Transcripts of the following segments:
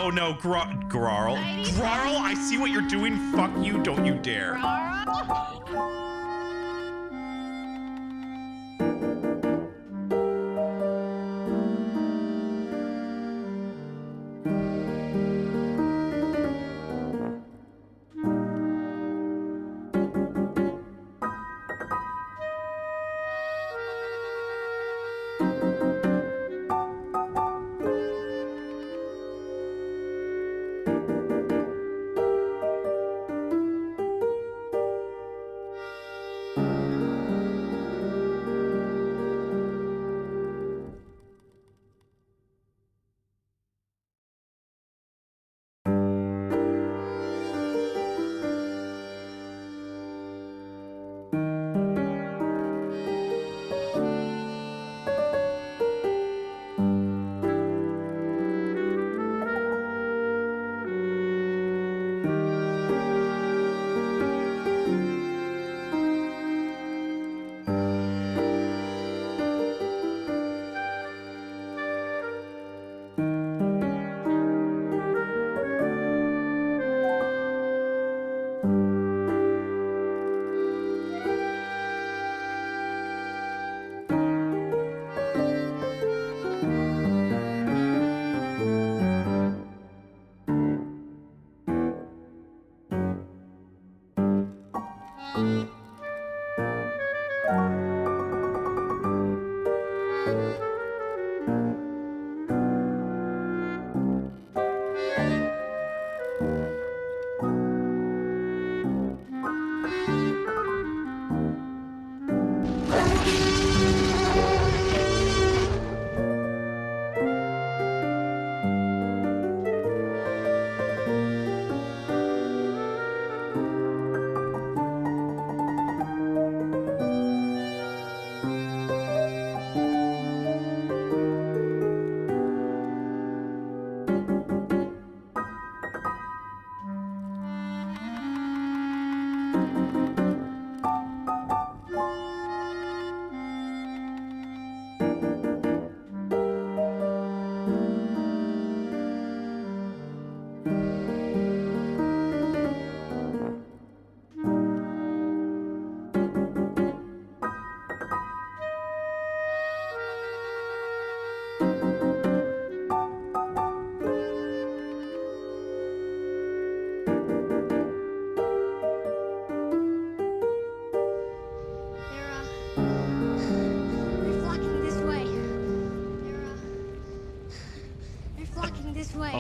Oh no, Grarl. Grarl, I see what you're doing. Fuck you, don't you dare.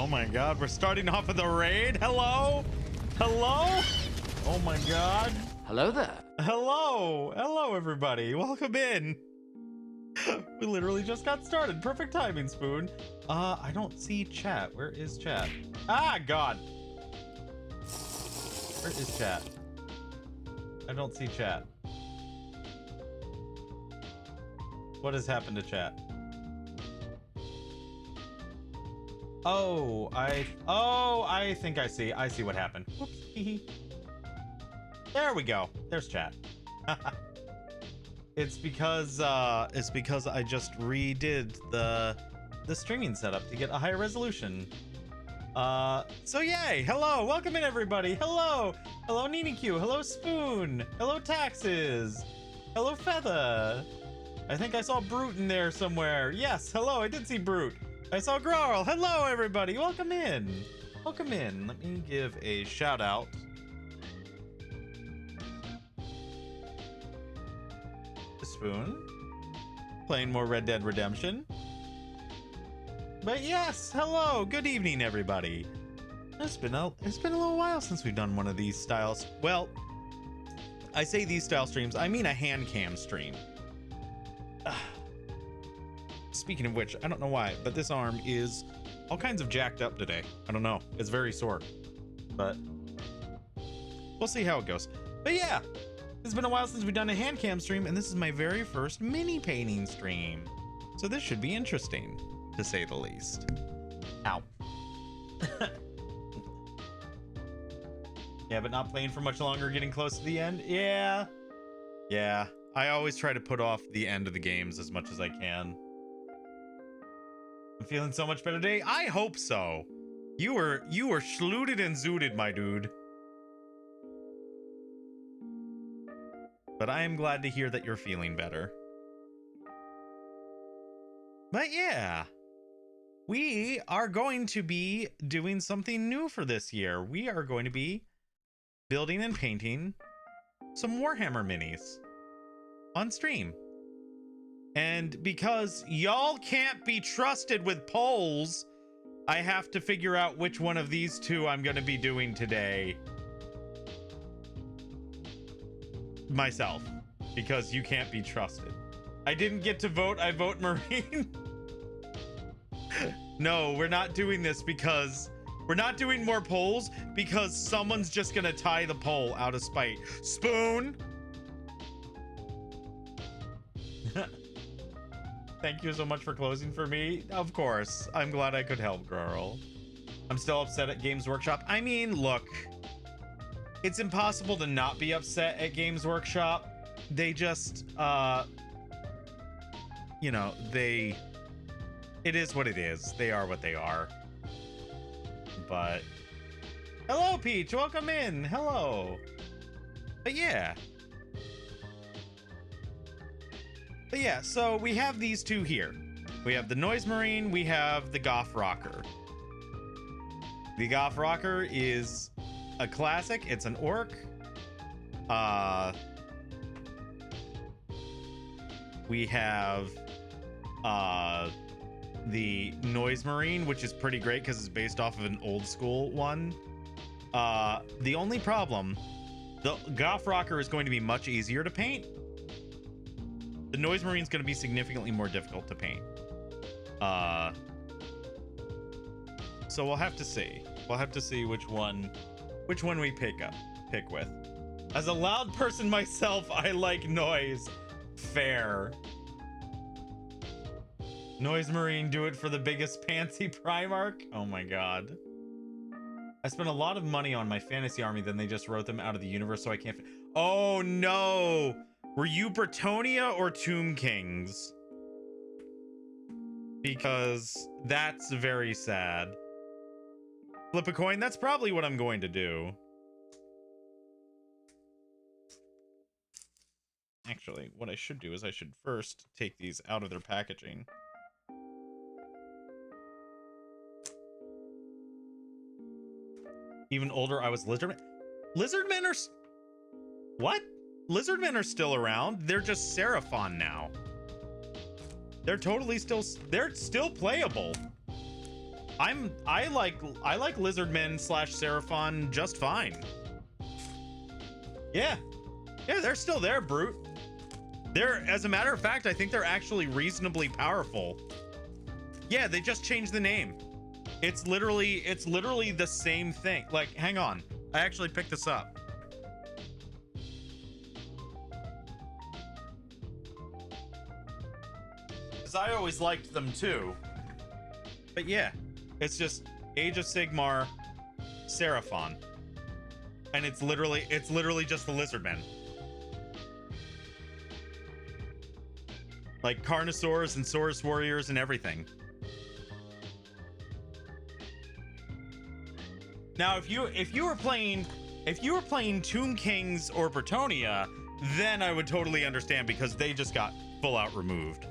my god, we're starting off with a raid. Hello? Hello? Oh my god. Hello there. Hello. Hello, everybody. Welcome in. We literally just got started. Perfect timing, Spoon. I don't see chat. Where is chat? Ah, god. Where is chat? I don't see chat. What has happened to chat? Oh, I think I see. I see what happened. Whoops. There we go. There's chat. It's because I just redid the streaming setup to get a higher resolution. So yay. Hello. Welcome in, everybody. Hello. Hello, Nini Q. Hello, Spoon. Hello, Taxes. Hello, Feather. I think I saw Brute in there somewhere. Yes. Hello. I did see Brute. I saw Grarl. Hello, everybody. Welcome in. Welcome in. Let me give a shout out to Spoon. Playing more Red Dead Redemption. But yes, hello. Good evening, everybody. It's been a little while since we've done one of these styles. Well, I say these style streams, I mean a hand cam stream. Speaking of which, I don't know why, but this arm is all kinds of jacked up today. I don't know. It's very sore, but we'll see how it goes. But yeah, it's been a while since we've done a hand cam stream, and this is my very first mini painting stream. So this should be interesting, to say the least. Ow. Yeah, but not playing for much longer, getting close to the end. Yeah. I always try to put off the end of the games as much as I can. I'm feeling so much better today. I hope so. You were schlooted and zooted, my dude. But I am glad to hear that you're feeling better. But yeah, we are going to be doing something new for this year. We are going to be building and painting some Warhammer minis on stream. And because y'all can't be trusted with polls, I have to figure out which one of these two I'm going to be doing today. Myself. Because you can't be trusted. I didn't get to vote. I vote Marine. No, we're not doing this because... We're not doing more polls because someone's just going to tie the poll out of spite. Spoon! Thank you so much for closing for me. Of course. I'm glad I could help, girl. I'm still upset at Games Workshop. I mean, look. It's impossible to not be upset at Games Workshop. They just, you know, it is what it is. They are what they are. But, hello, Peach. Welcome in. Hello. But yeah. So we have these two here. We have the Noise Marine, we have the Goff Rocker. The Goff Rocker is a classic. It's an orc. We have the Noise Marine, which is pretty great because it's based off of an old school one. The only problem, the Goff Rocker is going to be much easier to paint. The Noise Marine is going to be significantly more difficult to paint. So we'll have to see. We'll have to see which one we pick with. As a loud person myself, I like noise. Fair. Noise Marine, do it for the biggest pantsy Primarch. Oh my god. I spent a lot of money on my fantasy army, then they just wrote them out of the universe, so I can't. Oh no! Were you Bretonia or Tomb Kings? Because that's very sad. Flip a coin? That's probably what I'm going to do. Actually, what I should do is I should first take these out of their packaging. Even older, I was Lizardmen. Lizardmen are... What? Lizardmen are still around. They're just Seraphon now. They're totally still... They're still playable. I like Lizardmen slash Seraphon just fine. Yeah, they're still there, Brute. They're, as a matter of fact, I think they're actually reasonably powerful. Yeah, they just changed the name. It's literally the same thing. Like, hang on, I actually picked this up. Because I always liked them too. But yeah, it's just Age of Sigmar Seraphon. And it's literally just the Lizardmen. Like Carnosaurs and Saurus Warriors and everything. Now, if you were playing Tomb Kings or Bretonia, then I would totally understand because they just got full out removed.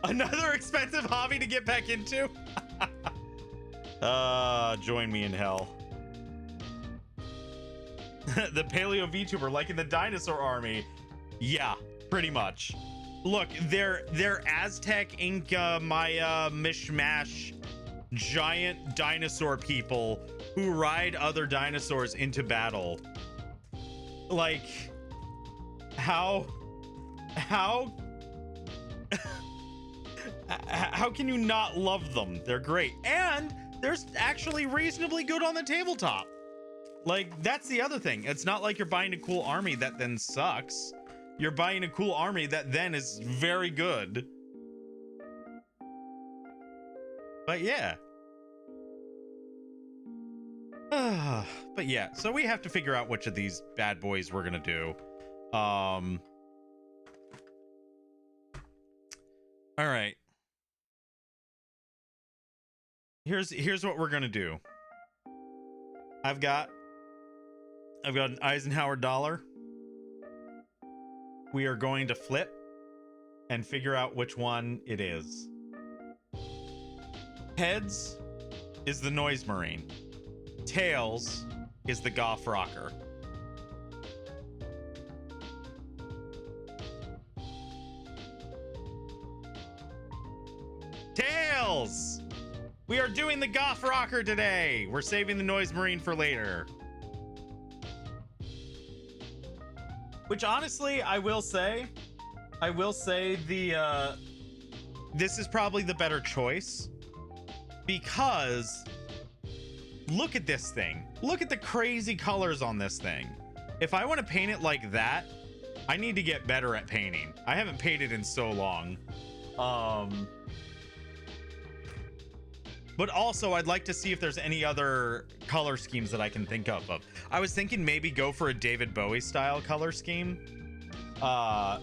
Another expensive hobby to get back into. Join me in hell. The paleo VTuber, like in the dinosaur army. Yeah, pretty much. Look, they're Aztec, Inca, Maya, mishmash, giant dinosaur people who ride other dinosaurs into battle. Like, how can you not love them? They're great. And they're actually reasonably good on the tabletop. Like, that's the other thing. It's not like you're buying a cool army that then sucks. You're buying a cool army that then is very good. But yeah. But yeah, so we have to figure out which of these bad boys we're gonna do. All right. Here's what we're gonna do. I've got an Eisenhower dollar. We are going to flip and figure out which one it is. Heads is the Noise Marine. Tails is the Goff Rocker. Tails! We are doing the Goff Rocker today. We're saving the Noise Marine for later. Which honestly, I will say this is probably the better choice because look at this thing. Look at the crazy colors on this thing. If I want to paint it like that, I need to get better at painting. I haven't painted in so long. But also, I'd like to see if there's any other color schemes that I can think of. I was thinking maybe go for a David Bowie style color scheme. But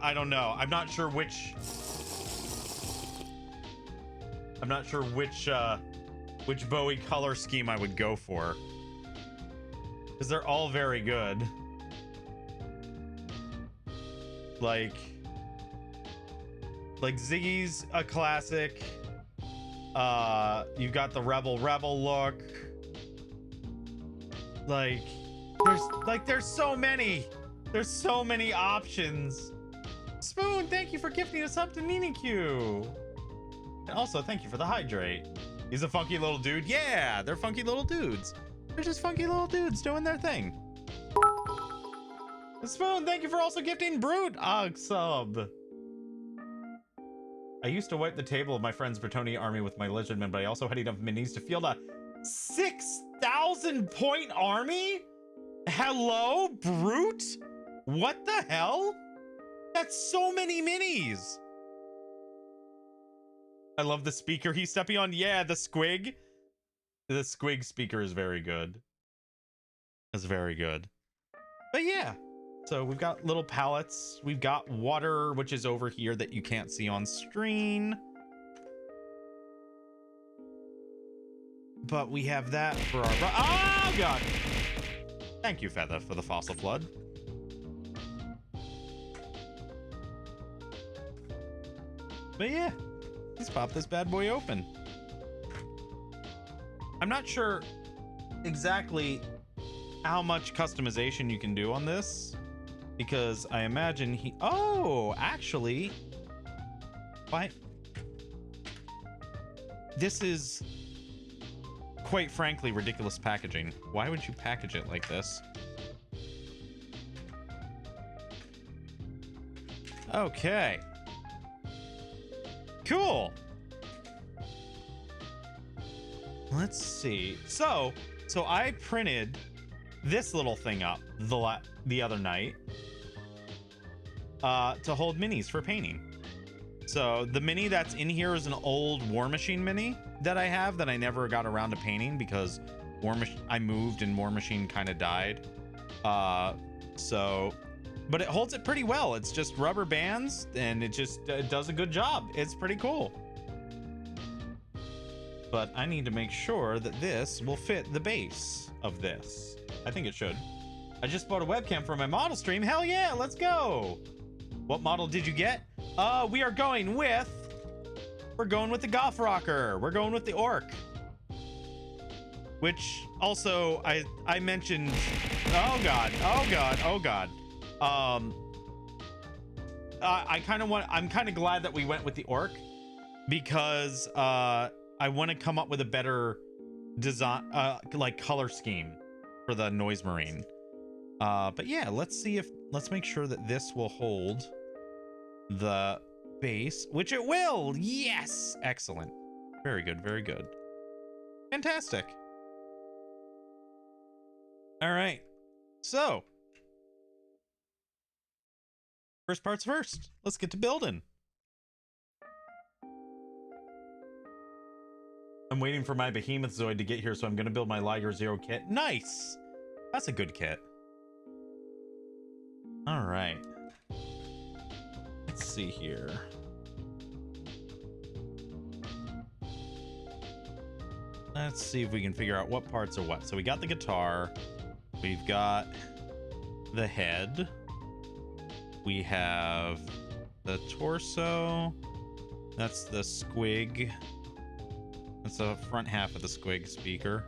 I don't know. I'm not sure which Bowie color scheme I would go for. Because they're all very good. Like Ziggy's a classic. You've got the Rebel look. There's so many. There's so many options. Spoon, thank you for gifting us up to NinaQ. And also, thank you for the hydrate. He's a funky little dude. Yeah, they're funky little dudes. They're just funky little dudes doing their thing. Spoon, thank you for also gifting Brute. Sub. I used to wipe the table of my friend's Bretonia army with my Lizardmen, but I also had enough minis to field a 6,000 point army? Hello, Brute? What the hell? That's so many minis. I love the speaker he's stepping on. Yeah, the squig. The squig speaker is very good. It's very good. But yeah. So we've got little pallets. We've got water, which is over here that you can't see on screen. But we have that for our... Oh, God! Thank you, Feather, for the fossil flood. But yeah, let's pop this bad boy open. I'm not sure exactly how much customization you can do on this. Because I imagine he... Oh, actually... Why? This is, quite frankly, ridiculous packaging. Why would you package it like this? Okay. Cool. Let's see. So I printed this little thing up the other night to hold minis for painting. So the mini that's in here is an old War Machine mini that I have that I never got around to painting because I moved and War Machine kind of died. But it holds it pretty well. It's just rubber bands and it does a good job. It's pretty cool. But I need to make sure that this will fit the base of this. I think it should. I just bought a webcam for my model stream. Hell yeah, let's go. What model did you get? We're going with the Goff rocker. We're going with the orc. Which also I mentioned, oh god. I'm kind of glad that we went with the orc because I want to come up with a better design, like color scheme for the Noise Marine. But yeah, let's make sure that this will hold the base, which it will. Yes, excellent. Very good, very good. Fantastic. All right, so first parts first. Let's get to building. I'm waiting for my Behemoth Zoid to get here, so I'm going to build my Liger Zero kit. Nice! That's a good kit. All right. Let's see here. Let's see if we can figure out what parts are what. So we got the guitar. We've got the head. We have the torso. That's the squig. That's the front half of the squig speaker.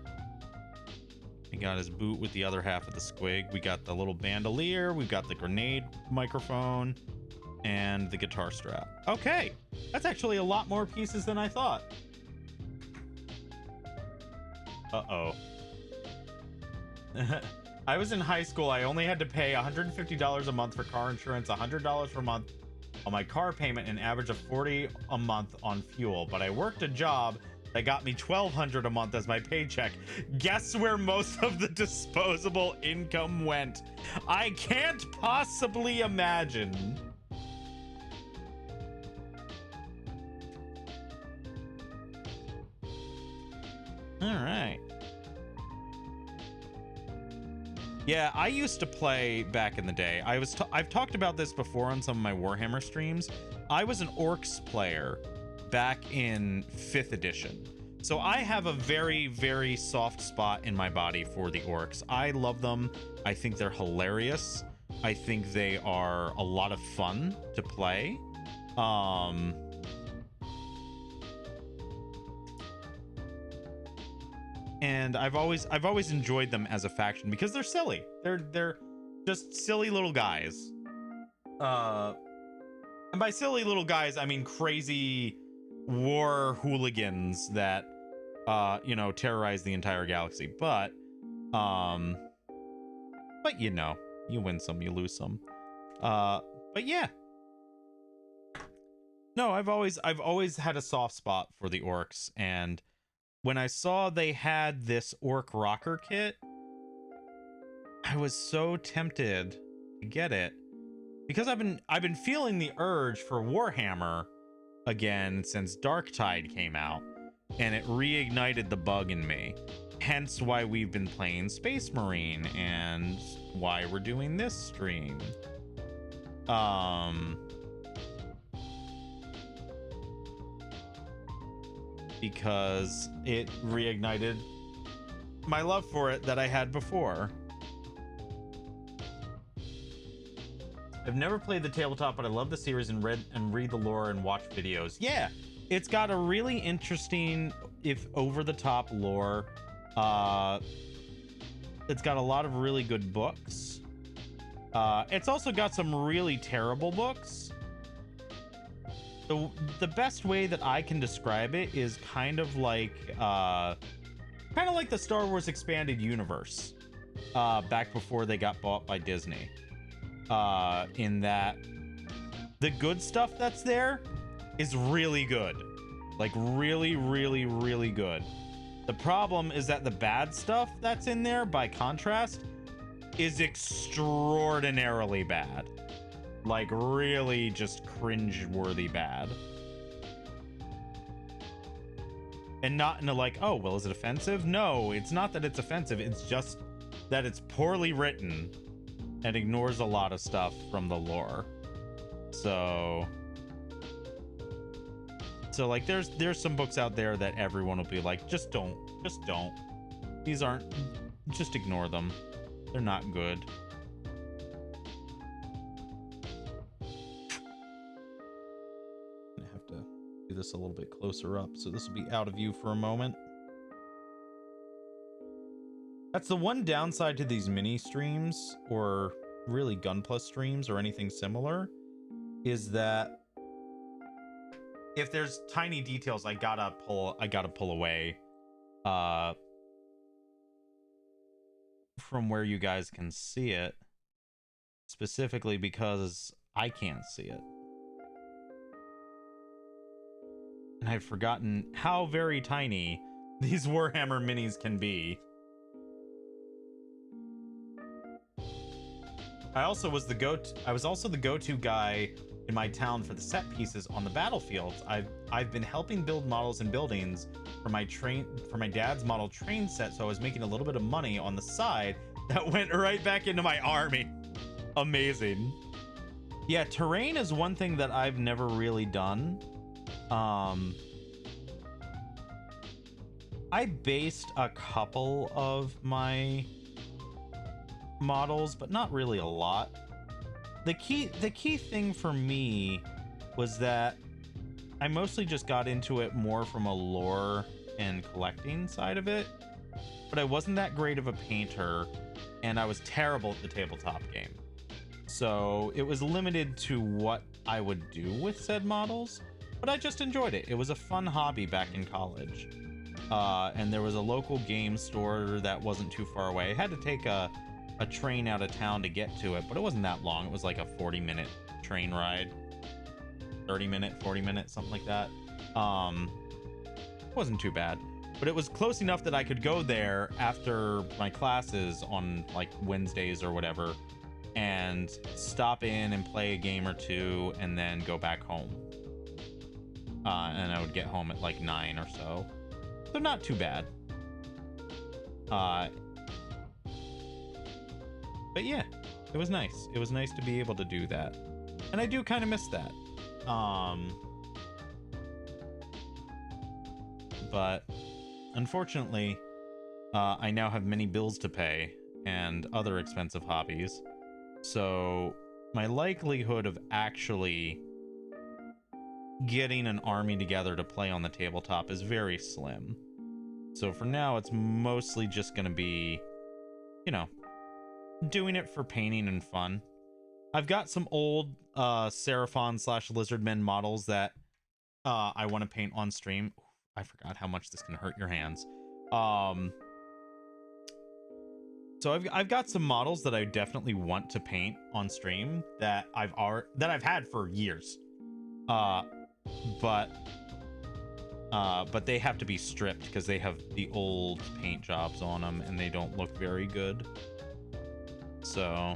We got his boot with the other half of the squig. We got the little bandolier. We've got the grenade microphone and the guitar strap. Okay, that's actually a lot more pieces than I thought. Uh-oh. I was in high school. I only had to pay $150 a month for car insurance, $100 per month on my car payment, an average of $40 a month on fuel. But I worked a job that got me $1,200 a month as my paycheck. Guess where most of the disposable income went? I can't possibly imagine. All right. Yeah, I used to play back in the day. I've talked about this before on some of my Warhammer streams. I was an Orcs player back in 5th edition. So I have a very, very soft spot in my body for the Orcs. I love them. I think they're hilarious. I think they are a lot of fun to play. And I've always enjoyed them as a faction because they're silly. They're just silly little guys. And by silly little guys, I mean crazy war hooligans that you know, terrorize the entire galaxy. But you know, you win some, you lose some. But yeah. No, I've always had a soft spot for the Orcs, and when I saw they had this orc rocker kit, I was so tempted to get it because I've been feeling the urge for Warhammer again since Darktide came out, and it reignited the bug in me. Hence why we've been playing Space Marine and why we're doing this stream. Because it reignited my love for it that I had before. I've never played the tabletop, but I love the series and read the lore and watch videos. Yeah, it's got a really interesting, if over-the-top lore. It's got a lot of really good books. It's also got some really terrible books. the best way that I can describe it is kind of like the Star Wars expanded universe back before they got bought by Disney, in that the good stuff that's there is really good, like really, really, really good. The problem is that the bad stuff that's in there, by contrast, is extraordinarily bad. Like really just cringe-worthy bad. And not in a like, oh, well, is it offensive? No, it's not that it's offensive. It's just that it's poorly written and ignores a lot of stuff from the lore. So like there's some books out there that everyone will be like, just don't. These aren't, just ignore them. They're not good. I have to do this a little bit closer up, so this will be out of view for a moment. That's the one downside to these mini streams, or really Gunpla streams or anything similar, is that if there's tiny details I gotta pull away from where you guys can see it, specifically because I can't see it. And I've forgotten how very tiny these Warhammer minis can be. I was also the go-to guy in my town for the set pieces on the battlefields. I've been helping build models and buildings for my dad's model train set, so I was making a little bit of money on the side that went right back into my army. Amazing. Yeah, terrain is one thing that I've never really done. I based a couple of my models, but not really a lot. The key thing for me was that I mostly just got into it more from a lore and collecting side of it, but I wasn't that great of a painter, and I was terrible at the tabletop game. So it was limited to what I would do with said models, but I just enjoyed it. It was a fun hobby back in college. And there was a local game store that wasn't too far away. I had to take a train out of town to get to it, but it wasn't that long. It was like a 40-minute train ride. 30-minute, 40-minute, something like that. It wasn't too bad, but it was close enough that I could go there after my classes on like Wednesdays or whatever, and stop in and play a game or two and then go back home. And I would get home at like 9 or so. So not too bad. But yeah, it was nice. It was nice to be able to do that. And I do kind of miss that. But unfortunately, I now have many bills to pay and other expensive hobbies. So my likelihood of actually getting an army together to play on the tabletop is very slim. So for now, it's mostly just going to be, you know, doing it for painting and fun. I've got some old Seraphon / Lizardmen models that I want to paint on stream. I forgot how much this can hurt your hands. So I've got some models that I definitely want to paint on stream that I've had for years. But they have to be stripped because they have the old paint jobs on them and they don't look very good. So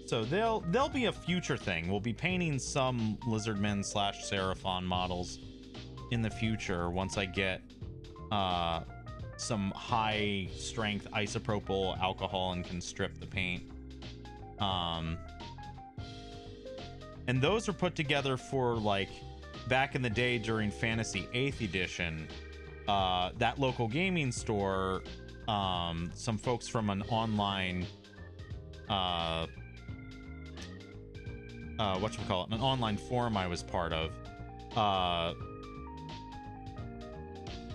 so they'll be a future thing. We'll be painting some Lizardmen / Seraphon models in the future once I get some high strength isopropyl alcohol and can strip the paint. And those are put together for, like, back in the day during Fantasy 8th edition, that local gaming store, some folks from an online whatchamacallit, an online forum I was part of,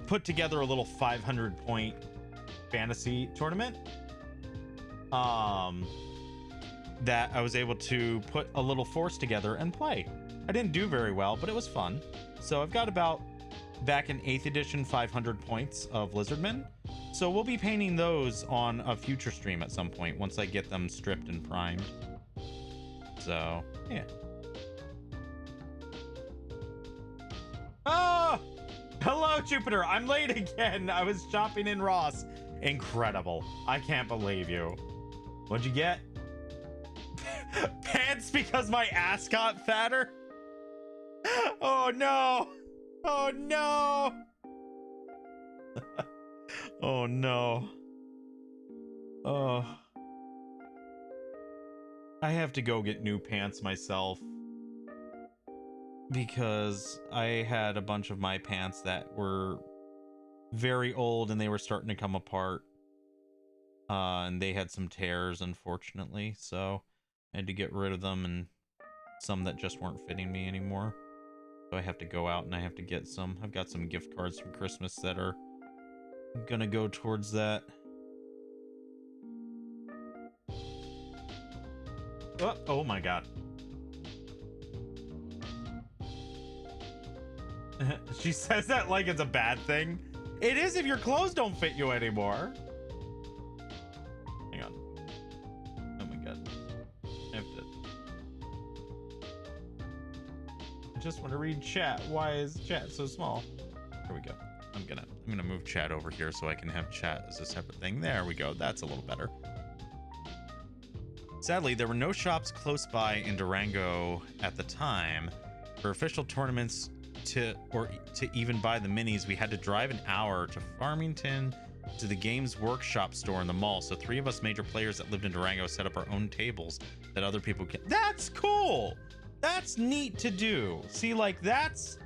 put together a little 500 point fantasy tournament. That I was able to put a little force together and play. I didn't do very well, but it was fun. So I've got about, back in 8th edition, 500 points of Lizardmen. So we'll be painting those on a future stream at some point once I get them stripped and primed. So, yeah. Oh! Hello, Jupiter. I'm late again. I was shopping in Ross. Incredible. I can't believe you. What'd you get? Pants because my ass got fatter? Oh no. Oh no. Oh no. Oh. I have to go get new pants myself because I had a bunch of my pants that were very old and they were starting to come apart. And they had some tears, unfortunately, so I had to get rid of them, and some that just weren't fitting me anymore. So I have to go out and I have to get some. I've got some gift cards from Christmas that are gonna go towards that. Oh my god. She says that like it's a bad thing. It is if your clothes don't fit you anymore. Hang on. Oh my god. I just want to read chat. Why is chat so small? Here we go. I'm gonna move chat over here so I can have chat as a separate thing. There we go. That's a little better. Sadly, there were no shops close by in Durango at the time. For official tournaments to even buy the minis, we had to drive an hour to Farmington to the Games Workshop store in the mall. So 3 of us major players that lived in Durango set up our own tables that other people can. That's cool. That's neat to do. See, like that's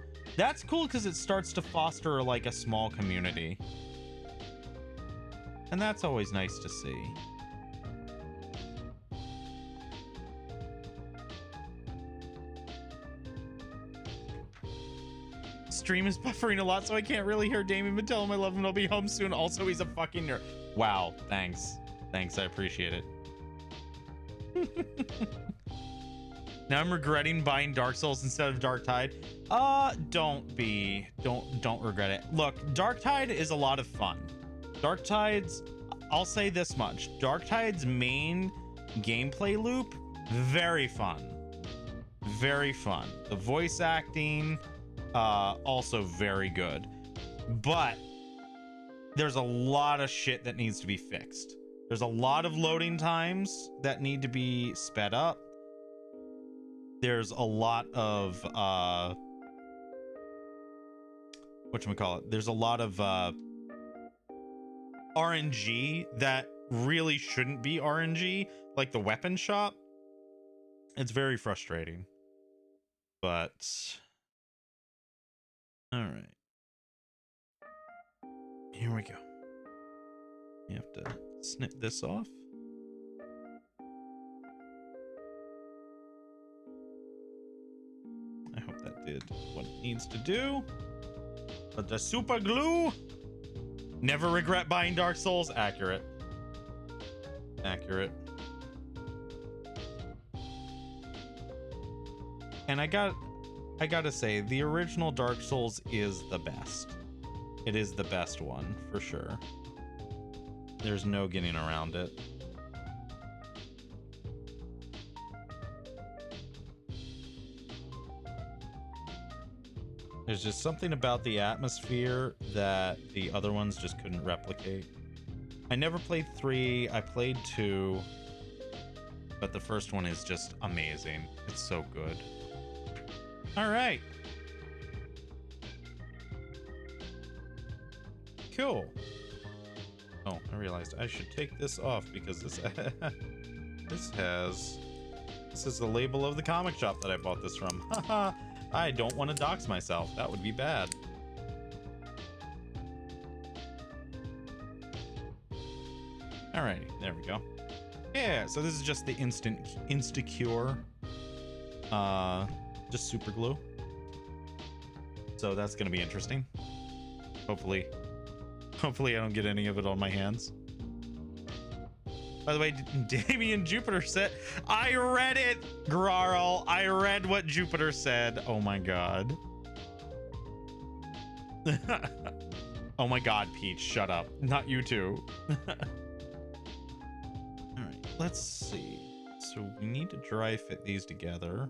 cool because it starts to foster like a small community. And that's always nice to see. Stream is buffering a lot, so I can't really hear Damien, but tell him I love him. I'll be home soon. Also, he's a fucking nerd. Wow, thanks. Thanks, I appreciate it. Now I'm regretting buying Dark Souls instead of Darktide. Don't regret it. Look, Darktide is a lot of fun. Darktide's, I'll say this much. Darktide's main gameplay loop, very fun. Very fun. The voice acting, also very good. But there's a lot of shit that needs to be fixed. There's a lot of loading times that need to be sped up. There's a lot of whatchamacallit? There's a lot of RNG that really shouldn't be RNG, like the weapon shop. It's very frustrating. But all right. Here we go. You have to snip this off. I hope that did what it needs to do. But the super glue. Never regret buying Dark Souls. Accurate. Accurate. And I gotta say, the original Dark Souls is the best. It is the best one, for sure. There's no getting around it. There's just something about the atmosphere that the other ones just couldn't replicate. I never played 3, I played 2, but the first one is just amazing. It's so good. All right. Cool. Oh, I realized I should take this off because this this is the label of the comic shop that I bought this from. Haha. I don't want to dox myself. That would be bad. Alrighty, there we go. Yeah, so this is just the insta-cure. Just super glue. So that's gonna be interesting. Hopefully I don't get any of it on my hands. By the way, Damien Jupiter said, I read it, Grarl. I read what Jupiter said. Oh my god. Oh my god, Peach, shut up. Not you too. Alright, let's see. So we need to dry fit these together.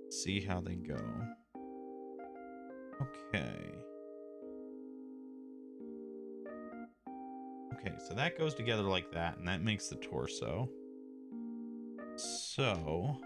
See how they go. Okay. Okay, so that goes together like that, and that makes the torso. So...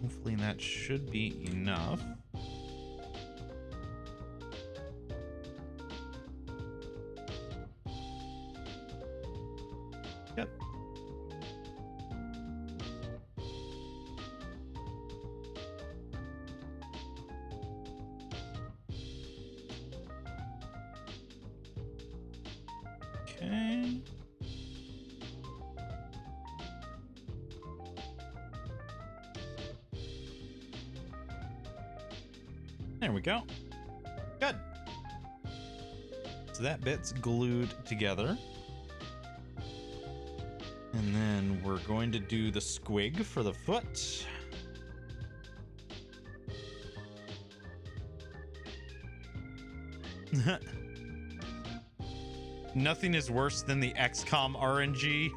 hopefully that should be enough. Yep. Okay. There we go. Good. So that bit's glued together. And then we're going to do the squig for the foot. Nothing is worse than the XCOM RNG.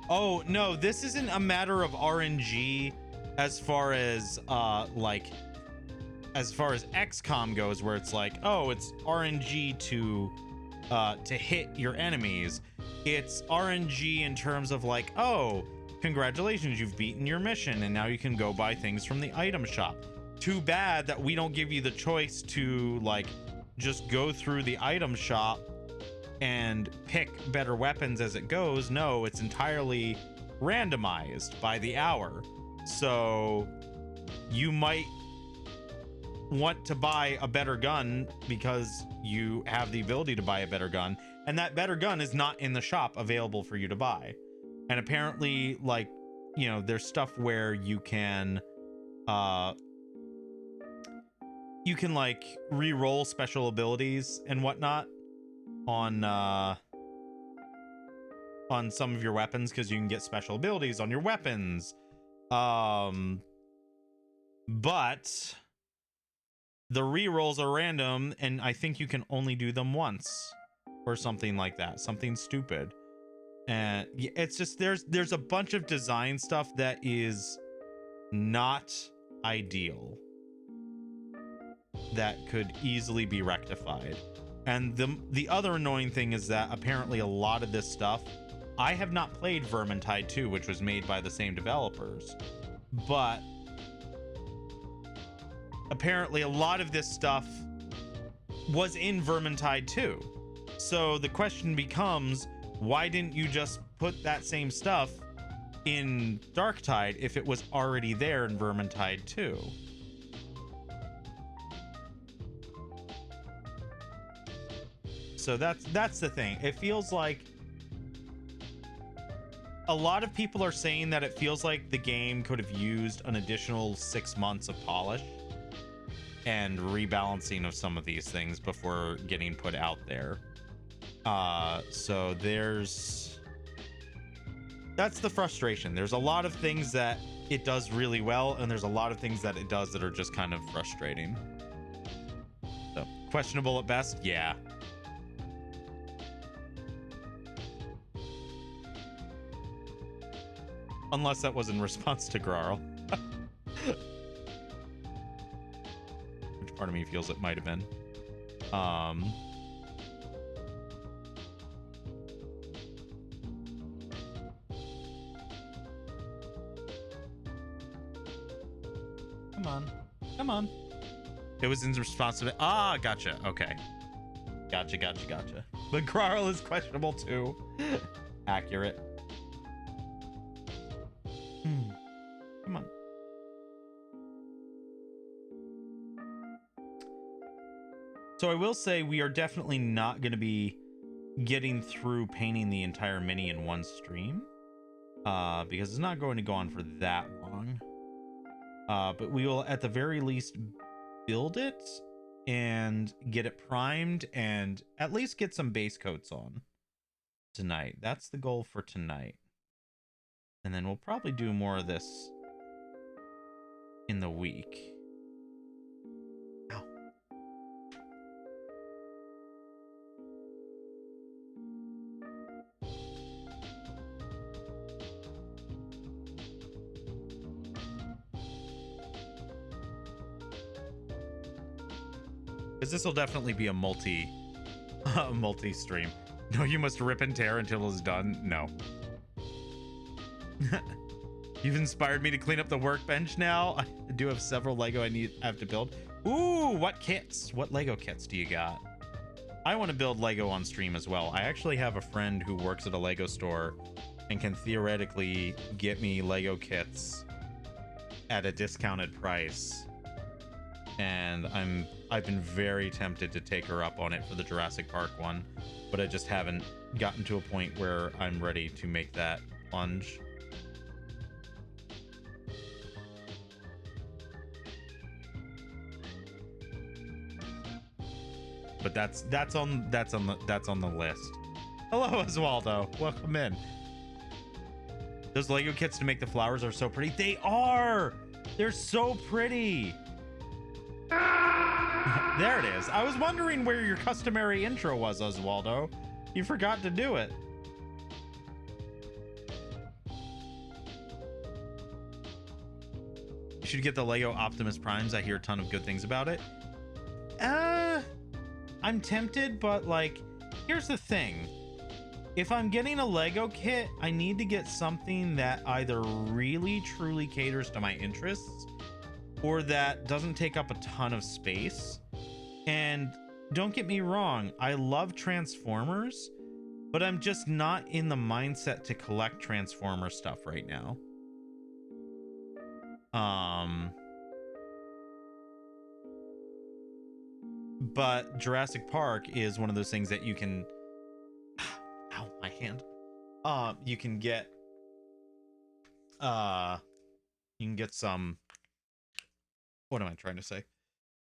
Oh, no, this isn't a matter of RNG as far as as far as XCOM goes, where it's like, oh, it's RNG to hit your enemies. It's RNG in terms of like, oh, congratulations, you've beaten your mission and now you can go buy things from the item shop. Too bad that we don't give you the choice to like just go through the item shop and pick better weapons as it goes. No, it's entirely randomized by the hour. So you might want to buy a better gun because you have the ability to buy a better gun, and that better gun is not in the shop available for you to buy. And apparently, like, you know, there's stuff where you can like re-roll special abilities and whatnot on some of your weapons, because you can get special abilities on your weapons. But the re-rolls are random, and I think you can only do them once or something like that. Something stupid. And it's just, there's a bunch of design stuff that is not ideal that could easily be rectified. And the other annoying thing is that apparently a lot of this stuff, I have not played Vermintide 2, which was made by the same developers, but apparently a lot of this stuff was in Vermintide 2. So the question becomes, why didn't you just put that same stuff in Darktide if it was already there in Vermintide 2? So that's the thing. It feels like a lot of people are saying that it feels like the game could have used an additional 6 months of polish and rebalancing of some of these things before getting put out there. So that's the frustration. There's a lot of things that it does really well, and there's a lot of things that it does that are just kind of frustrating. So questionable at best, yeah. Unless that was in response to Grarl. Which part of me feels it might have been. Come on. Come on. It was in response to it. Ah, gotcha. Okay. Gotcha. But Grarl is questionable too. accurate. Come on. So I will say we are definitely not going to be getting through painting the entire mini in one stream, because it's not going to go on for that long. But we will at the very least build it and get it primed and at least get some base coats on tonight. That's the goal for tonight. And then we'll probably do more of this in the week. Ow. Because this will definitely be a multi-stream. No, you must rip and tear until it's done. No. You've inspired me to clean up the workbench now. I do have several Lego I have to build. Ooh, what kits? What Lego kits do you got? I want to build Lego on stream as well. I actually have a friend who works at a Lego store and can theoretically get me Lego kits at a discounted price. And I've been very tempted to take her up on it for the Jurassic Park one, but I just haven't gotten to a point where I'm ready to make that plunge. But that's on the list. Hello, Oswaldo. Welcome in. Those Lego kits to make the flowers are so pretty. They are. They're so pretty. There it is. I was wondering where your customary intro was, Oswaldo. You forgot to do it. You should get the Lego Optimus Primes. I hear a ton of good things about it. I'm tempted, but like, here's the thing. If I'm getting a Lego kit, I need to get something that either really truly caters to my interests or that doesn't take up a ton of space. And don't get me wrong, I love Transformers, but I'm just not in the mindset to collect Transformer stuff right now. But Jurassic Park is one of those things that you can ow, my hand. You can get some, what am I trying to say?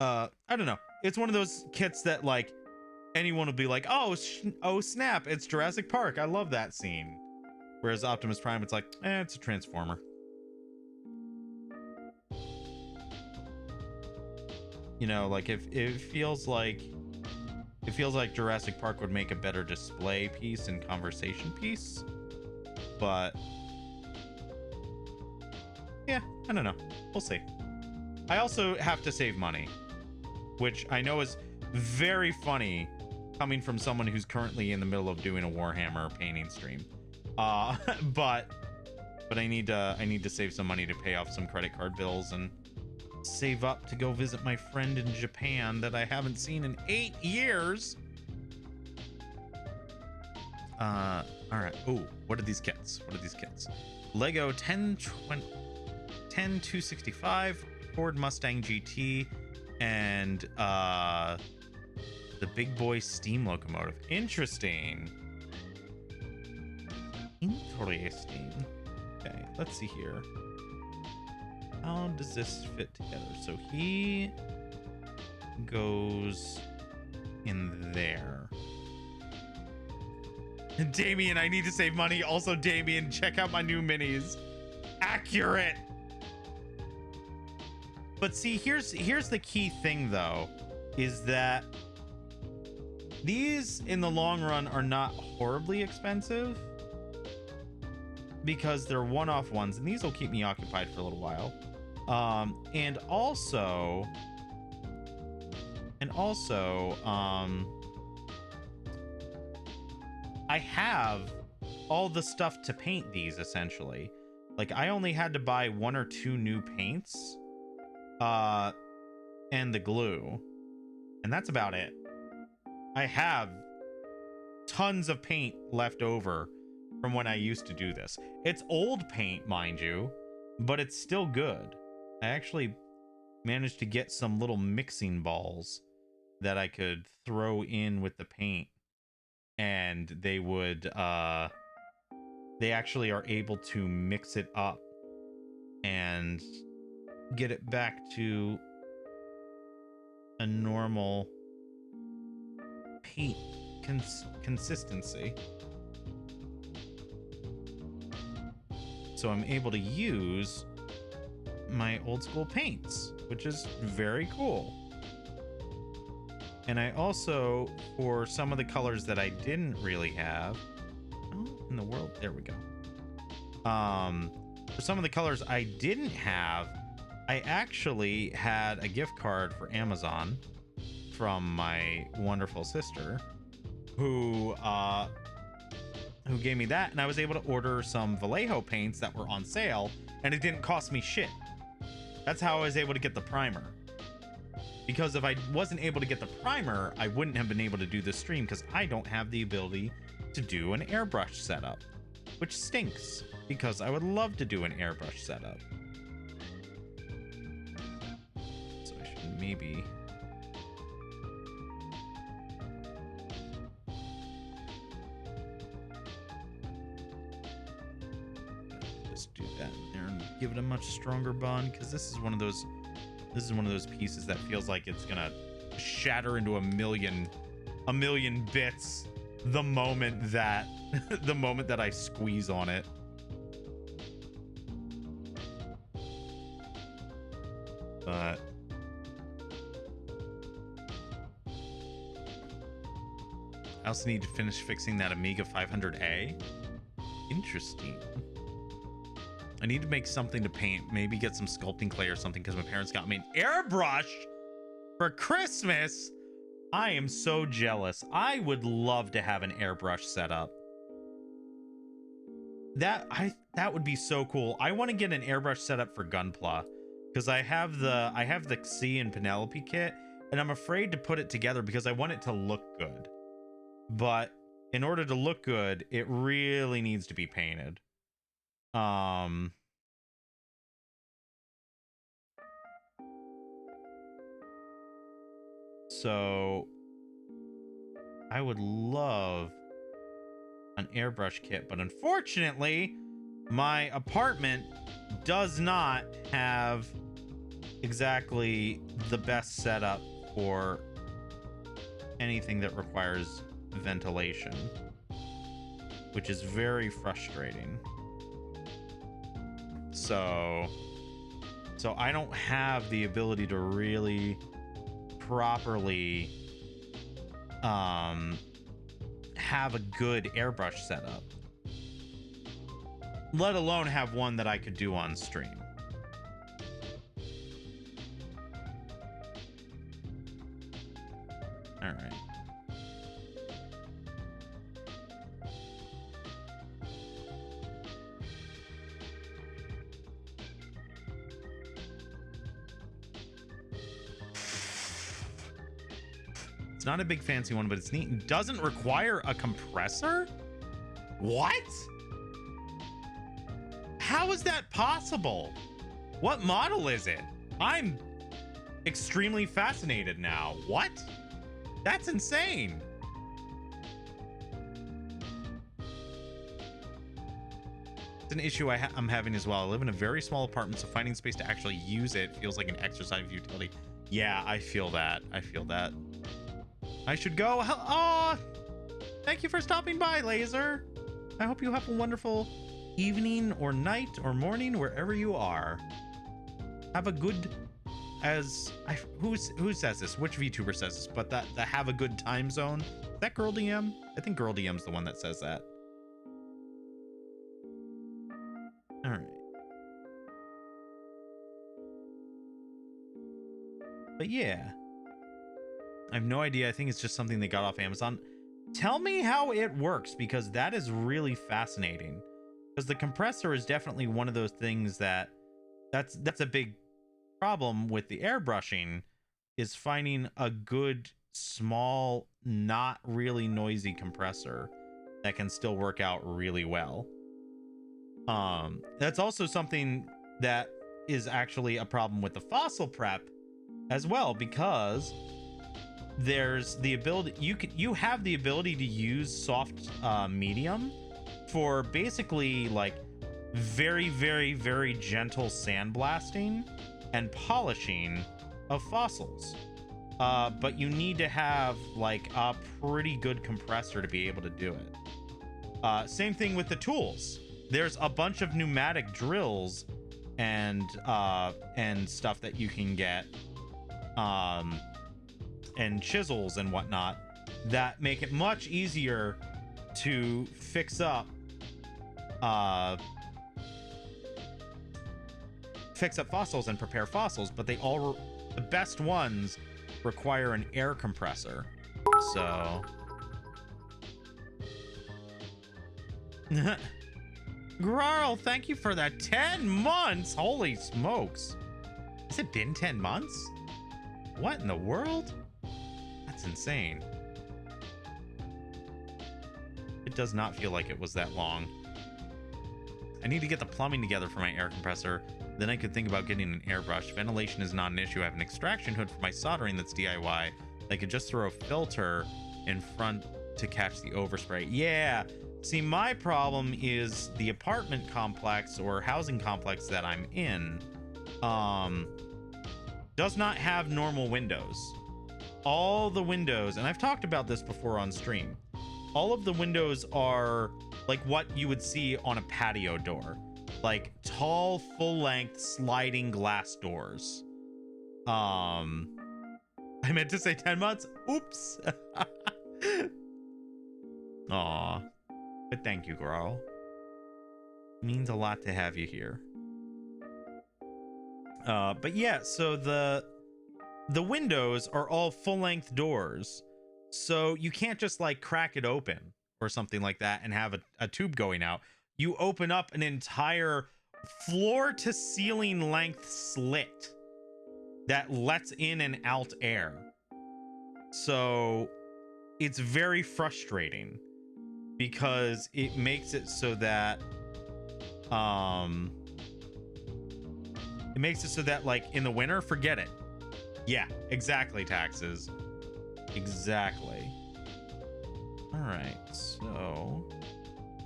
I don't know. It's one of those kits that like anyone will be like, oh snap, it's Jurassic Park. I love that scene. Whereas Optimus Prime, it's like, it's a Transformer. You know, like if it feels like Jurassic Park would make a better display piece and conversation piece. But yeah, I don't know. We'll see. I also have to save money, which I know is very funny coming from someone who's currently in the middle of doing a Warhammer painting stream. But I need to save some money to pay off some credit card bills and save up to go visit my friend in Japan that I haven't seen in 8 years. All right. Oh, what are these kits? Lego 10265, Ford Mustang GT, and the big boy steam locomotive. Interesting. Okay, let's see here. How does this fit together? So he goes in there. Damien, I need to save money. Also, Damien, check out my new minis. Accurate. But see, here's the key thing though, is that these in the long run are not horribly expensive because they're one-off ones, and these will keep me occupied for a little while. And also, I have all the stuff to paint these essentially. Like I only had to buy 1 or 2 new paints, and the glue, and that's about it. I have tons of paint left over from when I used to do this. It's old paint, mind you, but it's still good. I actually managed to get some little mixing balls that I could throw in with the paint, and they would they actually are able to mix it up and get it back to a normal paint consistency. So I'm able to use my old school paints, which is very cool. And I also, for some of the colors that I didn't really have, oh, in the world, there we go. For some of the colors I didn't have, I actually had a gift card for Amazon from my wonderful sister, who gave me that, and I was able to order some Vallejo paints that were on sale, and it didn't cost me shit. That's how I was able to get the primer. Because if I wasn't able to get the primer, I wouldn't have been able to do this stream, because I don't have the ability to do an airbrush setup, which stinks, because I would love to do an airbrush setup. So I should maybe... just do that in there and give it a much stronger bond, because this is one of those pieces that feels like it's gonna shatter into a million bits the moment that I squeeze on it. But I also need to finish fixing that Amiga 500A. Interesting. I need to make something to paint, maybe get some sculpting clay or something, because my parents got me an airbrush for Christmas. I am so jealous. I would love to have an airbrush set up. That would be so cool. I want to get an airbrush set up for Gunpla, because I have the C and Penelope kit, and I'm afraid to put it together because I want it to look good. But in order to look good, it really needs to be painted. So I would love an airbrush kit, but unfortunately my apartment does not have exactly the best setup for anything that requires ventilation, which is very frustrating. So I don't have the ability to really properly have a good airbrush setup, let alone have one that I could do on stream. All right. It's not a big fancy one, but it's neat and doesn't require a compressor? What? How is that possible? What model is it? I'm extremely fascinated now. What? That's insane. It's an issue I'm having as well. I live in a very small apartment, so finding space to actually use it feels like an exercise of utility. Yeah, I feel that. I feel that. I should go. Oh, thank you for stopping by, Laser. I hope you have a wonderful evening or night or morning wherever you are. Have a good, who says this? Which VTuber says this? But that have a good time zone. Is that Girl DM? I think Girl DM's the one that says that. All right. But yeah. I have no idea. I think it's just something they got off Amazon. Tell me how it works, because that is really fascinating. Because the compressor is definitely one of those things that's a big problem with the airbrushing, is finding a good, small, not really noisy compressor. that can still work out really well. That's also something that is actually a problem with the fossil prep as well, because there's the ability, you have the ability to use soft medium for basically like very, very, very gentle sandblasting and polishing of fossils. But you need to have like a pretty good compressor to be able to do it. Same thing with the tools. There's a bunch of pneumatic drills and stuff that you can get, and chisels and whatnot that make it much easier to fix up fossils and prepare fossils, but the best ones require an air compressor. So Grarl, thank you for that 10 months. Holy smokes. Has it been 10 months? What in the world? That's insane. It does not feel like it was that long. I need to get the plumbing together for my air compressor. Then I could think about getting an airbrush. Ventilation is not an issue. I have an extraction hood for my soldering that's DIY. I could just throw a filter in front to catch the overspray. Yeah. See, my problem is the apartment complex or housing complex that I'm in does not have normal windows. All the windows, and I've talked about this before on stream, all of the windows are like what you would see on a patio door, like tall, full-length sliding glass doors. I meant to say 10 months. Oops. Aw. But thank you, Grarl. Means a lot to have you here. But yeah, so the windows are all full-length doors, so you can't just like crack it open or something like that and have a tube going out. You open up an entire floor-to-ceiling length slit that lets in and out air. So it's very frustrating, because it makes it so that like in the winter, forget it. Yeah, exactly, Taxes. Exactly. All right, so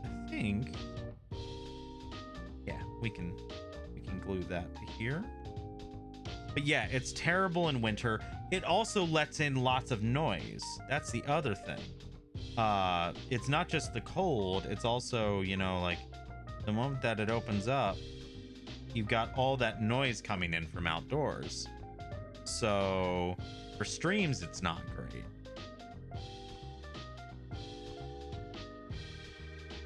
I think, yeah, we can glue that to here. But yeah, it's terrible in winter. It also lets in lots of noise. That's the other thing. It's not just the cold, it's also, you know, like the moment that it opens up, you've got all that noise coming in from outdoors. So for streams, it's not great.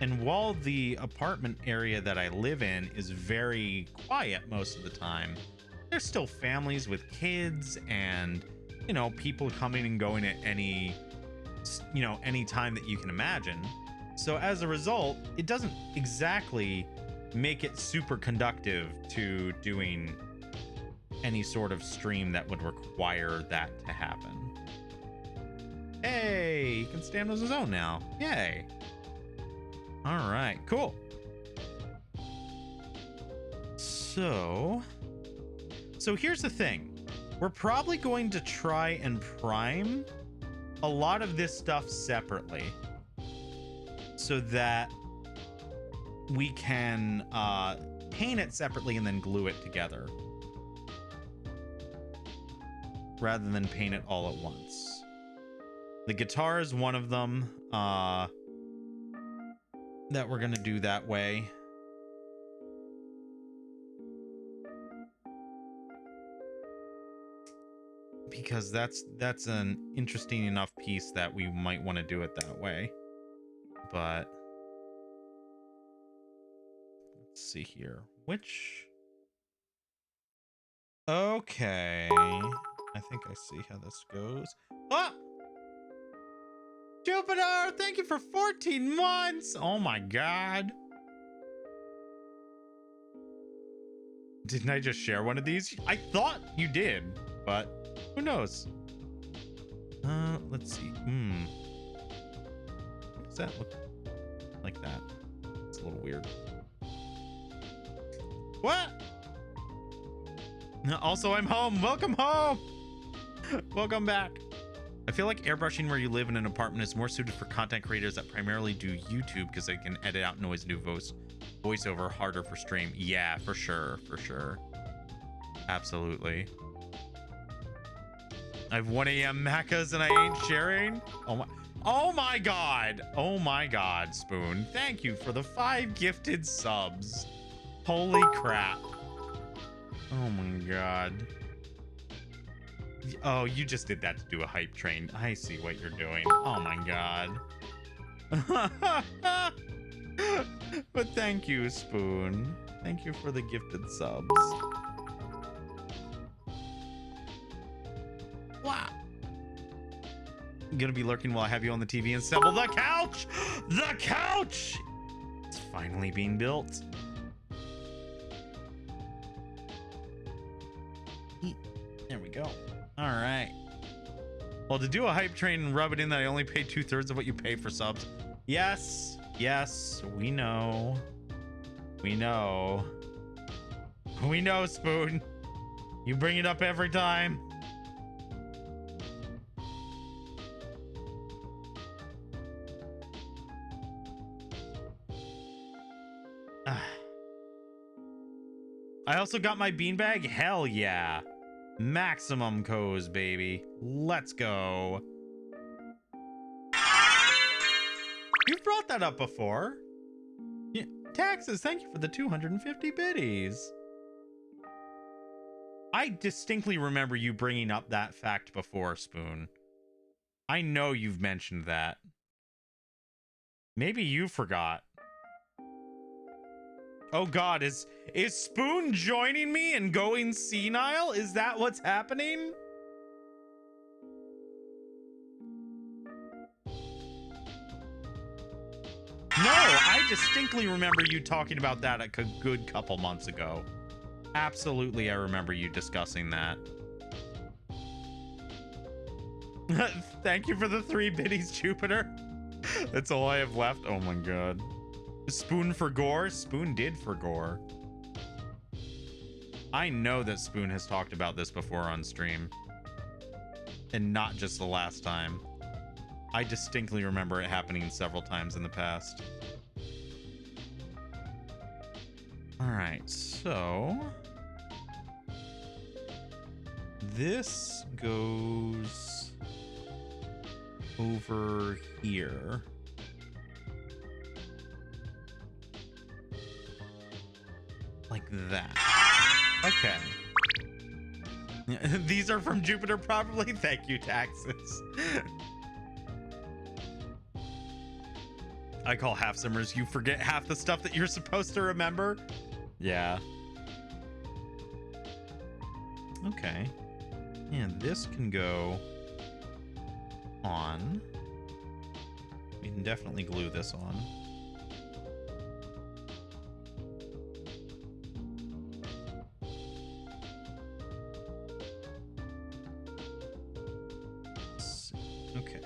And while the apartment area that I live in is very quiet most of the time, there's still families with kids and, you know, people coming and going at any time that you can imagine. So as a result, it doesn't exactly make it super conductive to doing any sort of stream that would require that to happen. Hey, he can stand on his own now. Yay. All right, cool. So here's the thing. We're probably going to try and prime a lot of this stuff separately so that we can paint it separately and then glue it together, rather than paint it all at once. The guitar is one of them that we're gonna do that way. Because that's an interesting enough piece that we might want to do it that way. But let's see here. Okay. I think I see how this goes. Ah! Jupiter, thank you for 14 months. Oh my god. Didn't I just share one of these? I thought you did, but who knows? Let's see. What does that look like? like that. It's a little weird. What? Also, I'm home. Welcome home. Welcome back. I feel like airbrushing where you live in an apartment is more suited for content creators that primarily do YouTube because they can edit out noise and do voiceover harder for stream. Yeah, for sure. For sure. Absolutely. I have 1 a.m. Maccas and I ain't sharing. Oh my god. Oh my god, Spoon. Thank you for the 5 gifted subs. Holy crap. Oh my god. Oh, you just did that to do a hype train. I see what you're doing. Oh my god. But thank you, Spoon. Thank you for the gifted subs. Wow. I'm gonna be lurking while I have you on the TV and assemble the couch. The couch. It's finally being built. There we go. All right. Well, to do a hype train and rub it in that I only pay 2/3 of what you pay for subs. Yes. Yes. We know. We know. We know, Spoon. You bring it up every time. I also got my beanbag. Hell yeah. Maximum co's, baby. Let's go. You've brought that up before. Yeah, taxes, thank you for the 250 biddies. I distinctly remember you bringing up that fact before, Spoon. I know you've mentioned that. Maybe you forgot. Oh god, is Spoon joining me and going senile? Is that what's happening? No, I distinctly remember you talking about that a good couple months ago. Absolutely, I remember you discussing that. Thank you for the 3 biddies, Jupiter. That's all I have left. Oh my god. Spoon for gore? Spoon did for gore. I know that Spoon has talked about this before on stream. And not just the last time. I distinctly remember it happening several times in the past. Alright, so... this goes over here. Like that. Okay. These are from Jupiter, probably. Thank you, taxes. I call half simmers. You forget half the stuff that you're supposed to remember. Yeah. Okay. And this can go on. We can definitely glue this on. Okay.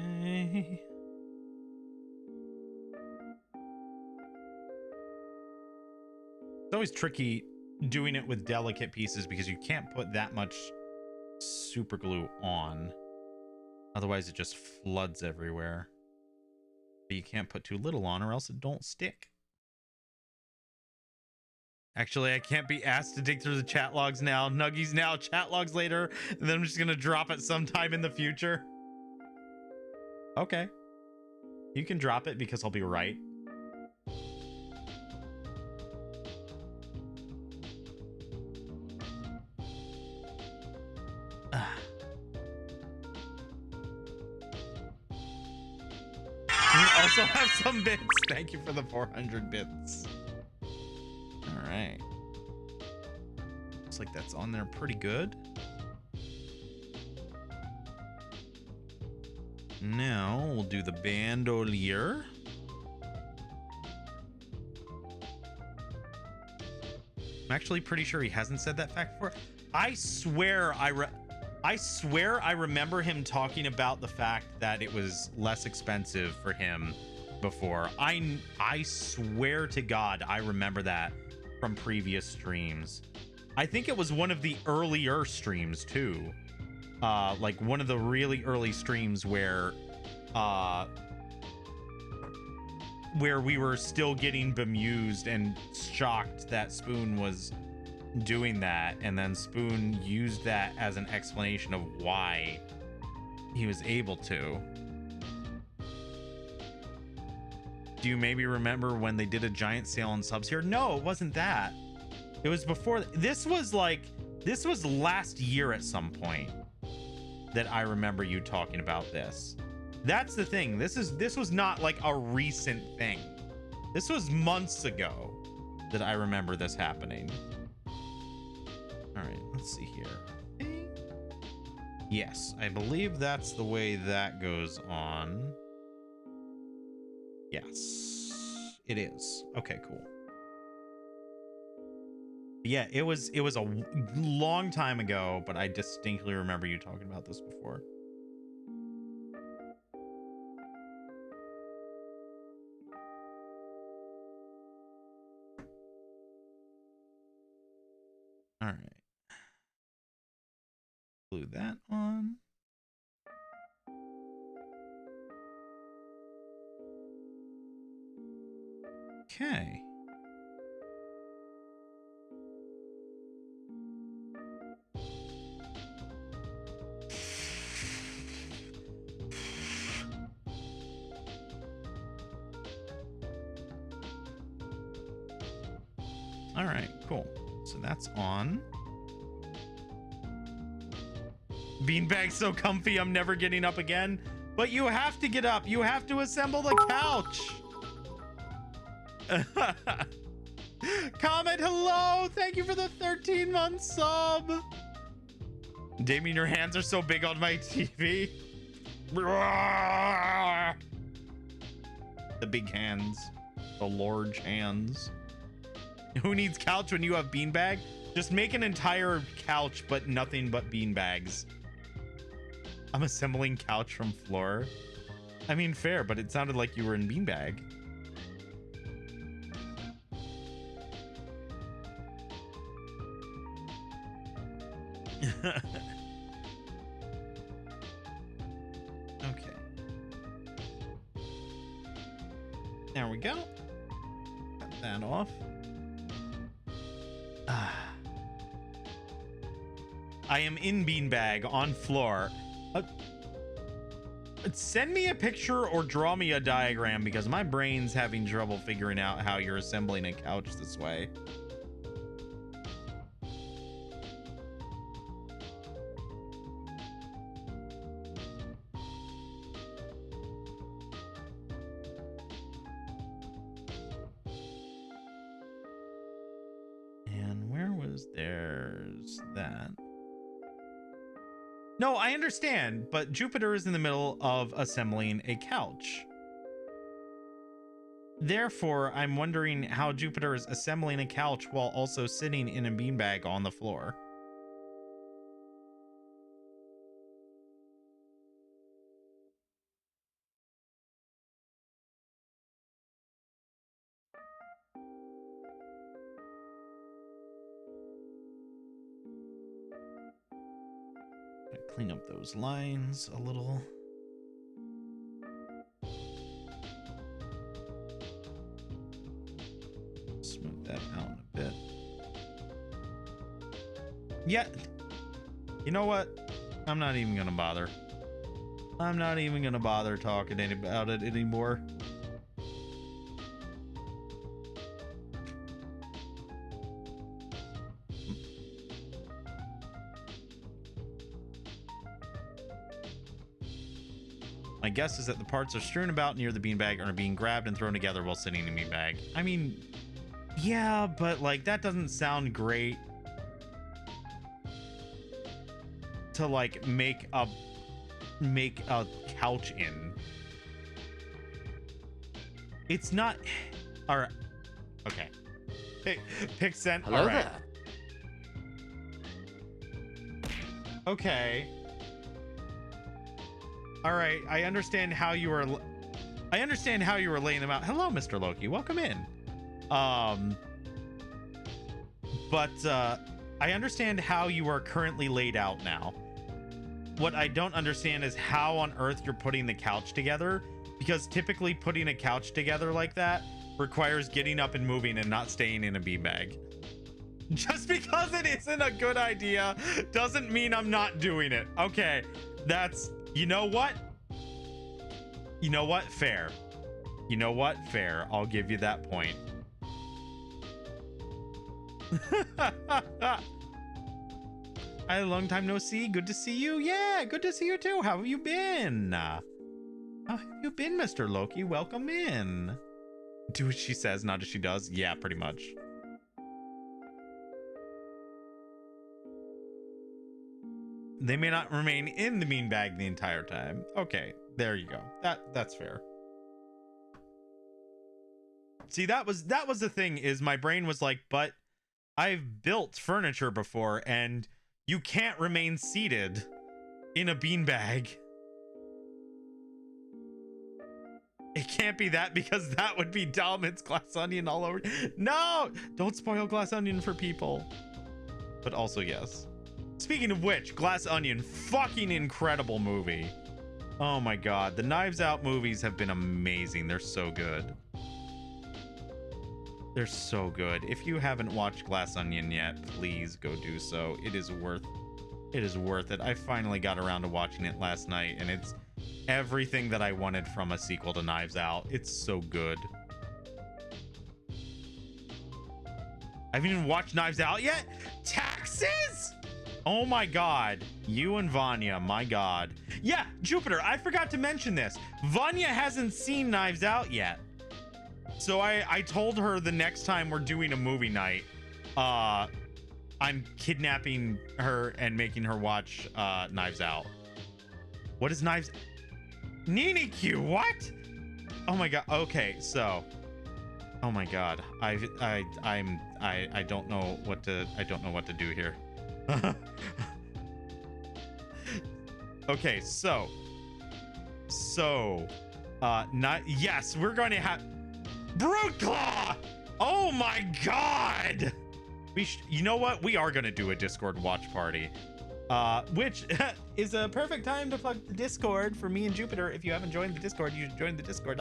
Okay. It's always tricky doing it with delicate pieces because you can't put that much super glue on. Otherwise it just floods everywhere. But you can't put too little on or else it don't stick. Actually, I can't be asked to dig through the chat logs now. Nuggies now, chat logs later. And then I'm just gonna drop it sometime in the future. Okay. You can drop it because I'll be right. We also have some bits. Thank you for the 400 bits. All right. Looks like that's on there pretty good. Now we'll do the bandolier. I'm actually pretty sure he hasn't said that fact before. I swear I remember him talking about the fact that it was less expensive for him before. I swear to God, I remember that from previous streams. I think it was one of the earlier streams too. Like one of the really early streams where we were still getting bemused and shocked that Spoon was doing that, and then Spoon used that as an explanation of why he was able to. Do you maybe remember when they did a giant sale on subs here? No, it wasn't that. It was before. This was last year at some point that I remember you talking about this. That's the thing. This was not like a recent thing. This was months ago that I remember this happening. All right, let's see here. Yes, I believe that's the way that goes on. Yes, it is. Okay, cool. Yeah, it was a long time ago, but I distinctly remember you talking about this before. All right. Glue that on. Okay. All right, cool. So that's on. Beanbag so comfy, I'm never getting up again. But you have to get up. You have to assemble the couch. Comment hello. Thank you for the 13-month sub. Damien, your hands are so big on my TV. The big hands. The large hands. Who needs couch when you have beanbag? Just make an entire couch, but nothing but beanbags. I'm assembling couch from floor. I mean, fair, but it sounded like you were in beanbag. Okay. There we go. Cut that off. I am in beanbag on floor. Send me a picture or draw me a diagram because my brain's having trouble figuring out how you're assembling a couch this way. And where was there's that? No, I understand, but Jupiter is in the middle of assembling a couch. Therefore, I'm wondering how Jupiter is assembling a couch while also sitting in a beanbag on the floor. Clean up those lines a little. Smooth that out a bit. Yeah. You know what? I'm not even gonna bother. I'm not even gonna bother talking about it anymore. My guess is that the parts are strewn about near the beanbag and are being grabbed and thrown together while sitting in the beanbag. I mean, yeah, but like that doesn't sound great to like make make a couch in. It's not. All right. Okay. Pick sent. Hello right. there. Okay. All right. I understand how you were. I understand how you were laying them out. Hello, Mr. Loki. Welcome in. But I understand how you are currently laid out now. What I don't understand is how on earth you're putting the couch together, because typically putting a couch together like that requires getting up and moving and not staying in a beanbag. Just because it isn't a good idea doesn't mean I'm not doing it. Okay, that's, you know what? You know what? Fair. You know what? Fair. I'll give you that point. Hi, long time no see. Good to see you. Yeah, good to see you too. How have you been? How have you been, Mr. Loki? Welcome in. Do what she says, not as she does. Yeah, pretty much. They may not remain in the beanbag the entire time. Okay, there you go. That's fair. See, that was the thing, is my brain was like, but I've built furniture before and you can't remain seated in a beanbag. It can't be that, because that would be dumb. It's Glass Onion all over. No, don't spoil Glass Onion for people. But also, yes. Speaking of which, Glass Onion, fucking incredible movie. Oh my God. The Knives Out movies have been amazing. They're so good. They're so good. If you haven't watched Glass Onion yet, please go do so. It is worth it. I finally got around to watching it last night, and it's everything that I wanted from a sequel to Knives Out. It's so good. I haven't even watched Knives Out yet? Taxes? Oh my God. You and Vanya, my God. Yeah, Jupiter, I forgot to mention this. Vanya hasn't seen Knives Out yet. So I told her the next time we're doing a movie night, I'm kidnapping her and making her watch Knives Out. What is Knives? Nini Q, what? Oh my God. Okay, so, oh my God. I don't know what to do here. Okay, yes, we're going to have Brute Claw. Oh my God. You know what? We are going to do a Discord watch party, which is a perfect time to plug the Discord for me and Jupiter. If you haven't joined the Discord, you should join the Discord.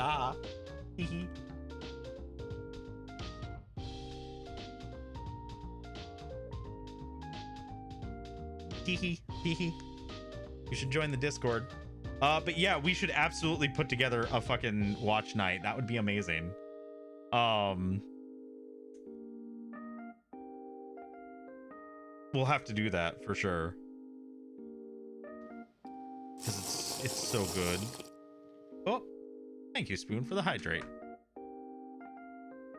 Hee. You should join the Discord. But yeah, we should absolutely put together a fucking watch night. That would be amazing. We'll have to do that for sure, because it's so good. Oh, thank you, Spoon, for the hydrate.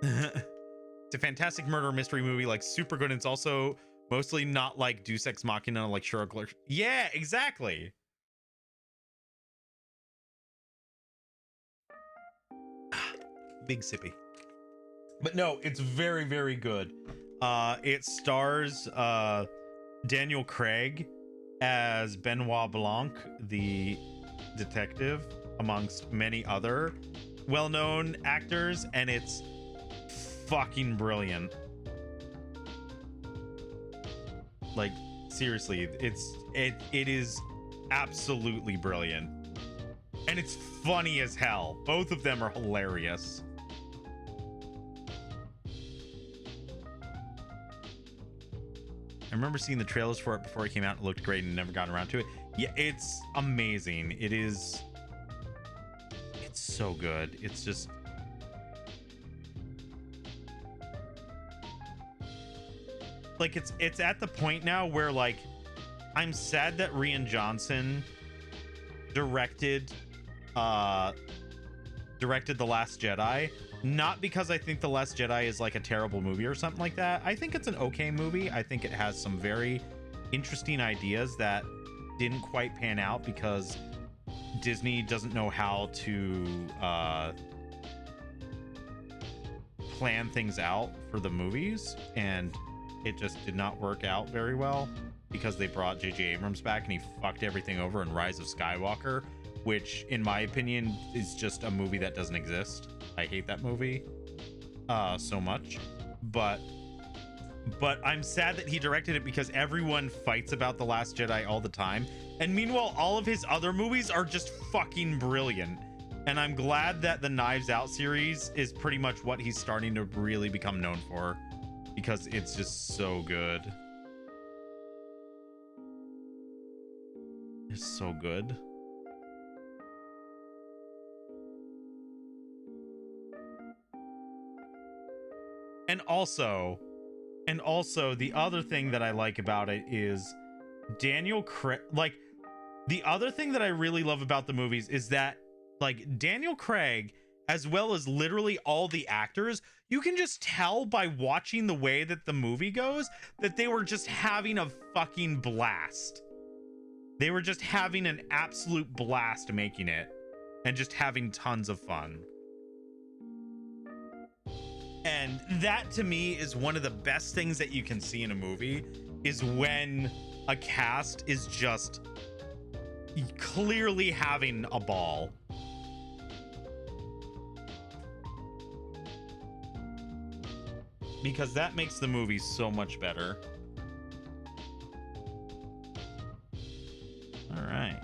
It's a fantastic murder mystery movie, like super good. And it's also mostly not like Deus Ex Machina, like Sherlock. Yeah, exactly. Big sippy. But no, it's very, very good. It stars Daniel Craig as Benoit Blanc, the detective, amongst many other well-known actors, and it's fucking brilliant. Like, seriously, it is absolutely brilliant. And it's funny as hell. Both of them are hilarious. I remember seeing the trailers for it before it came out. It looked great and never got around to it. Yeah, it's amazing. It's so good. It's just, like, it's at the point now where, like, I'm sad that Rian Johnson directed The Last Jedi. Not because I think The Last Jedi is like a terrible movie or something like that. I think it's an okay movie. I think it has some very interesting ideas that didn't quite pan out because Disney doesn't know how to plan things out for the movies, and it just did not work out very well because they brought J.J. Abrams back and he fucked everything over in Rise of Skywalker, which in my opinion is just a movie that doesn't exist. I hate that movie so much, but I'm sad that he directed it because everyone fights about The Last Jedi all the time, and meanwhile all of his other movies are just fucking brilliant. And I'm glad that the Knives Out series is pretty much what he's starting to really become known for, because it's just so good. It's so good. And also the other thing that I like about it is Daniel Craig. Like, the other thing that I really love about the movies is that, like, Daniel Craig, as well as literally all the actors, you can just tell by watching the way that the movie goes that they were just having a fucking blast. They were just having an absolute blast making it and just having tons of fun. And that to me is one of the best things that you can see in a movie, is when a cast is just clearly having a ball. Because that makes the movie so much better. All right.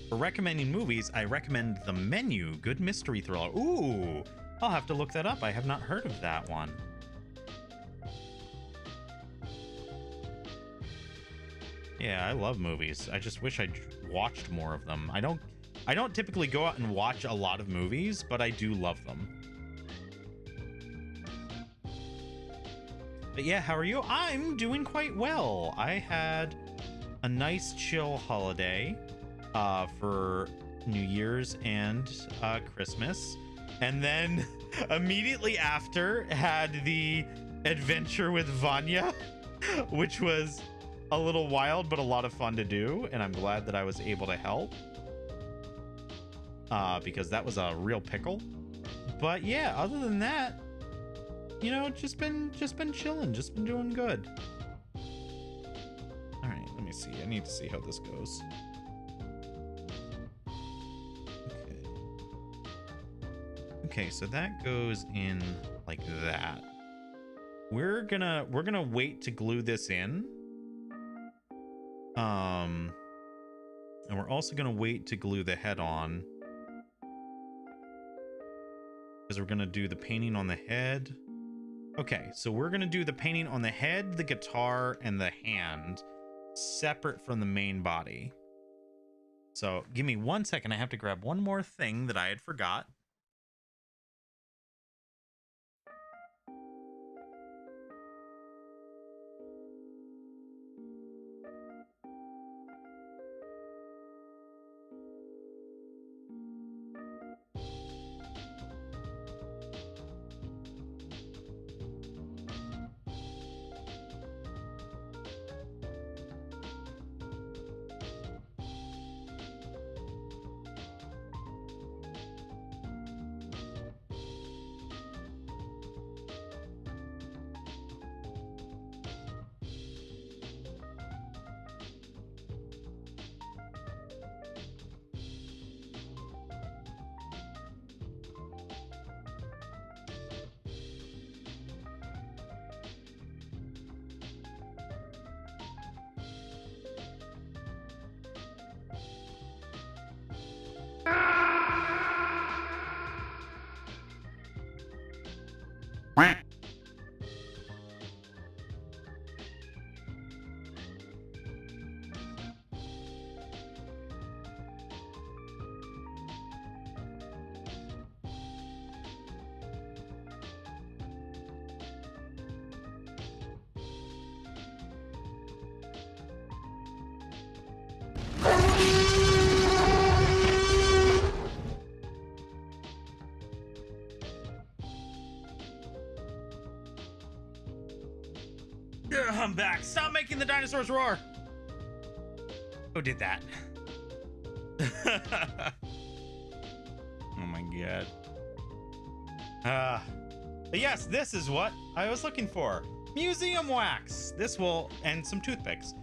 For recommending movies, I recommend The Menu, good mystery thriller. Ooh, I'll have to look that up. I have not heard of that one. Yeah, I love movies. I just wish I'd watched more of them. I don't typically go out and watch a lot of movies, but I do love them. But yeah, how are you? I'm doing quite well. I had a nice chill holiday for New Year's and Christmas, and then immediately after had the adventure with Vanya, which was a little wild but a lot of fun to do, and I'm glad that I was able to help because that was a real pickle. But yeah, other than that, you know, just been chilling, just been doing good. All right, let me see. I need to see how this goes. Okay, so that goes in like that. We're gonna wait to glue this in. And we're also gonna wait to glue the head on, because we're gonna do the painting on the head. Okay, so we're gonna do the painting on the head, the guitar, and the hand separate from the main body. So give me 1 second. I have to grab one more thing that I had forgot. I'm back. Stop making the dinosaurs roar. Who did that? Oh my god. But yes, this is what I was looking for. Museum wax. This will, and some toothpicks.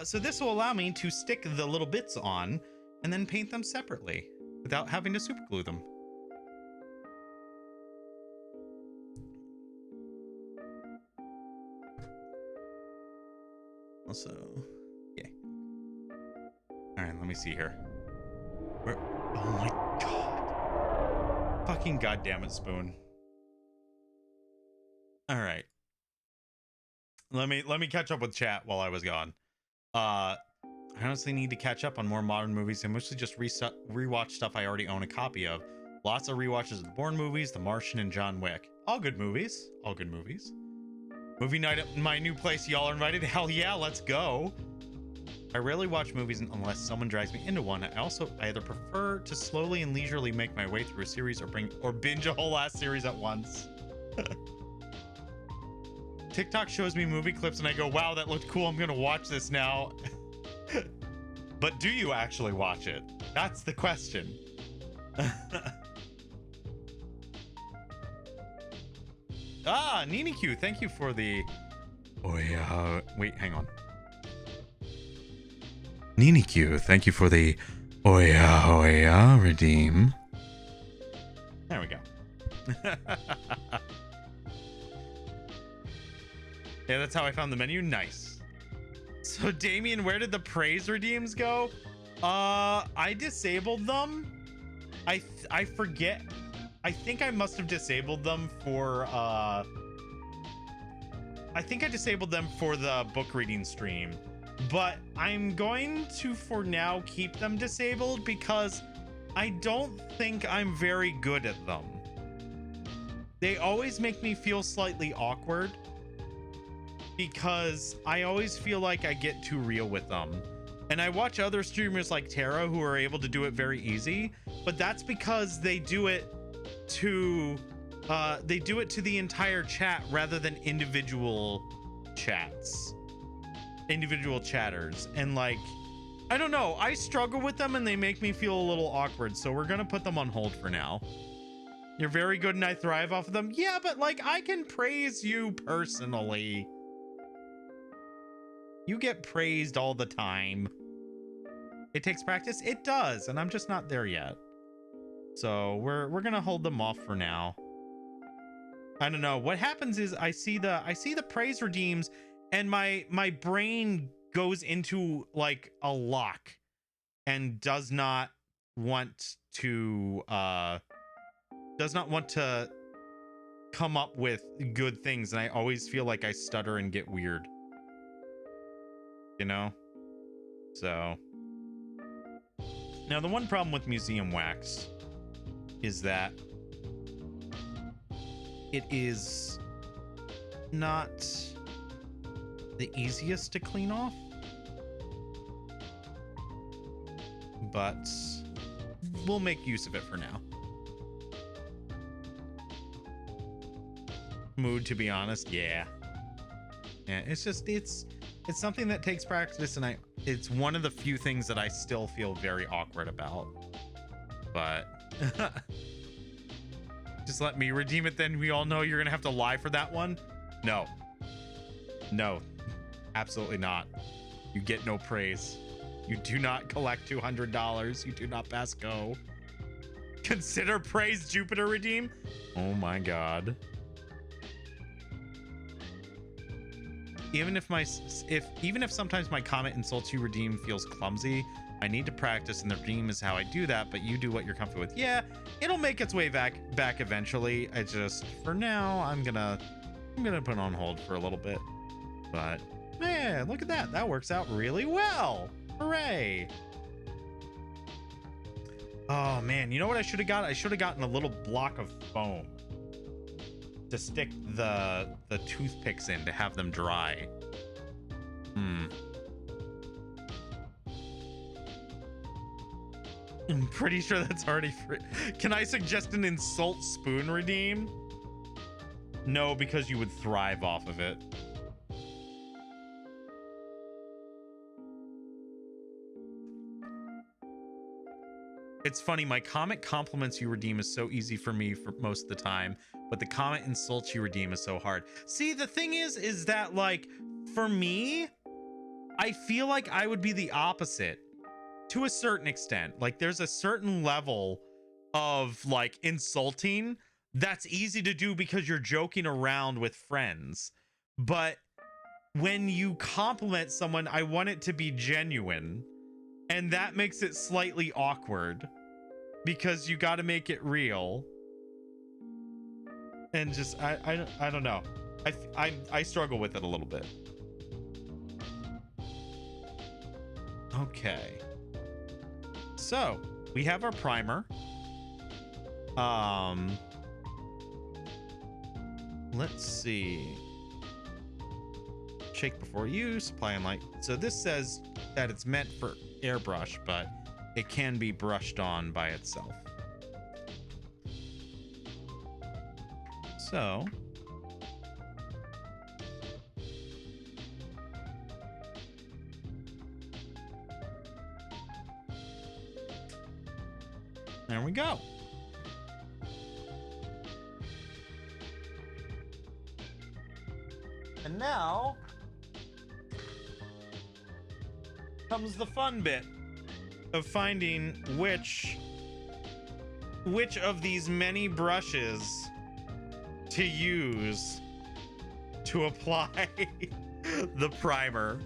So this will allow me to stick the little bits on and then paint them separately without having to super glue them. Also, yeah. All right, let me see here. Where? Oh my god! Fucking goddamn it, Spoon. All right. Let me catch up with chat while I was gone. I honestly need to catch up on more modern movies and mostly just rewatch stuff I already own a copy of. Lots of rewatches of the Bourne movies, The Martian, and John Wick. All good movies. All good movies. Movie night at my new place, y'all are invited. Hell yeah, let's go. I rarely watch movies unless someone drags me into one. I either prefer to slowly and leisurely make my way through a series or binge a whole ass series at once. TikTok shows me movie clips and I go, wow, that looked cool. I'm gonna watch this now. But do you actually watch it? That's the question. Ah, Nini Q, thank you for the... Oh yeah, wait, hang on. Nini Q, thank you for the... Oh yeah, redeem. There we go. Yeah, that's how I found the menu. Nice. So, Damien, where did the praise redeems go? I disabled them. I forget. I think I must have disabled them for, I think I disabled them for the book reading stream. But I'm going to, for now, keep them disabled because I don't think I'm very good at them. They always make me feel slightly awkward because I always feel like I get too real with them. And I watch other streamers like Tara who are able to do it very easy, but that's because they do it to the entire chat rather than individual chats, individual chatters. And like, I don't know, I struggle with them and they make me feel a little awkward. So we're gonna put them on hold for now. You're very good and I thrive off of them. Yeah, but like, I can praise you personally. You get praised all the time. It takes practice. It does, and I'm just not there yet. So we're gonna hold them off for now. I don't know. What happens is I see the praise redeems, and my brain goes into like a lock, and does not want to come up with good things, and I always feel like I stutter and get weird. You know? So now the one problem with museum wax is that it is not the easiest to clean off, but we'll make use of it for now. Mood, to be honest. Yeah, it's just it's something that takes practice, and it's one of the few things that I still feel very awkward about. But just let me redeem it then. We all know you're gonna have to lie for that one. No, absolutely not. You get no praise. You do not collect $200. You do not pass go. Consider praise Jupiter redeem. Oh my god. Even if sometimes my comment insults you, redeem feels clumsy, I need to practice, and the redeem is how I do that, but you do what you're comfortable with. Yeah, it'll make its way back eventually. I just, for now, I'm gonna put it on hold for a little bit. But man, look at that. That works out really well. Hooray. Oh man, you know what I should have got? I should have gotten a little block of foam to stick the toothpicks in to have them dry. I'm pretty sure that's already free. Can I suggest an insult spoon redeem? No, because you would thrive off of it. It's funny, my comment compliments you redeem is so easy for me for most of the time, but the comment insults you redeem is so hard. See, the thing is that, like, for me, I feel like I would be the opposite to a certain extent. Like, there's a certain level of, like, insulting that's easy to do because you're joking around with friends. But when you compliment someone, I want it to be genuine. And that makes it slightly awkward because you got to make it real. And just I don't know. I struggle with it a little bit. Okay. So, we have our primer. Let's see. Shake before use, apply on light. So this says that it's meant for airbrush, but it can be brushed on by itself. So there we go. And now comes the fun bit of finding which of these many brushes to use to apply the primer.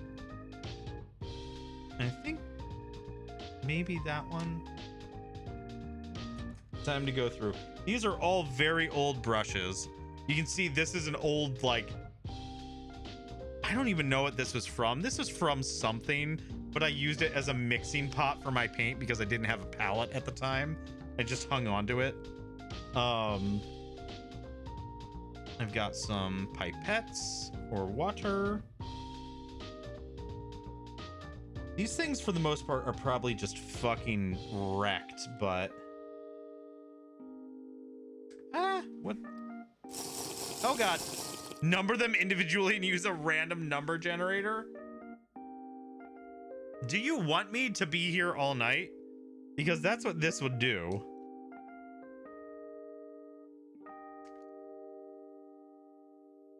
I think maybe that one. Time to go through. These are all very old brushes. You can see this is an old, like, I don't even know what this was from. This was from something, but I used it as a mixing pot for my paint because I didn't have a palette at the time. I just hung on to it. I've got some pipettes for water. These things, for the most part, are probably just fucking wrecked, but... what? Oh, God. Number them individually and use a random number generator? Do you want me to be here all night? Because that's what this would do.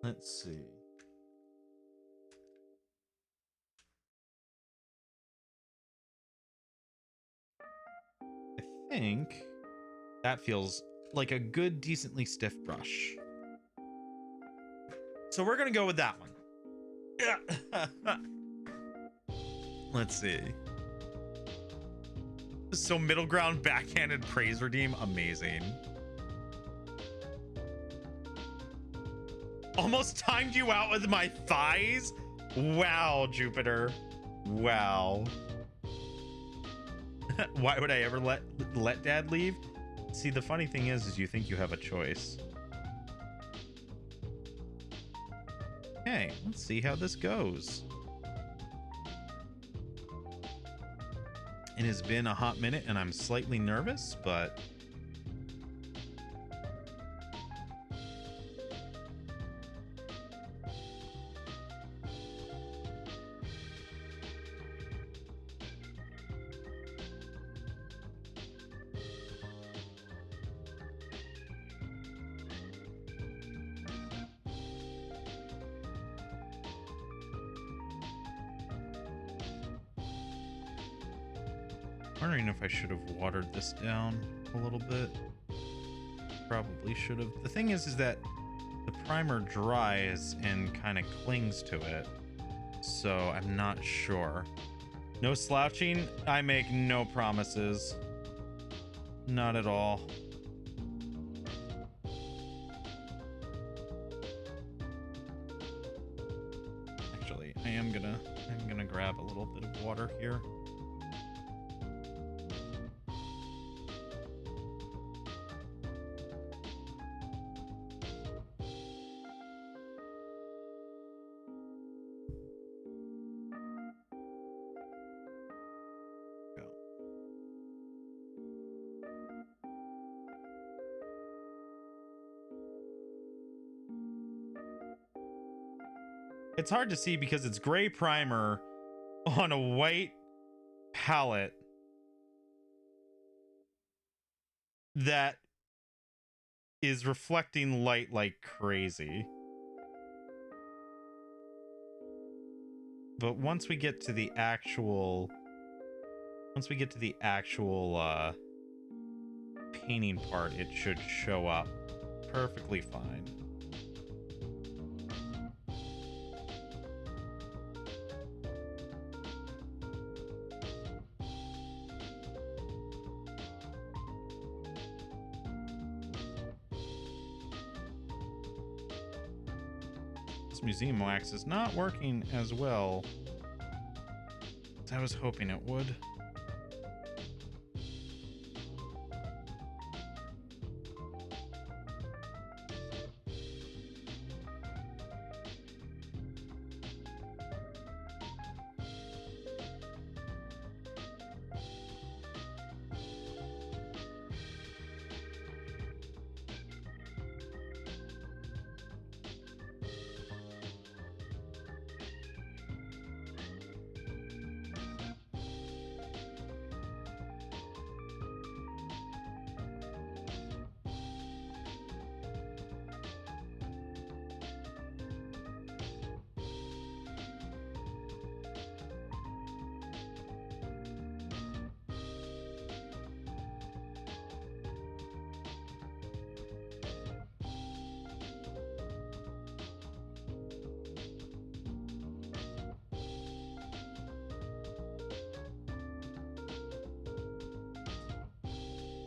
Let's see. I think that feels like a good, decently stiff brush. So we're gonna go with that one. Let's see. So middle ground backhanded praise redeem, amazing. Almost timed you out with my thighs. Wow, Jupiter. Wow. Why would I ever let dad leave? See, the funny thing is you think you have a choice. Okay, let's see how this goes. It has been a hot minute and I'm slightly nervous, but wondering if I should have watered this down a little bit. Probably should have. The thing is that the primer dries and kind of clings to it, so I'm not sure. No slouching. I make no promises. Not at all. Actually, I'm gonna grab a little bit of water here. It's hard to see because it's gray primer on a white palette. that is reflecting light like crazy. But once we get to the actual painting part, it should show up perfectly fine. This museum wax is not working as well as I was hoping it would.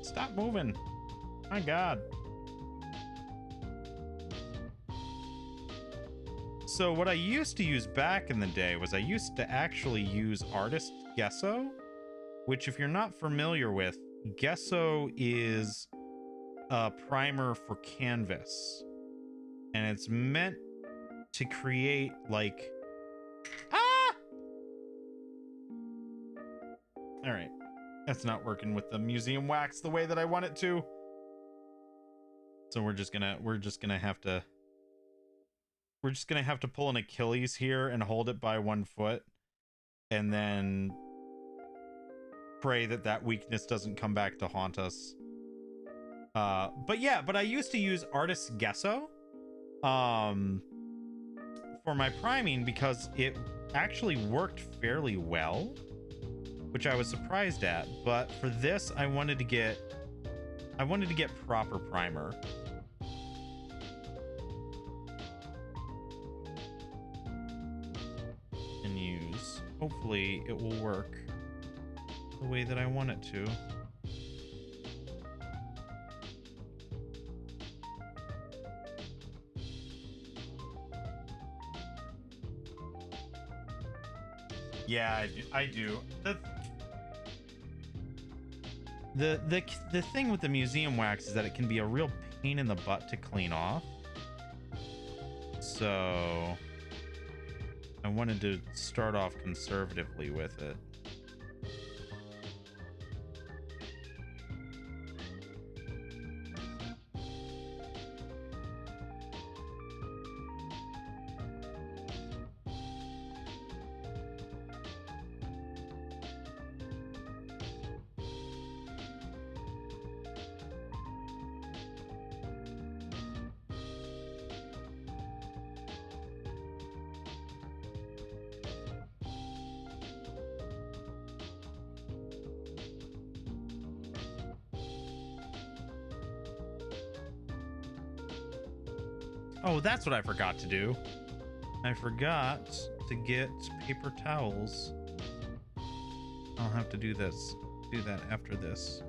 Stop moving. My God. So what I used to use back in the day was I used to actually use Artist Gesso, which if you're not familiar with, Gesso is a primer for canvas. And it's meant to create like... Ah! All right. That's not working with the museum wax the way that I want it to. So we're just gonna have to pull an Achilles here and hold it by 1 foot, and then pray that that weakness doesn't come back to haunt us. But I used to use Artist Gesso for my priming because it actually worked fairly well, which I was surprised at. But for this, I wanted to get proper primer. And use. Hopefully it will work the way that I want it to. Yeah, I do. The thing with the museum wax is that it can be a real pain in the butt to clean off. So I wanted to start off conservatively with it. Oh, that's what I forgot to do. I forgot to get paper towels. I'll have to do that after this.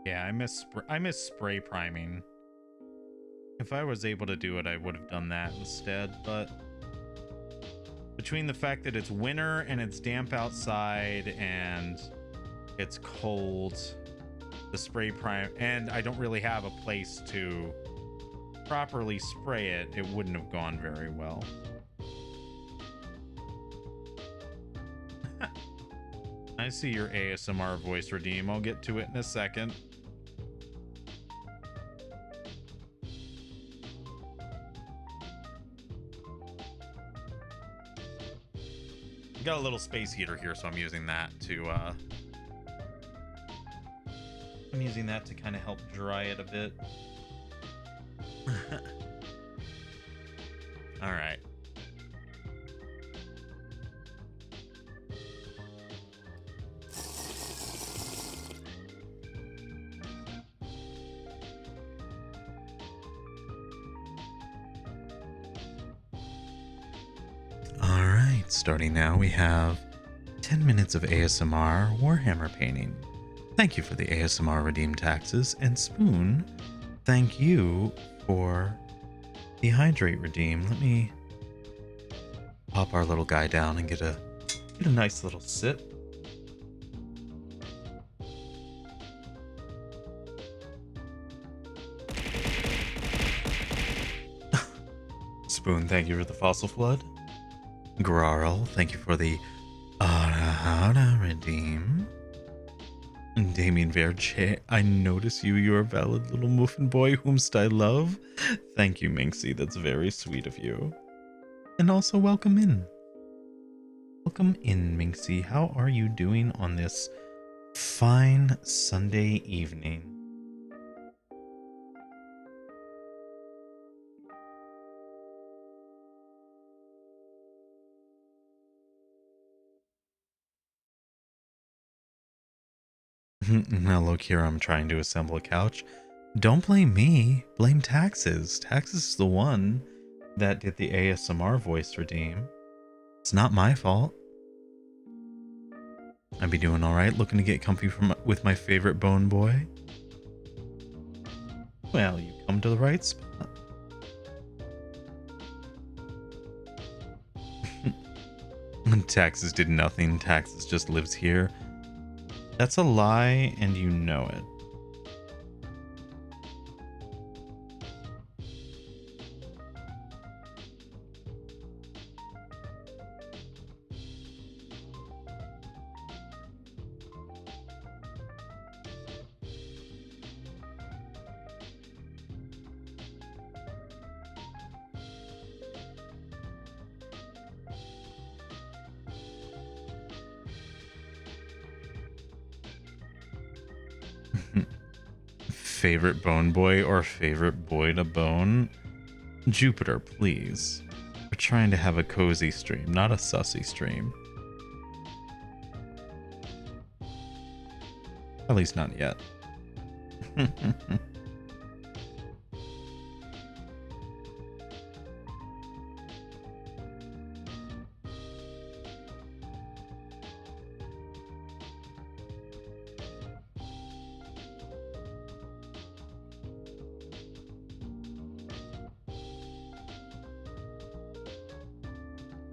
Yeah, I miss spray priming. If I was able to do it, I would have done that instead, but between the fact that it's winter and it's damp outside and it's cold, the spray prime, and I don't really have a place to properly spray it, it wouldn't have gone very well. I see your ASMR voice, Redeem. I'll get to it in a second. Got a little space heater here, so I'm using that to kind of help dry it a bit. All right. Starting now, we have 10 minutes of ASMR Warhammer painting. Thank you for the ASMR redeemed taxes, and Spoon, thank you for the hydrate redeem. Let me pop our little guy down and get a nice little sip. Spoon, thank you for the fossil flood. Grarl, thank you for the Arahara redeem. Damien Verde, I notice you. You are a valid little muffin boy whomst I love. Thank you, Minxie. That's very sweet of you. And also welcome in. Welcome in, Minxie. How are you doing on this fine Sunday evening? Now look here, I'm trying to assemble a couch. Don't blame me, blame Taxes. Taxes is the one that did the ASMR voice redeem. It's not my fault. I'd be doing alright, looking to get comfy with my favorite bone boy. Well, you come to the right spot. Taxes did nothing, Taxes just lives here. That's a lie, and you know it. Favorite bone boy or favorite boy to bone? Jupiter, please. We're trying to have a cozy stream, not a sussy stream. At least not yet.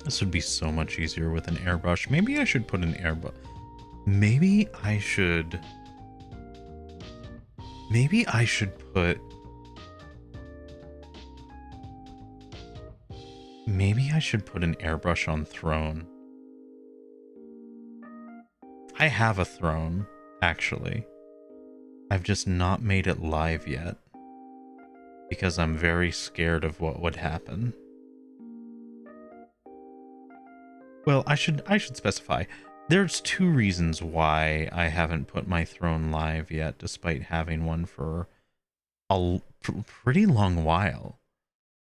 This would be so much easier with an airbrush. Maybe I should put an airbrush. Maybe I should put an airbrush on throne. I have a throne, actually. I've just not made it live yet because I'm very scared of what would happen. Well, I should specify. There's two reasons why I haven't put my throne live yet, despite having one for a pretty long while.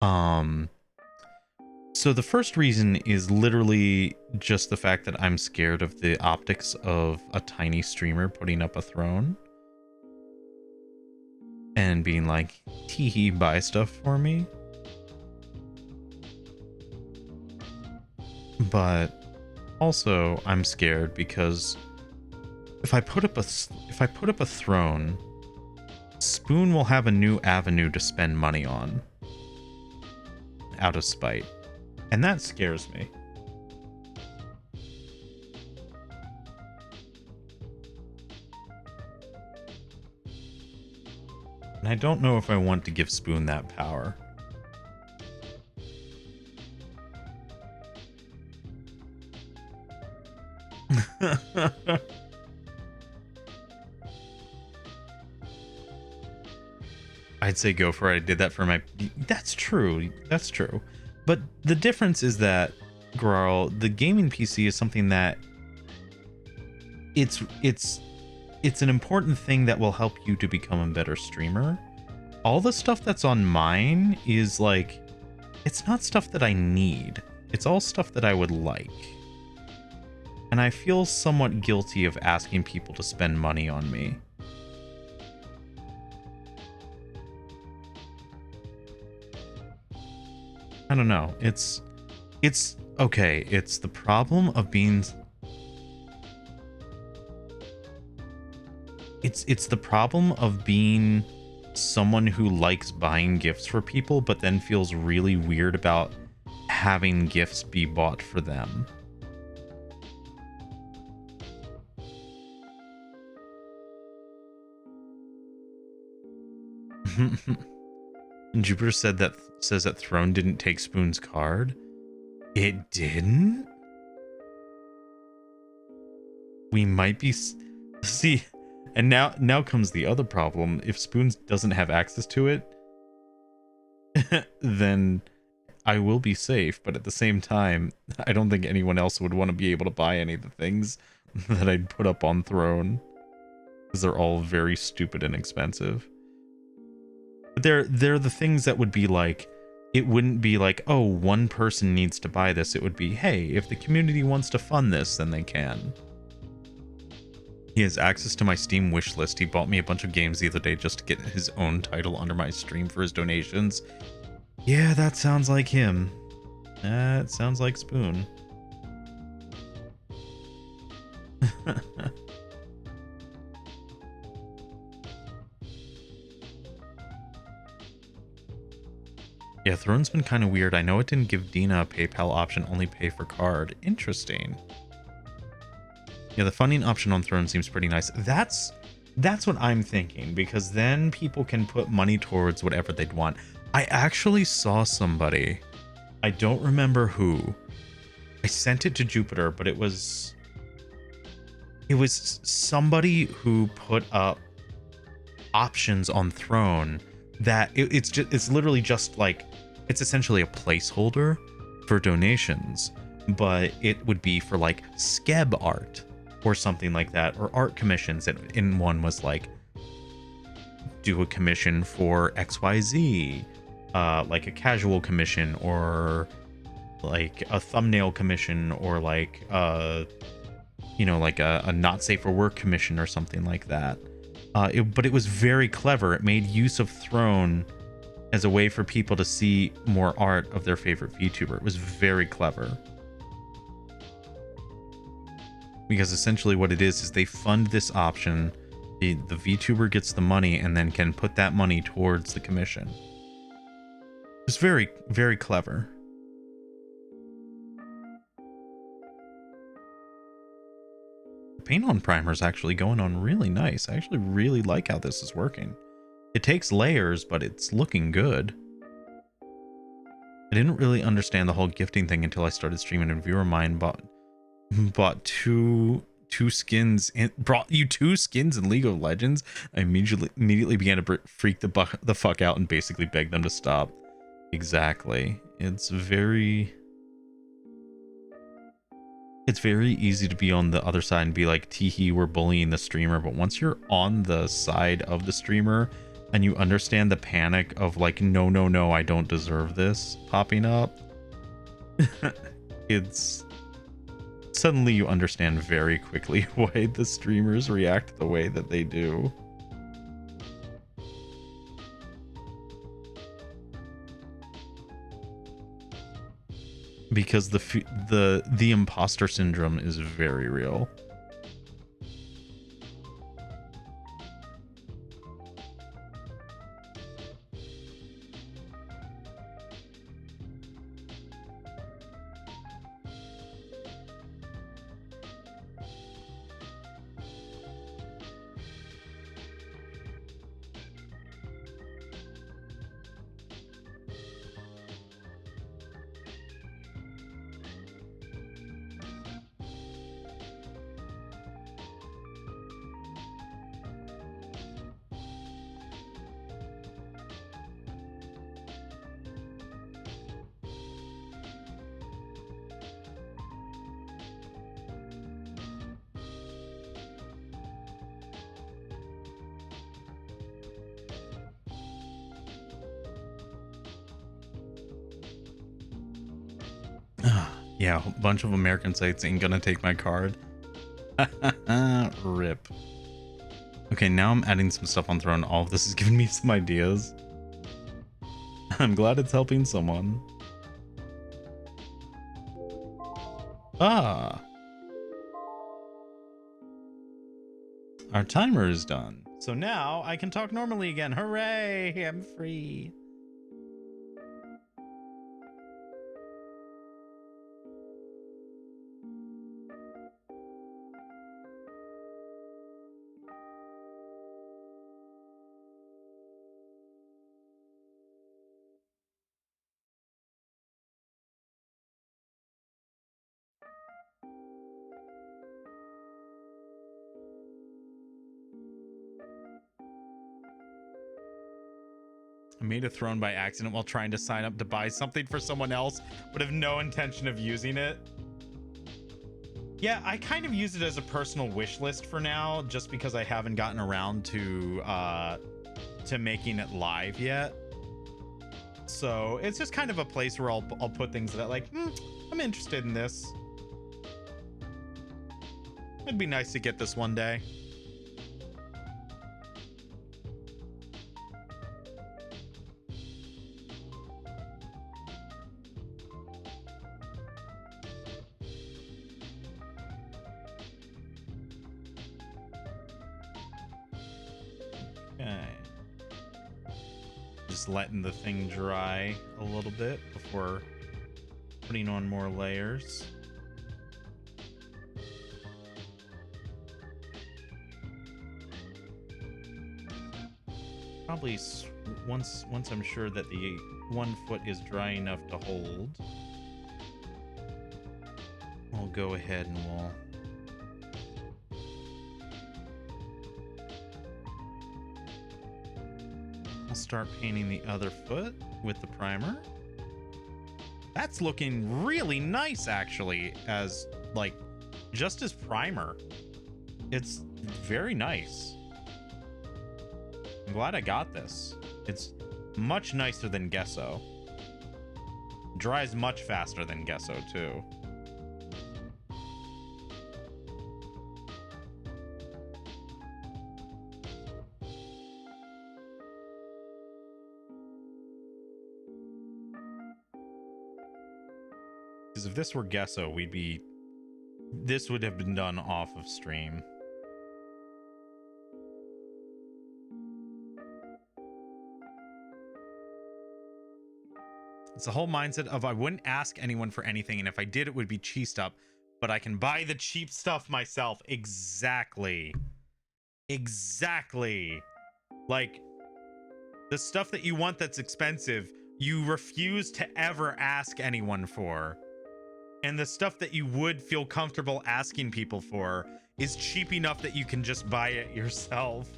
So the first reason is literally just the fact that I'm scared of the optics of a tiny streamer putting up a throne and being like, tee-hee, buy stuff for me. But also I'm scared because if I put up a throne, Spoon will have a new avenue to spend money on out of spite, and that scares me. And I don't know if I want to give Spoon that power. I'd say go for it. I did that for my... That's true. That's true. But the difference is that, Grarl, the gaming PC is something that... It's an important thing that will help you to become a better streamer. All the stuff that's on mine is like... It's not stuff that I need. It's all stuff that I would like. And I feel somewhat guilty of asking people to spend money on me. I don't know. It's okay. It's the problem of being... It's the problem of being someone who likes buying gifts for people, but then feels really weird about having gifts be bought for them. Jupiter says that Throne didn't take Spoon's card. It didn't? We might be... See, and now comes the other problem. If Spoon doesn't have access to it, then I will be safe. But at the same time, I don't think anyone else would want to be able to buy any of the things that I'd put up on Throne, because they're all very stupid and expensive. But they're the things that would be like, it wouldn't be like, oh, one person needs to buy this. It would be, hey, if the community wants to fund this, then they can. He has access to my Steam wish list. He bought me a bunch of games the other day just to get his own title under my stream for his donations. Yeah, that sounds like him. That sounds like Spoon. Yeah, Throne's been kind of weird. I know it didn't give Dina a PayPal option, only pay for card. Interesting. Yeah, the funding option on Throne seems pretty nice. That's what I'm thinking, because then people can put money towards whatever they'd want. I actually saw somebody. I don't remember who. I sent it to Jupiter, but it was somebody who put up options on Throne that it's literally just like, it's essentially a placeholder for donations, but it would be for like skeb art or something like that, or art commissions. And one was like, do a commission for XYZ, like a casual commission, or like a thumbnail commission, or like you know, like a not safe for work commission or something like that. But it was very clever. It made use of Throne as a way for people to see more art of their favorite VTuber. It was very clever. Because essentially what it is they fund this option, the VTuber gets the money and then can put that money towards the commission. It's very, very clever. The paint on primer is actually going on really nice. I actually really like how this is working. It takes layers, but it's looking good. I didn't really understand the whole gifting thing until I started streaming, and viewer mine bought two skins and brought you 2 skins in League of Legends. I immediately began to freak the fuck out and basically beg them to stop. Exactly. It's very easy to be on the other side and be like, teehee, we're bullying the streamer. But once you're on the side of the streamer and you understand the panic of like, no, I don't deserve this popping up, it's suddenly you understand very quickly why the streamers react the way that they do. Because the imposter syndrome is very real. Yeah, a bunch of American sites ain't gonna take my card. Rip. Okay, now I'm adding some stuff on Throne. All of this is giving me some ideas. I'm glad it's helping someone. Ah. Our timer is done. So now I can talk normally again. Hooray! I'm free. I made a throne by accident while trying to sign up to buy something for someone else, but have no intention of using it. Yeah, I kind of use it as a personal wish list for now, just because I haven't gotten around to making it live yet. So it's just kind of a place where I'll put things that I'm interested in this. It'd be nice to get this one day. Just letting the thing dry a little bit before putting on more layers. Probably once I'm sure that the 1 foot is dry enough to hold, I'll go ahead and I'll start painting the other foot with the primer. That's looking really nice, actually, as just as primer. It's very nice. I'm glad I got this. It's much nicer than Gesso. Dries much faster than Gesso too. Because if this were Gesso, this would have been done off of stream. It's the whole mindset of I wouldn't ask anyone for anything, and if I did, it would be cheesed up, but I can buy the cheap stuff myself. Exactly. Like, the stuff that you want that's expensive, you refuse to ever ask anyone for. And the stuff that you would feel comfortable asking people for is cheap enough that you can just buy it yourself.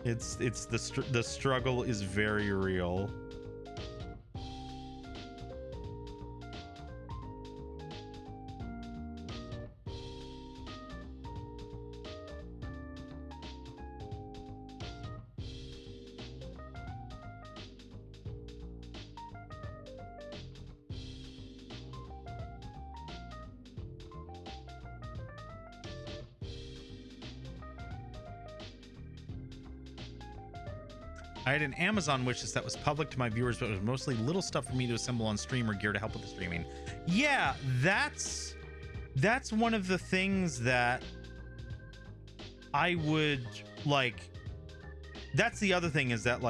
It's the struggle is very real. I had an Amazon wishlist that was public to my viewers, but it was mostly little stuff for me to assemble on stream or gear to help with the streaming. Yeah, that's one of the things that I would like. That's the other thing, is that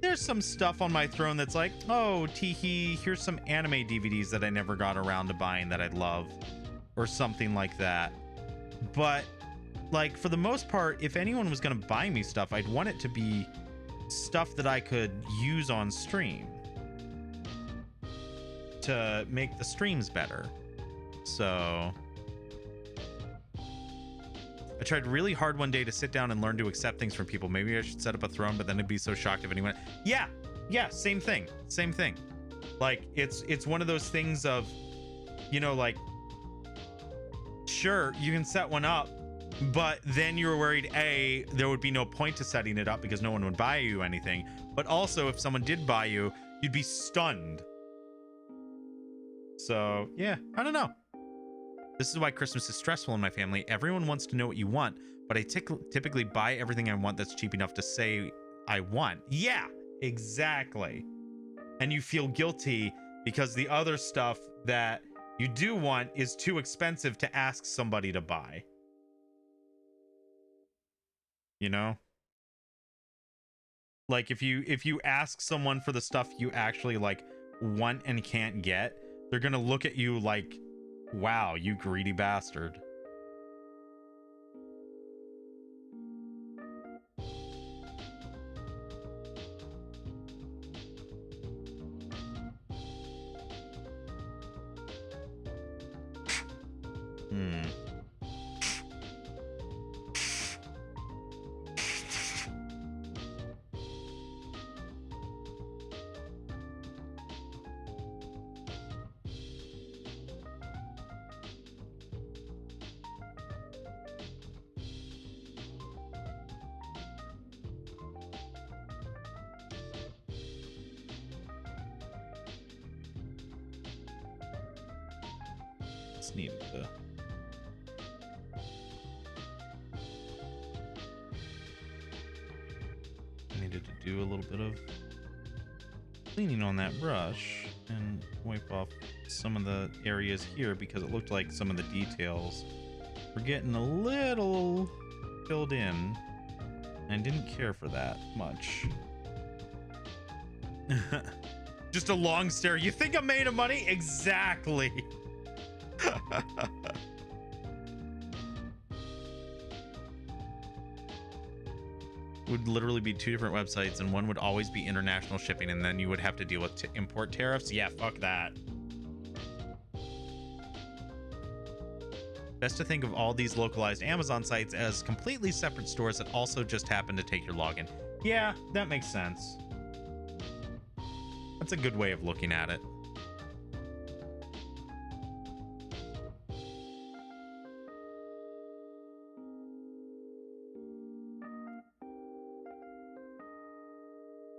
there's some stuff on my throne that's like, oh, teehee, here's some anime DVDs that I never got around to buying that I'd love, or something like that. But for the most part, if anyone was going to buy me stuff, I'd want it to be stuff that I could use on stream to make the streams better. So I tried really hard one day to sit down and learn to accept things from people. Maybe I should set up a throne, but then I'd be so shocked if anyone. Yeah, same thing. It's one of those things of, sure, you can set one up, but then you were worried, A, there would be no point to setting it up because no one would buy you anything. But also, if someone did buy you, you'd be stunned So yeah, I don't know. This is why Christmas is stressful in my family. Everyone wants to know what you want, but I typically buy everything I want that's cheap enough to say I want. Yeah, exactly. And you feel guilty because the other stuff that you do want is too expensive to ask somebody to buy. You know? Like if you ask someone for the stuff you actually like want and can't get, they're going to look at you like, wow, you greedy bastard. Needed to do a little bit of cleaning on that brush and wipe off some of the areas here because it looked like some of the details were getting a little filled in and didn't care for that much. Just a long stare. You think I'm made of money? Exactly. Would literally be two different websites, and one would always be international shipping, and then you would have to deal with import tariffs. Yeah, fuck that. Best to think of all these localized Amazon sites as completely separate stores that also just happen to take your login. Yeah, that makes sense. That's a good way of looking at it.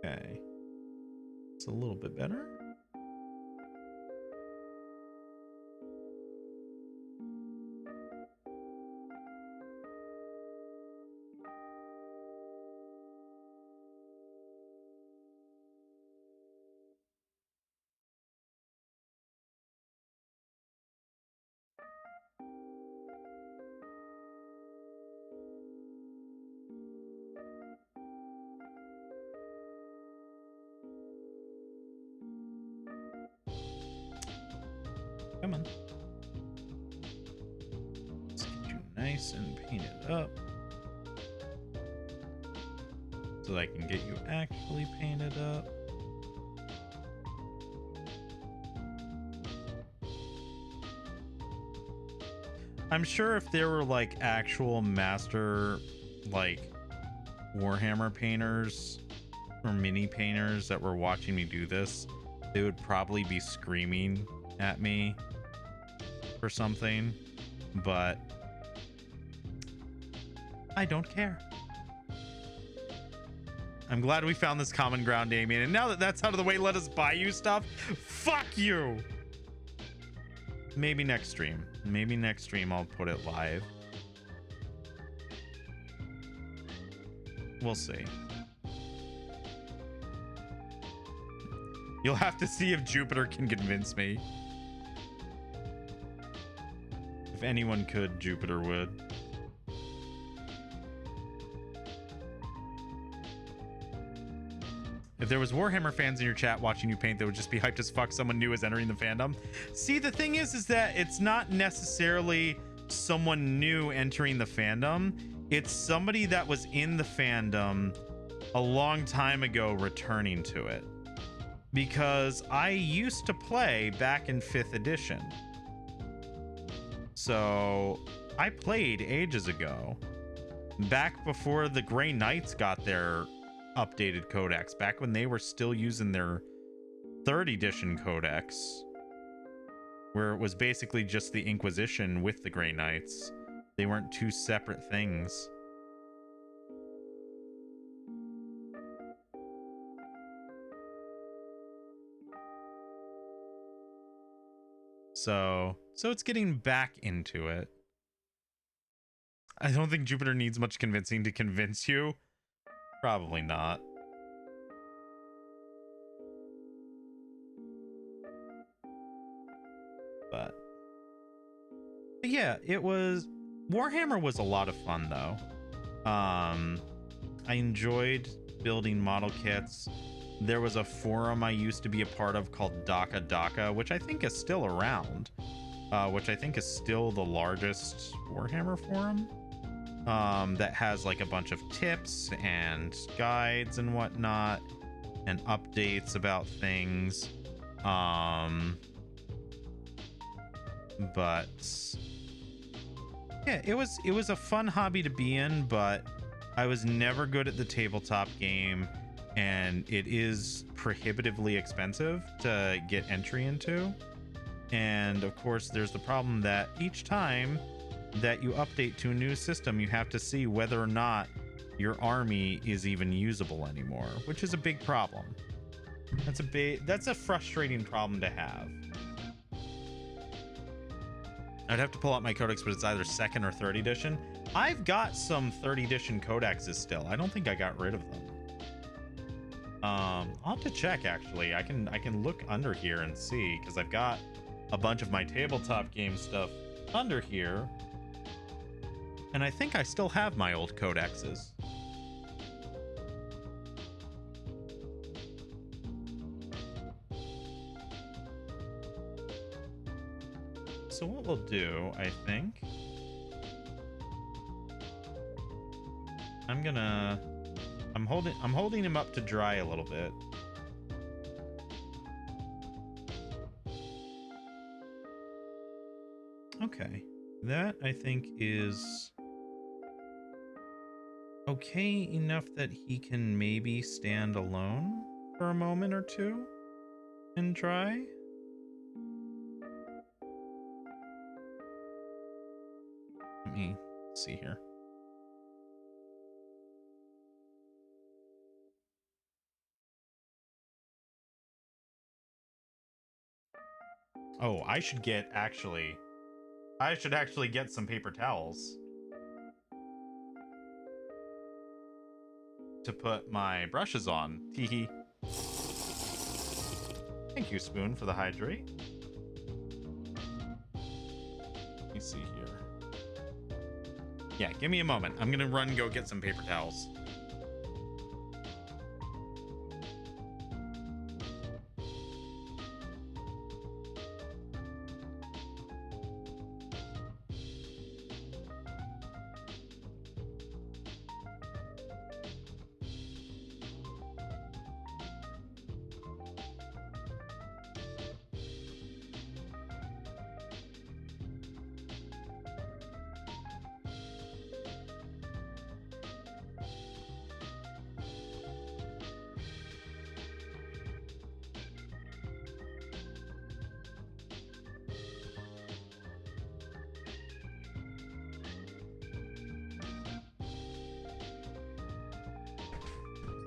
Okay, it's a little bit better. Come on. Let's get you nice and painted up so that I can get you actually painted up. I'm sure if there were like actual master like Warhammer painters or mini painters that were watching me do this, they would probably be screaming at me for something, but I don't care. I'm glad we found this common ground, Damien, and now that that's out of the way, let us buy you stuff. Fuck you. Maybe next stream. Maybe next stream I'll put it live. We'll see. You'll have to see if Jupiter can convince me. If anyone could, Jupiter would. If there was Warhammer fans in your chat watching you paint, they would just be hyped as fuck someone new is entering the fandom. See, the thing is that it's not necessarily someone new entering the fandom. It's somebody that was in the fandom a long time ago returning to it. Because I used to play back in 5th edition. So I played ages ago. Back before the Grey Knights got their updated codex, back when they were still using their 3rd edition codex, where it was basically just the Inquisition with the Grey Knights. They weren't two separate things. So it's getting back into it. I don't think Jupiter needs much convincing to convince you. Probably not. But yeah, it was... Warhammer was a lot of fun, though. I enjoyed building model kits. There was a forum I used to be a part of called Daka, which I think is still around. Which I think is still the largest Warhammer forum. That has like a bunch of tips and guides and whatnot, and updates about things. But yeah, it was a fun hobby to be in, but I was never good at the tabletop game, and it is prohibitively expensive to get entry into. And of course, there's the problem that each time that you update to a new system, you have to see whether or not your army is even usable anymore, which is a big problem. That's a frustrating problem to have. I'd have to pull out my codex, but it's either 2nd or 3rd edition. I've got some 3rd edition codexes still. I don't think I got rid of them. I'll have to check, actually. I can look under here and see, because I've got a bunch of my tabletop game stuff under here, and I think I still have my old codexes. So what we'll do, I think, I'm holding him up to dry a little bit. Okay, that I think is okay enough that he can maybe stand alone for a moment or two and dry. Let me see here. Oh, I should actually get some paper towels to put my brushes on. Teehee. Thank you, Spoon, for the hydrate. Let me see here. Yeah, give me a moment. I'm gonna run and go get some paper towels.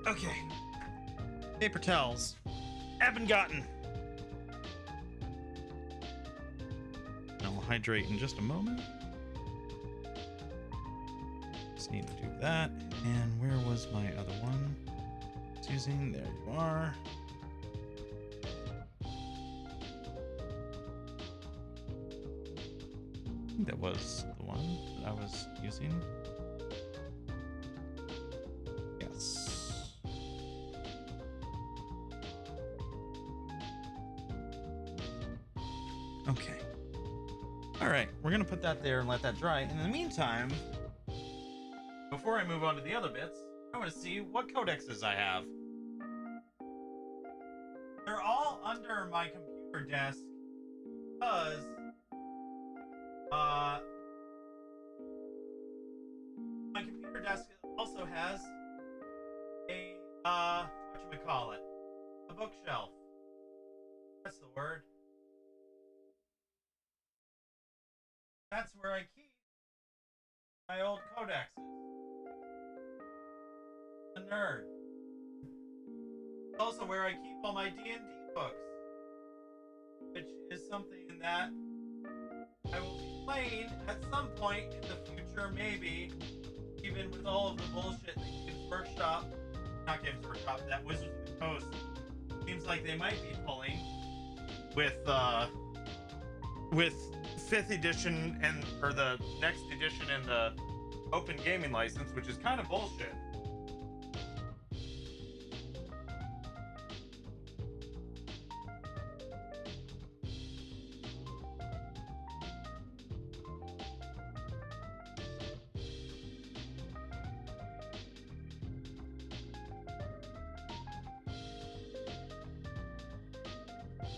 Okay. Paper towels. Have been gotten. I'll hydrate in just a moment. Just need to do that. And where was my other one? Susan, there you are. I think that was the one that I was using. Yes. Okay. All right, we're gonna put that there and let that dry. In the meantime, before I move on to the other bits, I want to see what codexes I have. They're all under my computer desk because my computer desk also has a whatchamacallit, a bookshelf. That's the word. That's where I keep my old codexes. The nerd. It's also where I keep all my D&D books. which is something that I will be playing at some point in the future, maybe, even with all of the bullshit that Games Workshop, that Wizards of the Coast seems like they might be pulling with 5th edition or the next edition and the open gaming license, which is kind of bullshit.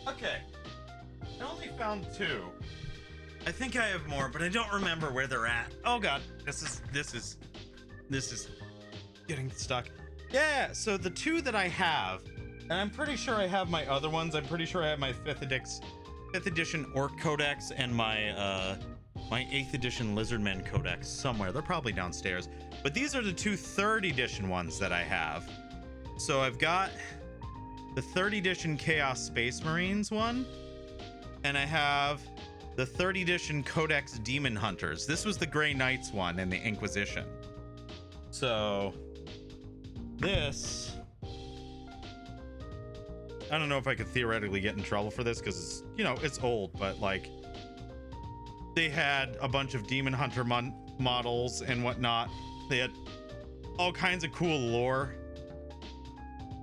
Okay, I only found 2. I think I have more, but I don't remember where they're at. Oh god, this is getting stuck. Yeah, so the 2 that I have, and I'm pretty sure I have my other ones. I'm pretty sure I have my 5th edition Orc Codex and my my 8th edition Lizardmen Codex somewhere. They're probably downstairs. But these are the 2 3rd edition ones that I have. So I've got the 3rd edition Chaos Space Marines one, and I have the 3rd edition Codex Demon Hunters. This was the Grey Knights one in the Inquisition. So this, I don't know if I could theoretically get in trouble for this because it's, you know, it's old, but like they had a bunch of Demon Hunter models and whatnot. They had all kinds of cool lore.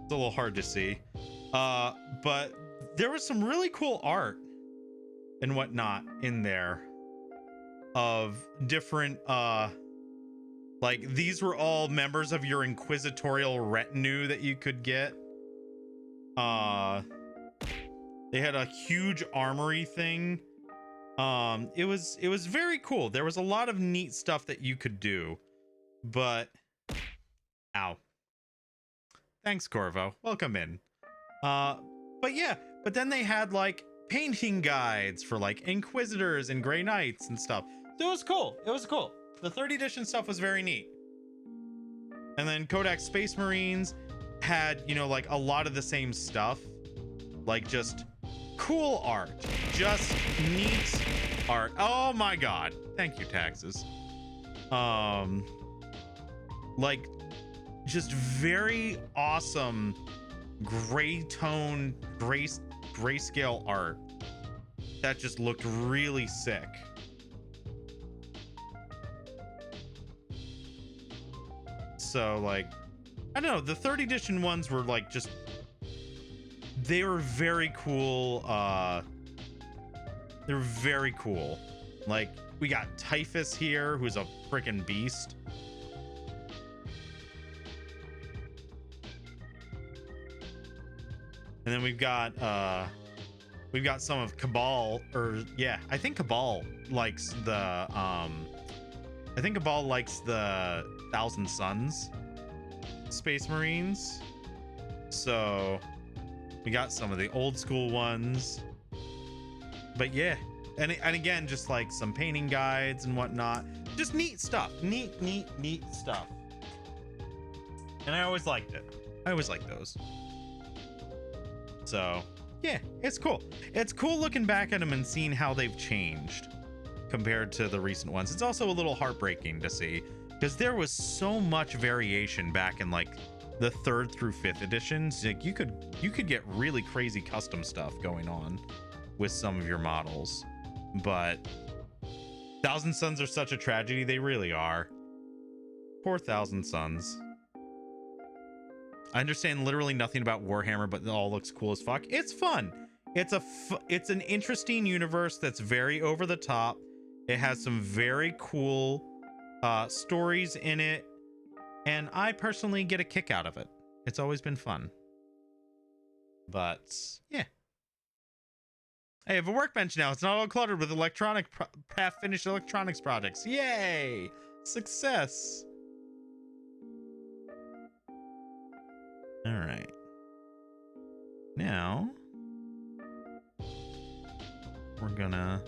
It's a little hard to see. But there was some really cool art and whatnot in there of different, like these were all members of your inquisitorial retinue that you could get. They had a huge armory thing. It was very cool. There was a lot of neat stuff that you could do, but ow. Thanks, Corvo. Welcome in. But yeah, but then they had like painting guides for like Inquisitors and Grey Knights and stuff. So it was cool. It was cool. The 3rd edition stuff was very neat. And then Codex Space Marines had, you know, like a lot of the same stuff, like just cool art, just neat art. Oh my god. Thank you, Taxes. Like just very awesome gray tone, grayscale art that just looked really sick. So like, I don't know, the 3rd edition ones were like just, they were very cool. They're very cool. Like we got Typhus here, who's a freaking beast. And then we've got some of Cabal, or yeah, I think Cabal likes the Thousand Suns Space Marines. So we got some of the old school ones. But yeah, and again, just like some painting guides and whatnot. Just neat stuff. Neat stuff. And I always liked it. I always liked those. So yeah, it's cool. It's cool looking back at them and seeing how they've changed compared to the recent ones. It's also a little heartbreaking to see because there was so much variation back in like the 3rd through 5th editions. Like you could get really crazy custom stuff going on with some of your models, but Thousand Suns are such a tragedy. They really are. Poor Thousand Suns. I understand literally nothing about Warhammer, but it all looks cool as fuck. It's fun. It's an interesting universe that's very over the top. It has some very cool stories in it, and I personally get a kick out of it. It's always been fun. But yeah, I have a workbench now. It's not all cluttered with half-finished electronics projects. Yay! Success. All right. Now we're gonna,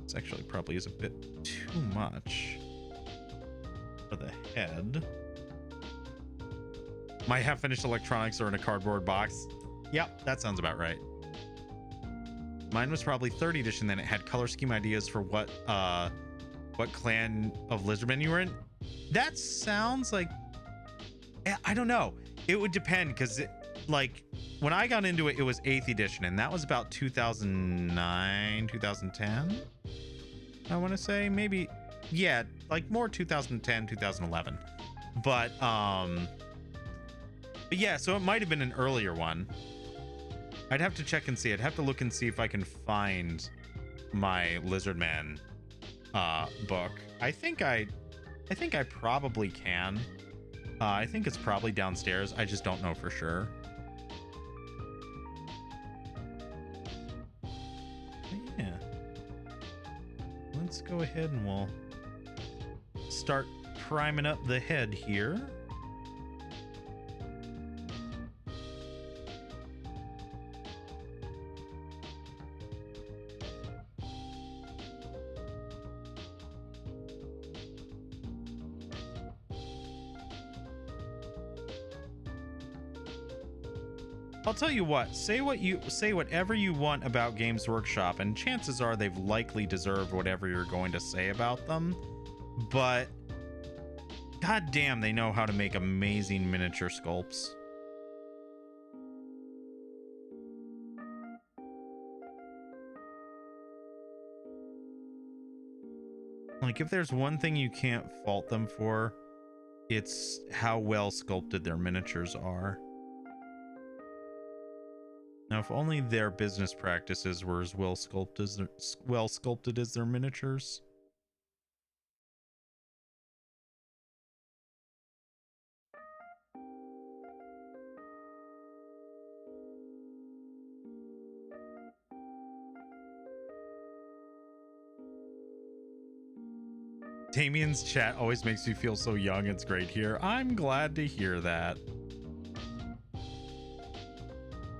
this actually probably is a bit too much for the head. My half-finished electronics are in a cardboard box. Yep, that sounds about right. Mine was probably 3rd edition. Then it had color scheme ideas for what clan of lizardmen you were in. That sounds like, I don't know. It would depend, because like when I got into it, it was 8th edition, and that was about 2009, 2010. I want to say maybe, yeah, like more 2010, 2011. But yeah, so it might have been an earlier one. I'd have to check and see. I'd have to look and see if I can find my Lizardman book. I think I probably can. I think it's probably downstairs. I just don't know for sure. But yeah. Let's go ahead and we'll start priming up the head here. I'll tell you what, say whatever you want about Games Workshop, and chances are they've likely deserved whatever you're going to say about them, but god damn, they know how to make amazing miniature sculpts. Like, if there's one thing you can't fault them for, it's how well sculpted their miniatures are. Now, if only their business practices were as well sculpted as their miniatures. Damien's chat always makes me feel so young. It's great here. I'm glad to hear that.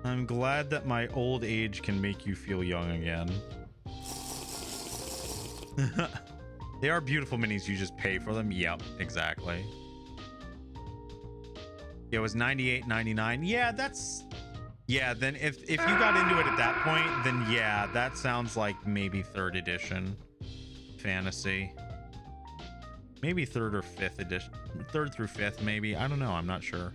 I'm glad that my old age can make you feel young again. They are beautiful minis. You just pay for them. Yep, exactly. It was $98.99. Yeah, that's... Yeah, then if you got into it at that point, then yeah, that sounds like maybe 3rd edition fantasy. Maybe 3rd or 5th edition. 3rd through 5th, maybe. I don't know. I'm not sure.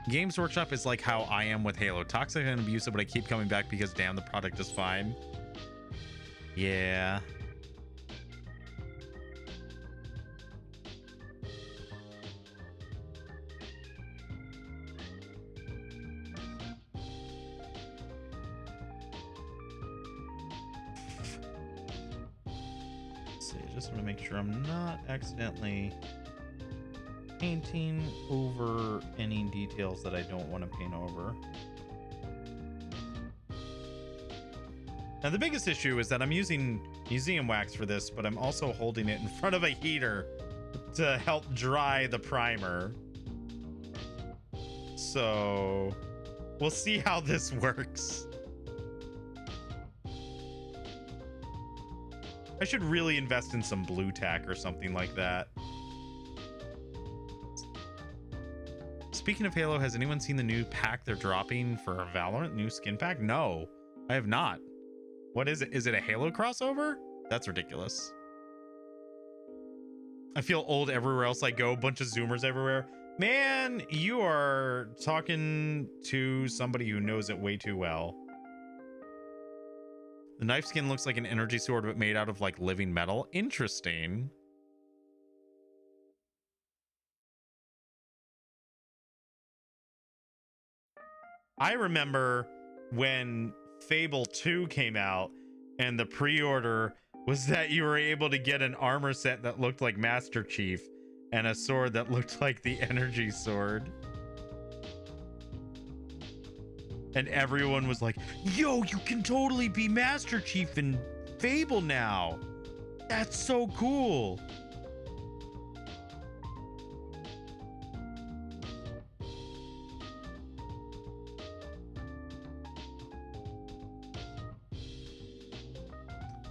Games Workshop is like how I am with Halo. Toxic and abusive, but I keep coming back because damn, the product is fine. Yeah. Let's see, I just want to make sure I'm not accidentally painting over any details that I don't want to paint over. Now the biggest issue is that I'm using museum wax for this, but I'm also holding it in front of a heater to help dry the primer. So we'll see how this works. I should really invest in some blue tack or something like that. Speaking of Halo, has anyone seen the new pack they're dropping for Valorant? New skin pack? No, I have not. What is it? Is it a Halo crossover? That's ridiculous. I feel old everywhere else I go. Bunch of Zoomers everywhere. Man, you are talking to somebody who knows it way too well. The knife skin looks like an energy sword, but made out of like living metal. Interesting. I remember when Fable 2 came out and the pre-order was that you were able to get an armor set that looked like Master Chief and a sword that looked like the energy sword. And everyone was like, yo, you can totally be Master Chief in Fable now. That's so cool.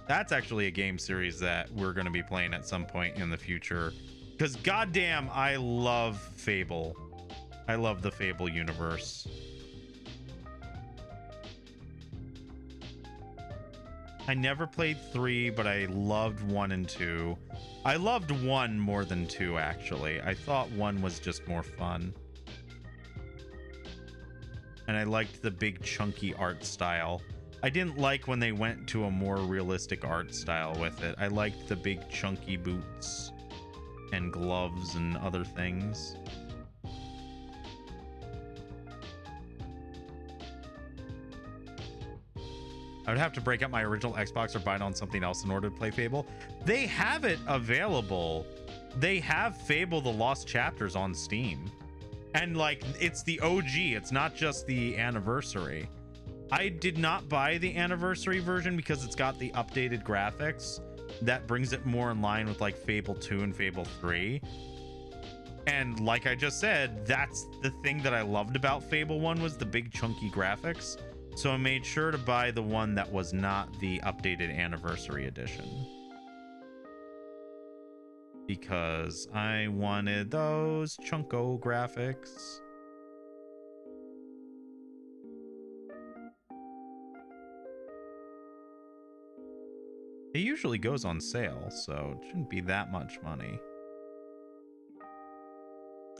That's actually a game series that we're going to be playing at some point in the future. Because goddamn, I love Fable. I love the Fable universe. I never played 3, but I loved 1 and 2. I loved 1 more than 2, actually. I thought 1 was just more fun. And I liked the big chunky art style. I didn't like when they went to a more realistic art style with it. I liked the big chunky boots and gloves and other things. I would have to break out my original Xbox or buy it on something else in order to play Fable. They have it available. They have Fable The Lost Chapters on Steam. And like, it's the OG. It's not just the anniversary. I did not buy the anniversary version because it's got the updated graphics. That brings it more in line with like Fable 2 and Fable 3. And like I just said, that's the thing that I loved about Fable 1 was the big chunky graphics. So I made sure to buy the one that was not the updated anniversary edition. Because I wanted those chunko graphics. It usually goes on sale, so it shouldn't be that much money.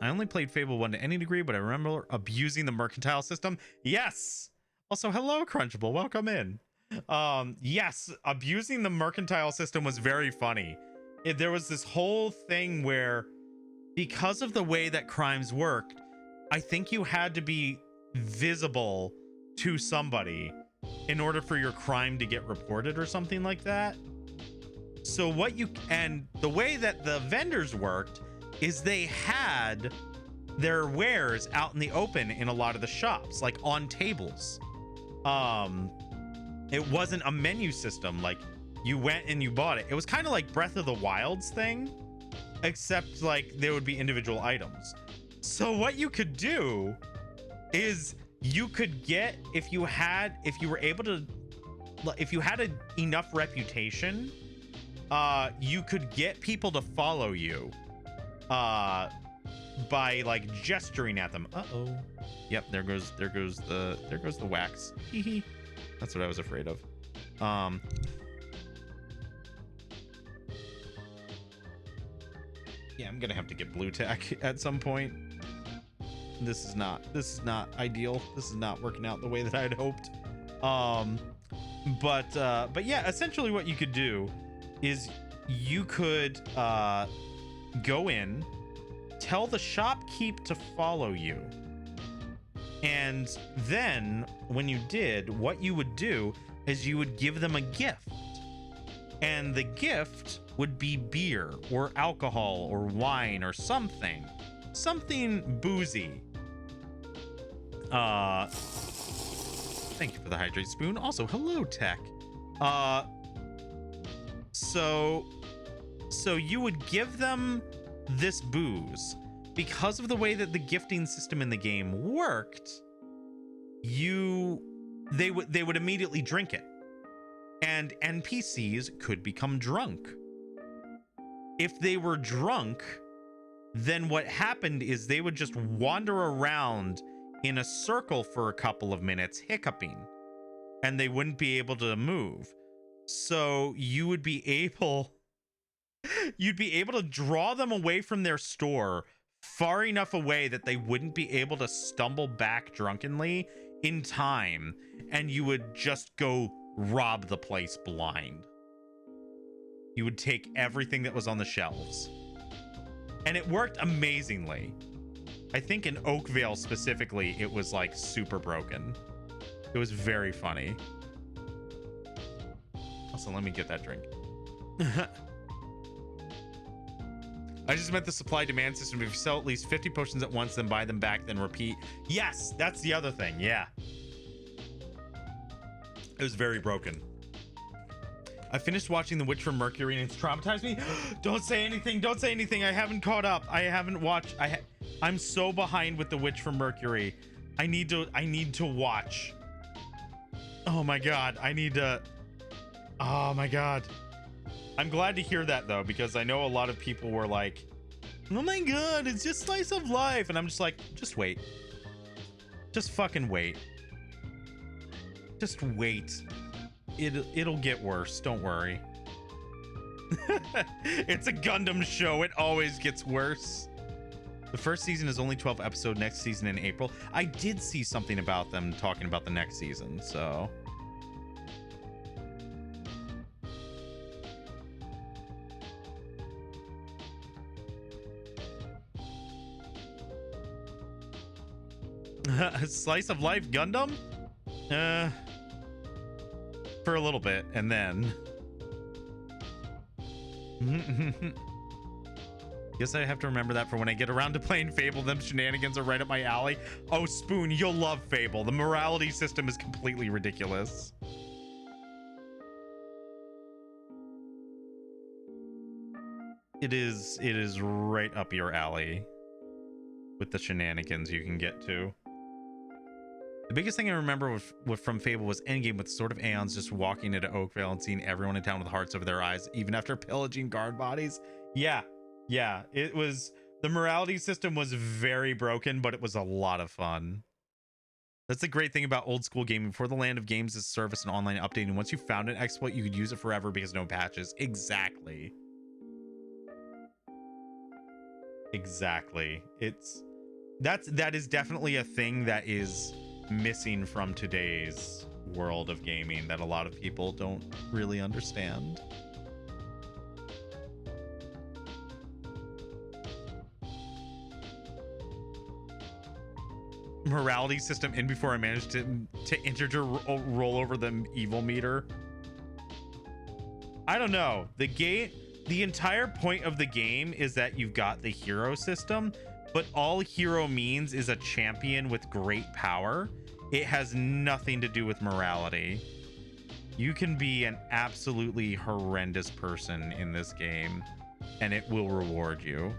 I only played Fable 1 to any degree, but I remember abusing the mercantile system. Yes! Also, hello, Crunchable. Welcome in. Yes, abusing the mercantile system was very funny. There was this whole thing where, because of the way that crimes worked, I think you had to be visible to somebody in order for your crime to get reported or something like that. So the way that the vendors worked is they had their wares out in the open in a lot of the shops, like on tables. It wasn't a menu system. Like, you went and you bought it. It was kind of like Breath of the Wild's thing, except like there would be individual items. So what you could do is you could get, if you had enough reputation, you could get people to follow you by like gesturing at them. Uh-oh. Yep, there goes the wax. That's what I was afraid of. Yeah, I'm gonna have to get blue tack at some point. This is not ideal. This is not working out the way that I'd hoped. But yeah, essentially what you could do is you could go in, tell the shopkeep to follow you. And then when you did, what you would do is you would give them a gift. And the gift would be beer or alcohol or wine or something boozy. Thank you for the hydrate spoon. Also, hello, Tech. So you would give them this booze. Because of the way that the gifting system in the game worked, they would immediately drink it. And NPCs could become drunk. If they were drunk, then what happened is they would just wander around in a circle for a couple of minutes, hiccuping, and they wouldn't be able to move. So you'd be able to draw them away from their store far enough away that they wouldn't be able to stumble back drunkenly in time, and you would just go rob the place blind. You would take everything that was on the shelves. And it worked amazingly. I think in Oakvale specifically, it was like super broken. It was very funny. Also, let me get that drink. I just meant the supply demand system. If you sell at least 50 potions at once, then buy them back, then repeat. Yes, that's the other thing. Yeah. It was very broken. I finished watching The Witch from Mercury and it's traumatized me. Don't say anything. Don't say anything. I haven't caught up. I haven't watched. I'm so behind with The Witch from Mercury. I need to watch. Oh my God. Oh my God. I'm glad to hear that though, because I know a lot of people were like, oh my God, it's just slice of life. And I'm just like, just wait. Just fucking wait. Just wait. it'll get worse. Don't worry. It's a Gundam show. It always gets worse. The first season is only 12 episodes. Next season in April. I did see something about them talking about the next season, so. Slice of life Gundam? For a little bit, and then. Guess I have to remember that for when I get around to playing Fable. Them shenanigans are right up my alley. Oh, Spoon, you'll love Fable. The morality system is completely ridiculous. It is right up your alley with the shenanigans you can get to. The biggest thing I remember from Fable was Endgame with Sword of Aeons just walking into Oakvale and seeing everyone in town with hearts over their eyes, even after pillaging guard bodies. Yeah, it was, the morality system was very broken, but it was a lot of fun. That's the great thing about old school gaming. Before the land of games is service and online updating, once you found an exploit, you could use it forever because no patches. Exactly. That is definitely a thing that is missing from today's world of gaming that a lot of people don't really understand. Morality system in before I managed to integer roll over the evil meter. I don't know. The entire point of the game is that you've got the hero system, but all hero means is a champion with great power. It has nothing to do with morality. You can be an absolutely horrendous person in this game, and it will reward you.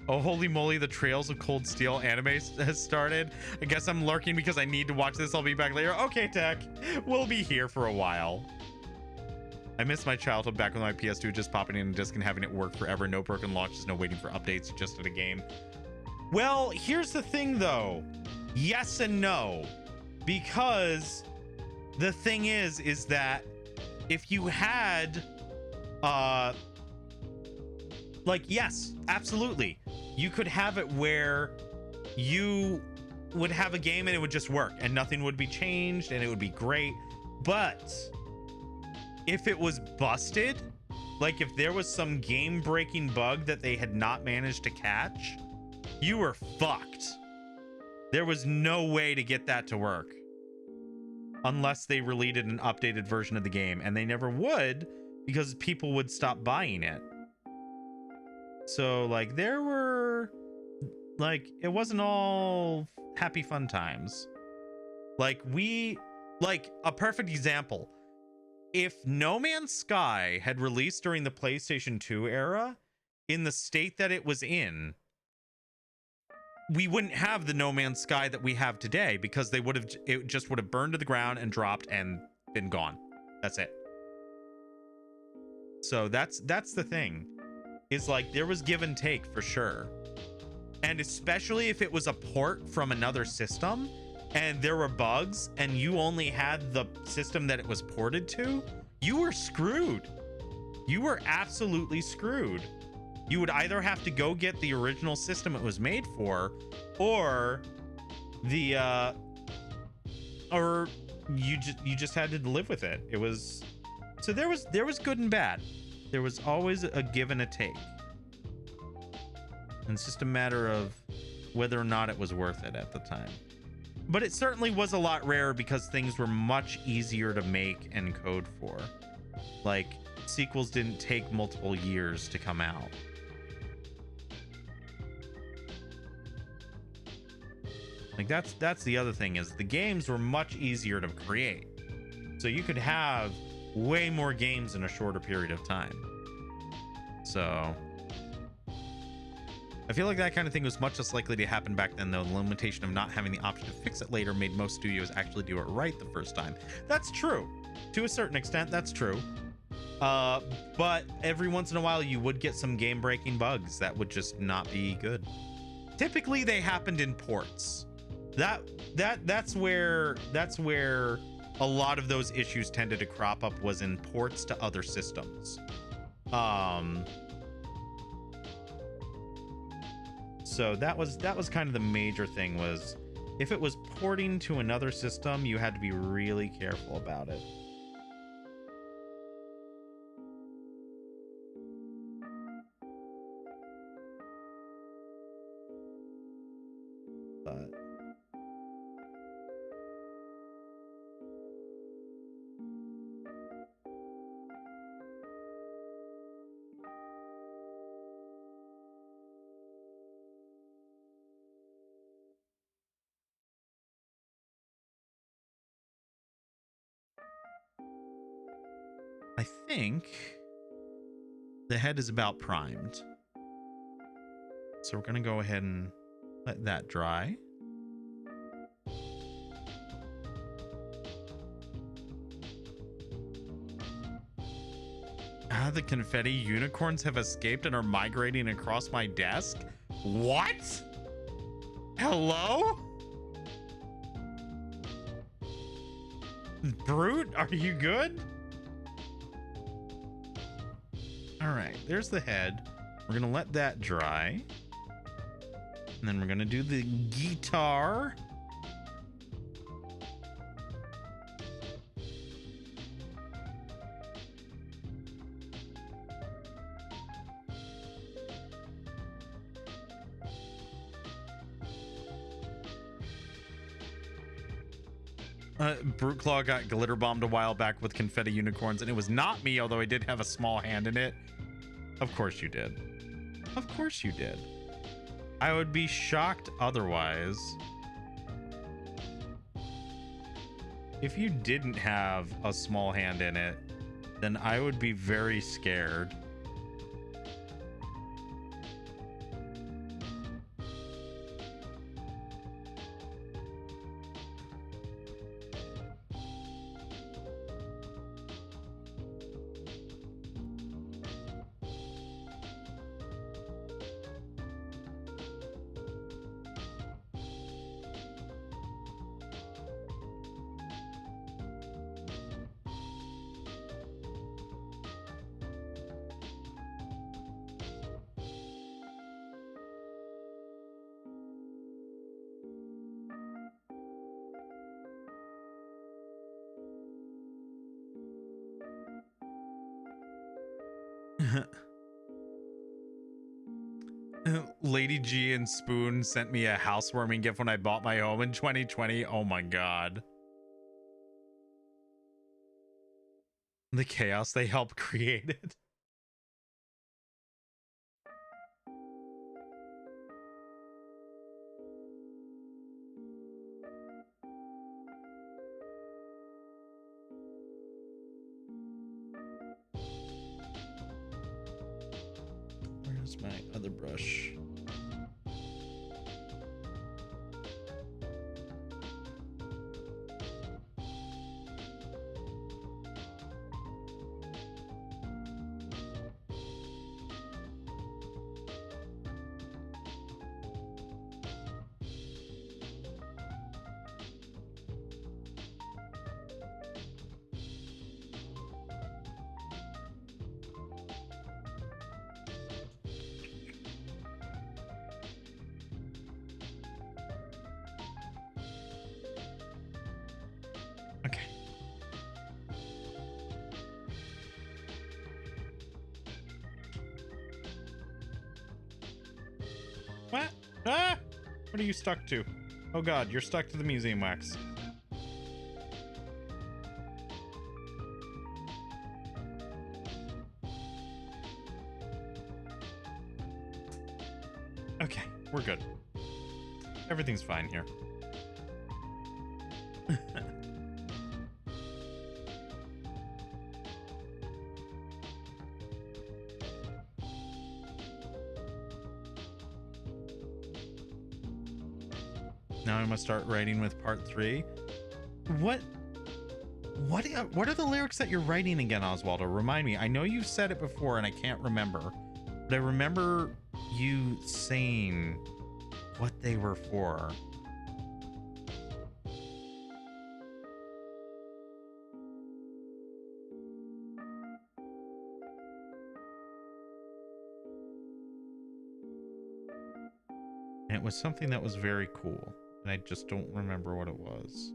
Oh, holy moly, the Trails of Cold Steel anime has started. I guess I'm lurking because I need to watch this. I'll be back later. Okay, Tech. We'll be here for a while. I miss my childhood back with my PS2 just popping in a disc and having it work forever. No broken launches, no waiting for updates, just at a game. Well, here's the thing, though. Yes and no. Because the thing is that if you had... like, yes, absolutely. You could have it where you would have a game and it would just work and nothing would be changed and it would be great. But if it was busted, like if there was some game-breaking bug that they had not managed to catch, you were fucked. There was no way to get that to work unless they released an updated version of the game, and they never would because people would stop buying it. So, like, there were, like, it wasn't all happy fun times. Like, a perfect example. If No Man's Sky had released during the PlayStation 2 era, in the state that it was in, we wouldn't have the No Man's Sky that we have today, because it just would have burned to the ground and dropped and been gone. That's it. So that's the thing. Is like there was give and take for sure. And especially if it was a port from another system and there were bugs and you only had the system that it was ported to, you were screwed. You were absolutely screwed. You would either have to go get the original system it was made for, or or you just had to live with it. It was, so there was good and bad. There was always a give and a take. And it's just a matter of whether or not it was worth it at the time. But it certainly was a lot rarer because things were much easier to make and code for. Like, sequels didn't take multiple years to come out. Like, that's the other thing, is the games were much easier to create. So you could have way more games in a shorter period of time. So I feel like that kind of thing was much less likely to happen back then, though. The limitation of not having the option to fix it later made most studios actually do it right the first time. That's true. To a certain extent, that's true. But every once in a while you would get some game breaking bugs that would just not be good. Typically they happened in ports. That's where a lot of those issues tended to crop up, was in ports to other systems. So that was kind of the major thing, was if it was porting to another system, you had to be really careful about it. But I think the head is about primed. So we're going to go ahead and let that dry. Ah, the confetti unicorns have escaped and are migrating across my desk. What? Hello? Brute, are you good? All right, there's the head. We're gonna let that dry. And then we're gonna do the guitar. Brute Claw got glitter bombed a while back with confetti unicorns, and it was not me, although I did have a small hand in it. Of course you did. Of course you did. I would be shocked otherwise. If you didn't have a small hand in it, then I would be very scared. Lady G and Spoon sent me a housewarming gift when I bought my home in 2020. Oh my god. The chaos they helped created. Where's my other brush? Okay. What? Ah! What are you stuck to? Oh god, you're stuck to the museum wax. Okay, we're good. Everything's fine here. Now I must start writing with part 3. What What are the lyrics that you're writing again, Oswaldo? Remind me. I know you've said it before and I can't remember, but I remember you saying what they were for. And it was something that was very cool, and I just don't remember what it was.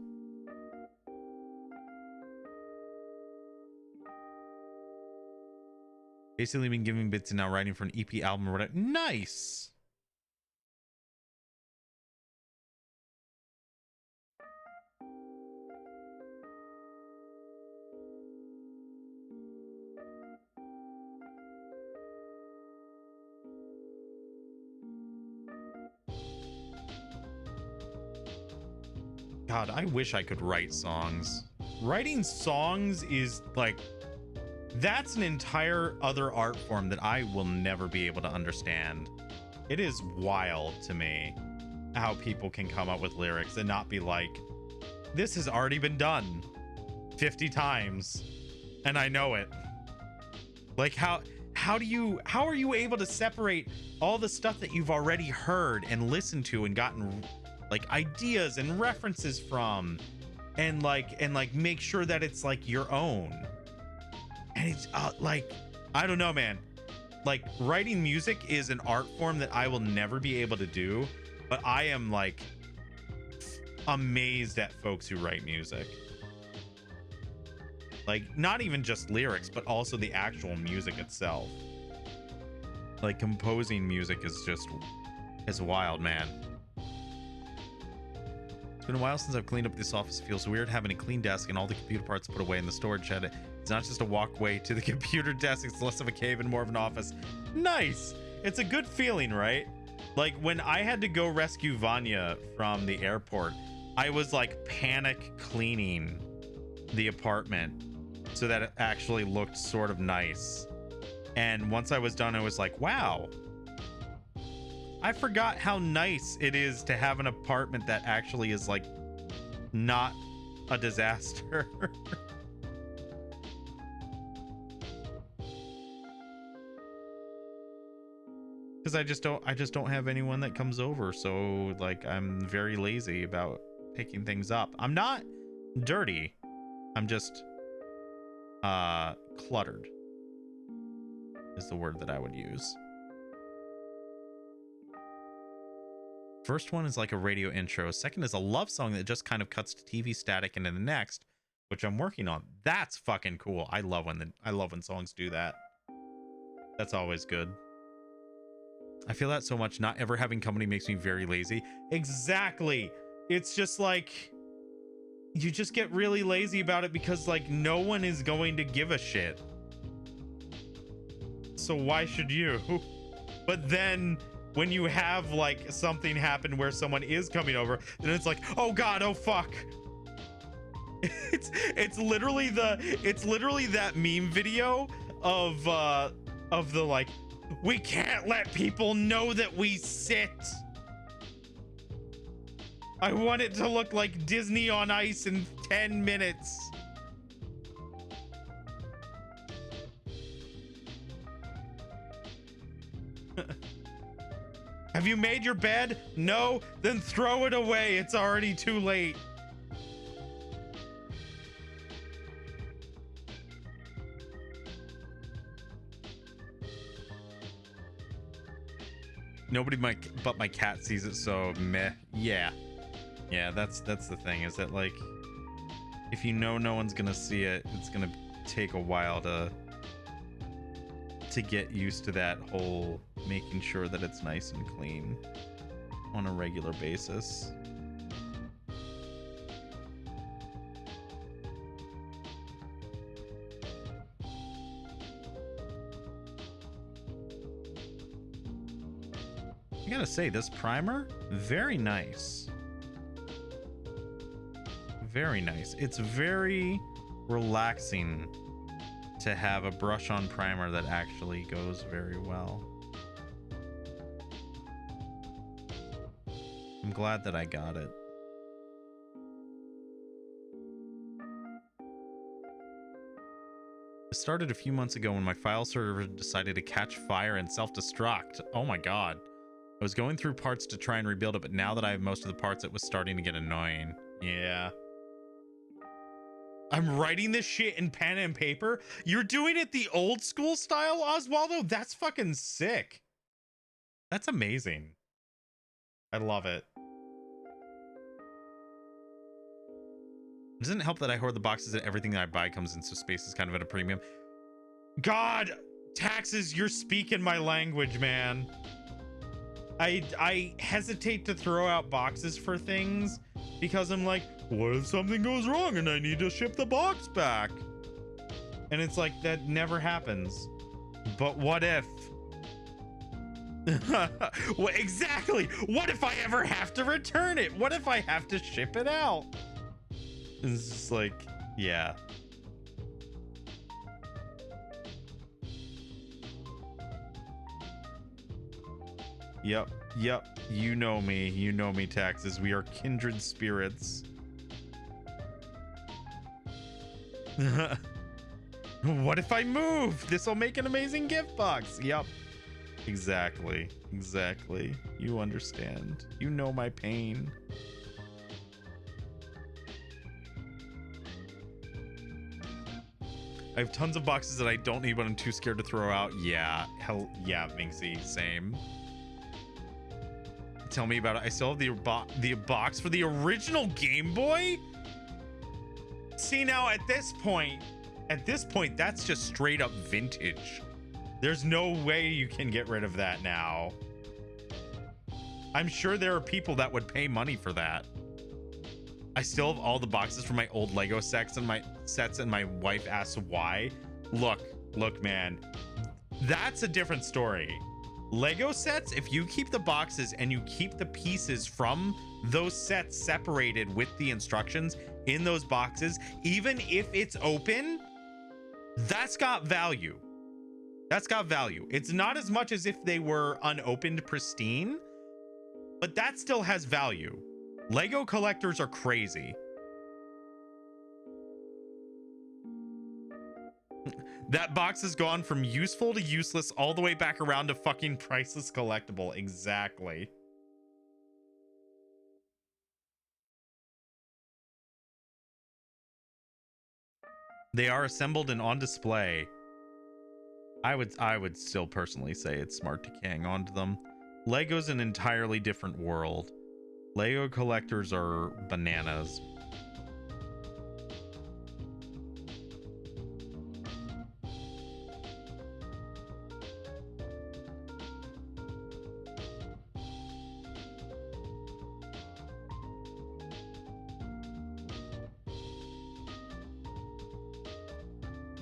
Basically been giving bits and now writing for an EP album or whatever. Nice! God, I wish I could write songs. Writing songs is like, that's an entire other art form that I will never be able to understand. It is wild to me how people can come up with lyrics and not be like, this has already been done 50 times and I know it. Like how are you able to separate all the stuff that you've already heard and listened to and gotten like ideas and references from and like make sure that it's like your own? And it's like, I don't know, man. Like writing music is an art form that I will never be able to do, but I am like amazed at folks who write music. Like not even just lyrics, but also the actual music itself. Like composing music is wild, man. It's been a while since I've cleaned up this office. It feels weird having a clean desk and all the computer parts put away in the storage shed. It's not just a walkway to the computer desk. It's less of a cave and more of an office. Nice. It's a good feeling, right? Like when I had to go rescue Vanya from the airport, I was like panic cleaning the apartment so that it actually looked sort of nice. And once I was done, I was like, wow, I forgot how nice it is to have an apartment that actually is like not a disaster. Because I just don't have anyone that comes over, so like I'm very lazy about picking things up. I'm not dirty, I'm just cluttered is the word that I would use. First one is like a radio intro. Second is a love song that just kind of cuts to TV static into the next, which I'm working on. That's fucking cool. I love when songs do that. That's always good. I feel that so much. Not ever having company makes me very lazy. Exactly. It's just like you just get really lazy about it because like no one is going to give a shit. So why should you? But then when you have like something happen where someone is coming over, then it's like, oh god, oh fuck. It's literally that meme video of the like, we can't let people know that we sit. I want it to look like Disney on Ice in 10 minutes. Have you made your bed? No? Then throw it away. It's already too late. Nobody but my cat sees it, so meh. Yeah, that's the thing, is that like if you know no one's gonna see it, it's gonna take a while to get used to that whole making sure that it's nice and clean on a regular basis. I gotta say, this primer, very nice. Very nice. It's very relaxing to have a brush on primer that actually goes very well. I'm glad that I got it. It started a few months ago when my file server decided to catch fire and self-destruct. Oh my god. I was going through parts to try and rebuild it, but now that I have most of the parts, it was starting to get annoying. Yeah. I'm writing this shit in pen and paper? You're doing it the old school style, Oswaldo? That's fucking sick. That's amazing. I love it. It doesn't help that I hoard the boxes and everything that I buy comes in, so space is kind of at a premium. God, taxes, you're speaking my language, man. I hesitate to throw out boxes for things because I'm like, what if something goes wrong and I need to ship the box back? And it's like, that never happens. But what if? Well, exactly. What if I ever have to return it? What if I have to ship it out? It's just like, yeah. Yep. You know me, taxes. We are kindred spirits. What if I move? This will make an amazing gift box. Yep. Exactly. You understand. You know my pain. I have tons of boxes that I don't need, but I'm too scared to throw out. Yeah. Hell yeah, Minxie. Same. Tell me about it. I still have the box for the original Game Boy. See, now at this point, that's just straight up vintage. There's no way you can get rid of that now. I'm sure there are people that would pay money for that. I still have all the boxes from my old Lego sets and my wife asks why. Look, man, that's a different story. Lego sets, if you keep the boxes and you keep the pieces from those sets separated with the instructions in those boxes, even if it's open, that's got value. That's got value. It's not as much as if they were unopened, pristine, but that still has value. Lego collectors are crazy. That box has gone from useful to useless all the way back around to fucking priceless collectible. Exactly. They are assembled and on display. I would still personally say it's smart to hang on to them. Lego's an entirely different world. Lego collectors are bananas.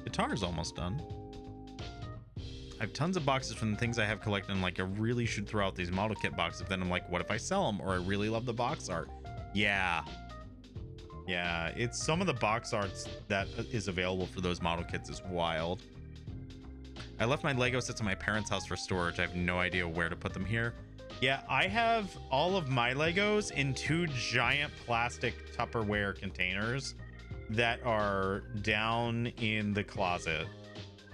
Guitar's almost done. I have tons of boxes from the things I have collected. And like, I really should throw out these model kit boxes. But then I'm like, what if I sell them? Or I really love the box art. Yeah, it's some of the box arts that is available for those model kits is wild. I left my Lego sets at my parents' house for storage. I have no idea where to put them here. Yeah, I have all of my Legos in 2 giant plastic Tupperware containers that are down in the closet,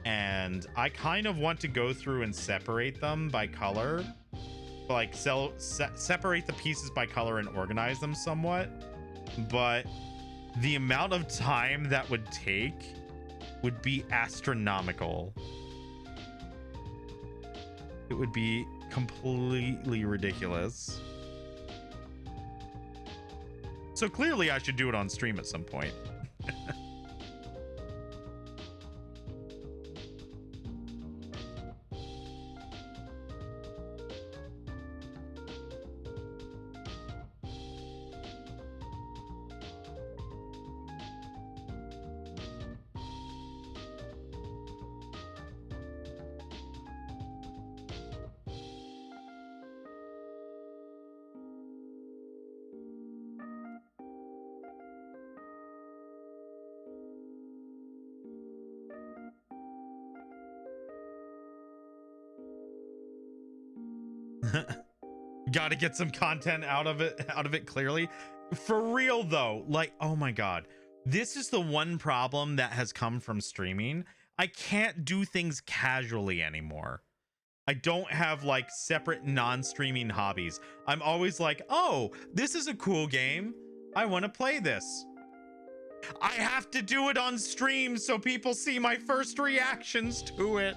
and I kind of want to go through and separate them by color, like separate the pieces by color and organize them somewhat, but the amount of time that would take would be astronomical. It would be completely ridiculous. So clearly I should do it on stream at some point. Gotta get some content out of it clearly. For real though, like, oh my god, this is the one problem that has come from streaming. I can't do things casually anymore. I don't have like separate non-streaming hobbies. I'm always like, oh, this is a cool game. I want to play this. I have to do it on stream so people see my first reactions to it.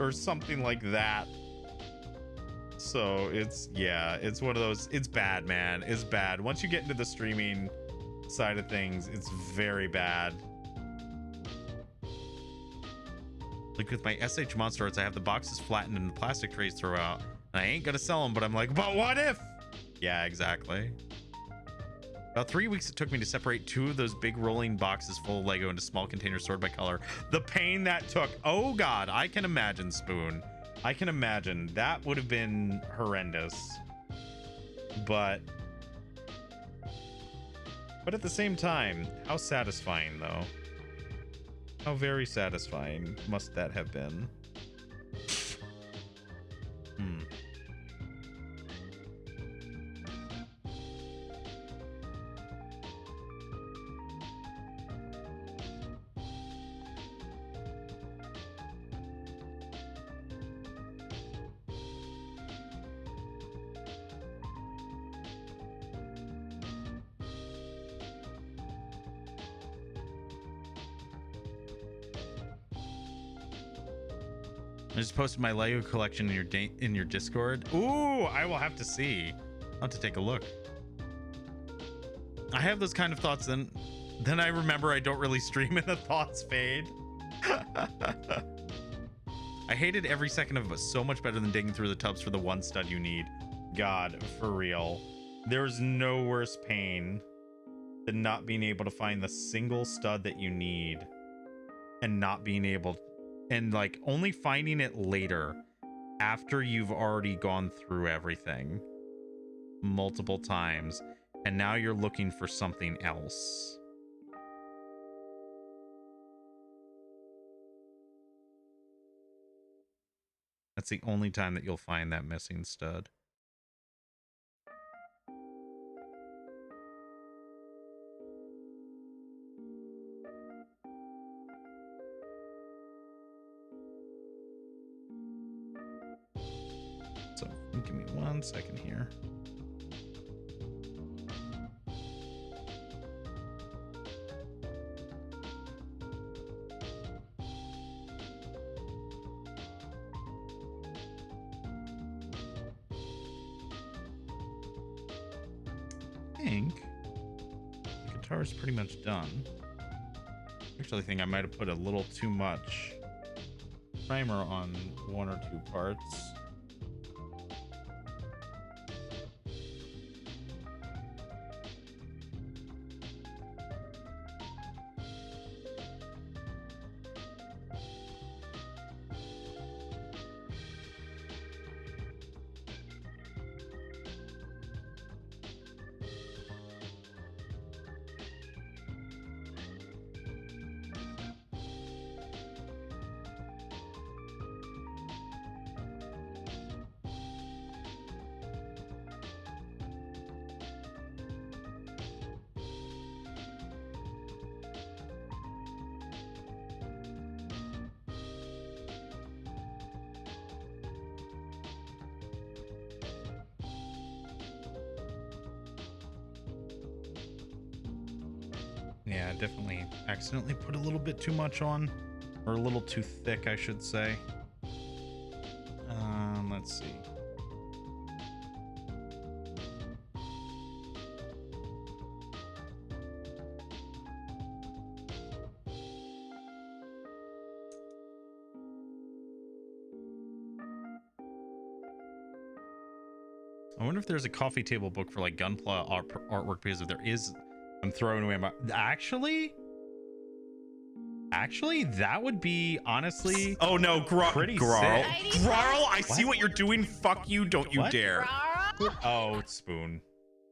Or something like that. So it's, yeah, it's one of those, it's bad, man. It's bad. Once you get into the streaming side of things, it's very bad. Like with my SH Monster Arts, I have the boxes flattened and the plastic trays throughout. And I ain't gonna sell them, but I'm like, but what if? Yeah, exactly. About 3 weeks it took me to separate 2 of those big rolling boxes full of Lego into small containers sorted by color. The pain that took. Oh God, I can imagine, Spoon. I can imagine. That would have been horrendous. But at the same time, how satisfying though. How very satisfying must that have been? I just posted my Lego collection in your Discord. Ooh, I will have to see. I'll have to take a look. I have those kind of thoughts, then I remember I don't really stream and the thoughts fade. I hated every second of it, so much better than digging through the tubs for the one stud you need. God, for real. There's no worse pain than not being able to find the single stud that you need and not being able, and like only finding it later after you've already gone through everything multiple times and now you're looking for something else. That's the only time that you'll find that missing stud. So give me 1 second here. I think the guitar is pretty much done. Actually, I think I might have put a little too much primer on 1 or 2 parts. Yeah, I definitely accidentally put a little bit too much on, or a little too thick, I should say. Let's see. I wonder if there's a coffee table book for like Gunpla artwork, because if there is, I'm throwing away my... Actually, that would be, honestly... Oh no, pretty Grarl. sick. Grarl, I see what you're doing. Fuck you, don't you dare. Oh, it's Spoon.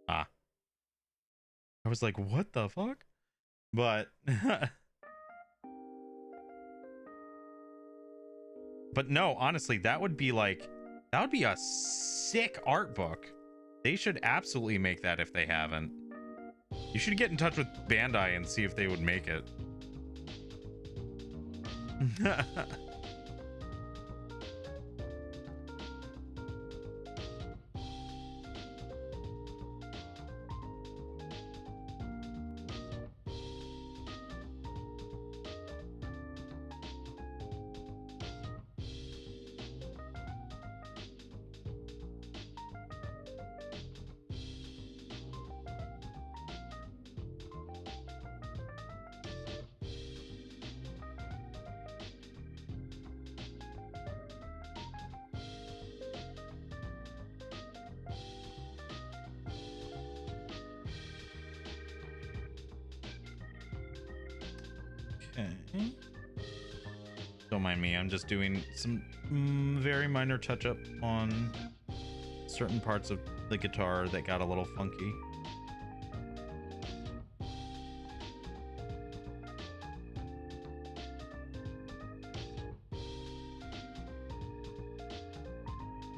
Ah. I was like, what the fuck? But... but no, honestly, that would be like... that would be a sick art book. They should absolutely make that if they haven't. You should get in touch with Bandai and see if they would make it. Okay. Don't mind me, I'm just doing some very minor touch up on certain parts of the guitar that got a little funky.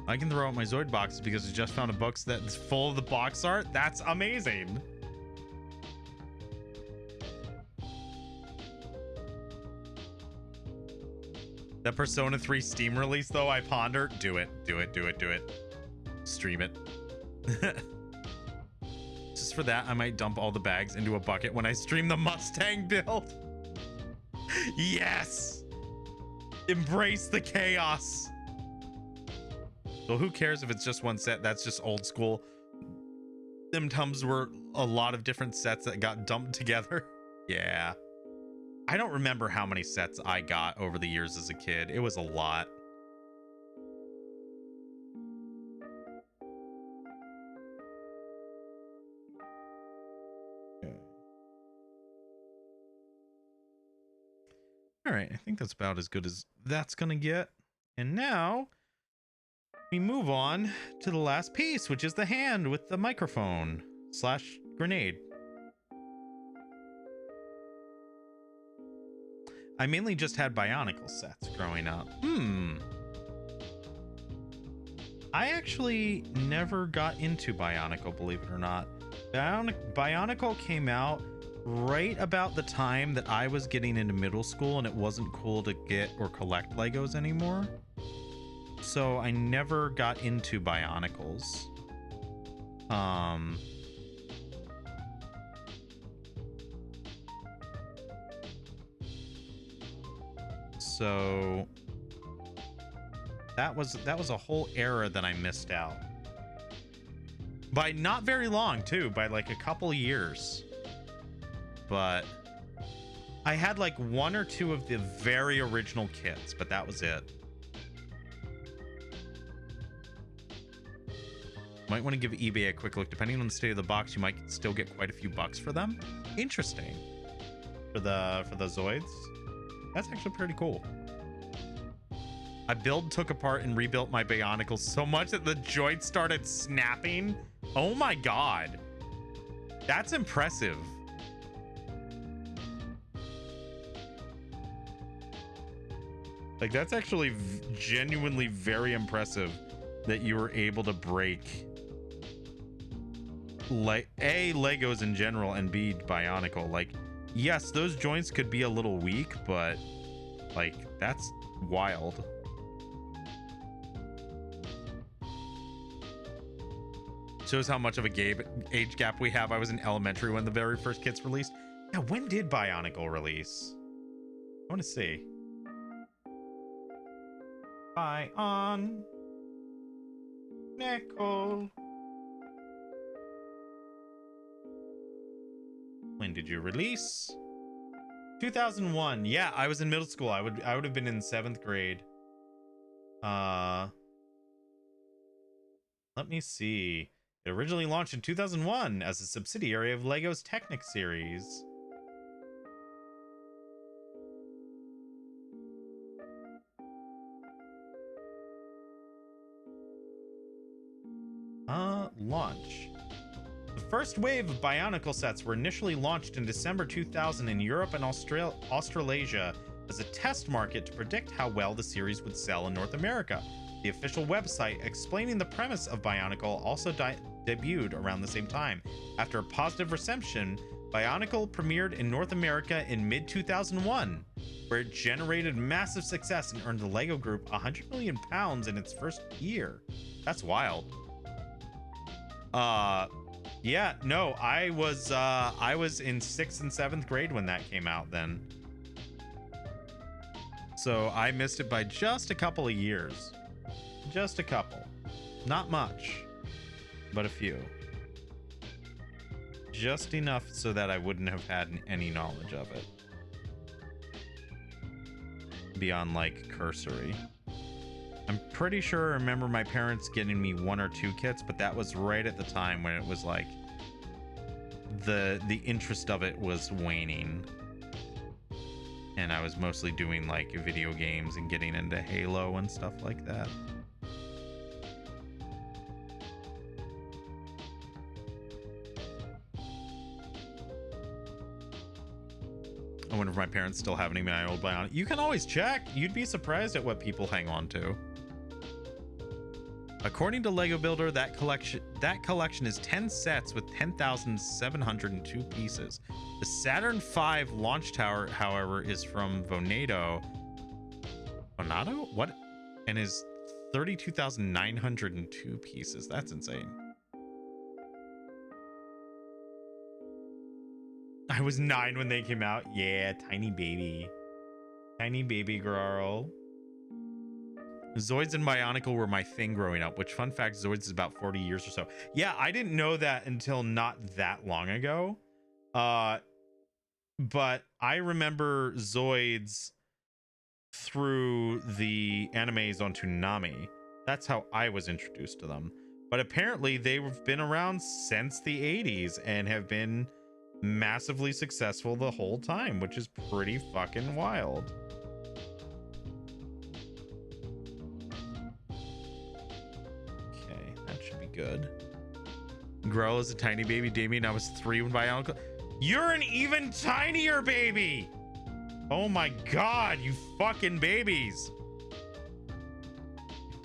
I can throw out my Zoid boxes because I just found a box that's full of the box art. That's amazing. That Persona 3 Steam release, though, I ponder. Do it. Do it. Do it. Do it. Stream it. Just for that, I might dump all the bags into a bucket when I stream the Mustang build. Yes! Embrace the chaos. So who cares if it's just one set? That's just old school. Them Tums were a lot of different sets that got dumped together. Yeah. I don't remember how many sets I got over the years as a kid. It was a lot. Okay. All right, I think that's about as good as that's gonna get. And now we move on to the last piece, which is the hand with the microphone / grenade. I mainly just had Bionicle sets growing up. I actually never got into Bionicle, believe it or not. Bionicle came out right about the time that I was getting into middle school and it wasn't cool to get or collect Legos anymore. So I never got into Bionicles. So that was a whole era that I missed out. By not very long too, by like a couple years. But I had like 1 or 2 of the very original kits, but that was it. Might want to give eBay a quick look. Depending on the state of the box, you might still get quite a few bucks for them. Interesting. For the Zoids. That's actually pretty cool. I took apart and rebuilt my Bionicles so much that the joints started snapping. Oh my god. That's impressive. Like, that's actually genuinely very impressive that you were able to break like A, Legos in general, and B, Bionicle. Like, yes, those joints could be a little weak, but like, that's wild. Shows how much of a age gap we have. I was in elementary when the very first kits released. Yeah, when did Bionicle release? I want to see. Nickel. When did you release? 2001. Yeah, I was in middle school. I would have been in 7th grade. Let me see. It originally launched in 2001 as a subsidiary of Lego's Technic series. Launch. The first wave of Bionicle sets were initially launched in December 2000 in Europe and Australasia as a test market to predict how well the series would sell in North America. The official website explaining the premise of Bionicle also debuted around the same time. After a positive reception, Bionicle premiered in North America in mid-2001, where it generated massive success and earned the LEGO Group £100 million in its first year. That's wild. Yeah, no, I was in 6th and 7th grade when that came out then. So I missed it by just a couple of years. Just a couple. Not much, but a few. Just enough so that I wouldn't have had any knowledge of it. Beyond, like, cursory. I'm pretty sure I remember my parents getting me 1 or 2 kits, but that was right at the time when it was like the interest of it was waning. And I was mostly doing like video games and getting into Halo and stuff like that. I wonder if my parents still have any of my old Bionic. You can always check. You'd be surprised at what people hang on to. According to Lego Builder, that collection is 10 sets with 10,702 pieces. The Saturn V launch tower, however, is from Vonado. Vonado? What? And is 32,902 pieces. That's insane. I was 9 when they came out. Yeah, tiny baby. Tiny baby girl. Zoids and Bionicle were my thing growing up, which, fun fact, Zoids is about 40 years or so. Yeah, I didn't know that until not that long ago. But I remember Zoids through the animes on Toonami. That's how I was introduced to them. But apparently they've been around since the 80s and have been massively successful the whole time, which is pretty fucking wild. Good. Grow as a tiny baby. Damien, I was 3 when Bionicle. You're an even tinier baby. Oh my god, you fucking babies.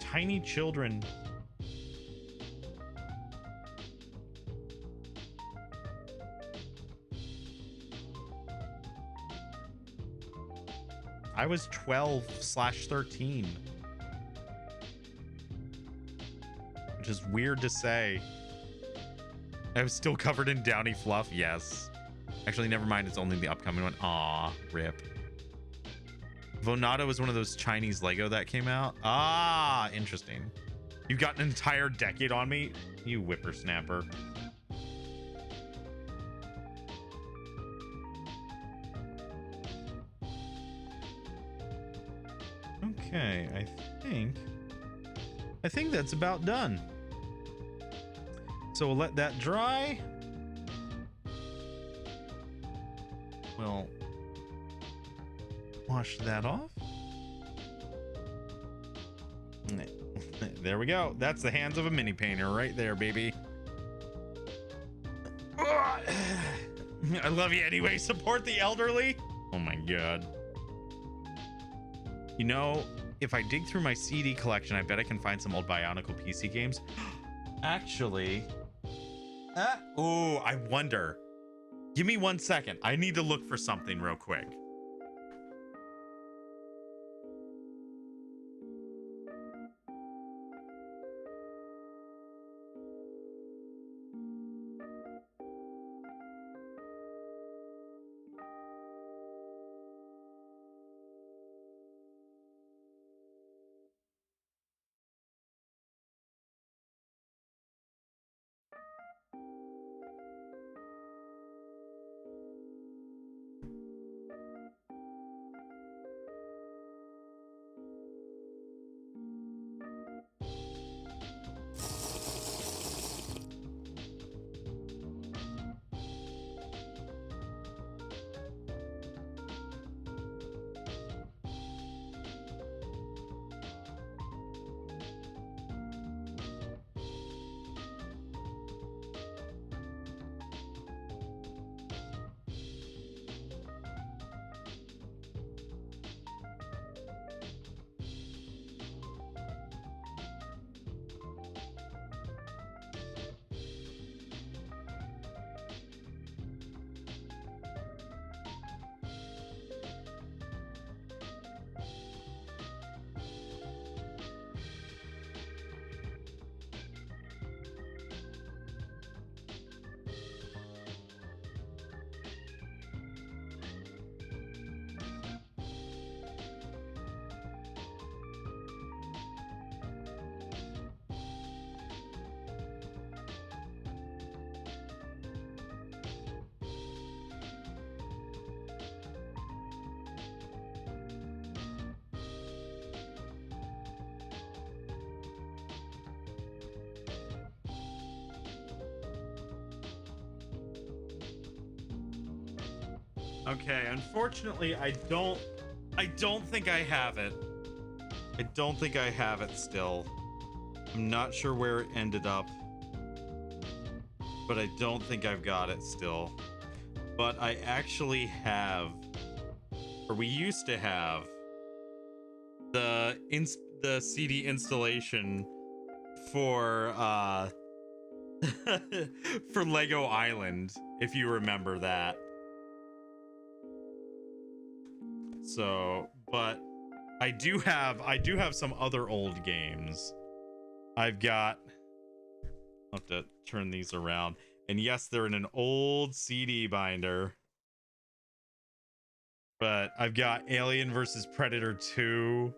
Tiny children. I was 12/13. Which is weird to say. I was still covered in Downy fluff. Yes. Actually, never mind. It's only the upcoming one. Aw, rip. Vonado is one of those Chinese Lego that came out. Ah, interesting. You've got an entire decade on me, you whippersnapper. Okay, I think that's about done. So we'll let that dry. We'll wash that off. There we go. That's the hands of a mini painter right there, baby. I love you anyway. Support the elderly. Oh my god. You know, if I dig through my CD collection, I bet I can find some old Bionicle PC games. Actually, oh, I wonder. Give me 1 second. I need to look for something real quick. Okay, unfortunately, I don't think I have it. I don't think I have it still. I'm not sure where it ended up, but I don't think I've got it still. But I actually have, or we used to have, the CD installation for for Lego Island, if you remember that. So, but I do have some other old games. I'll have to turn these around. And yes, they're in an old CD binder. But I've got Alien vs. Predator 2.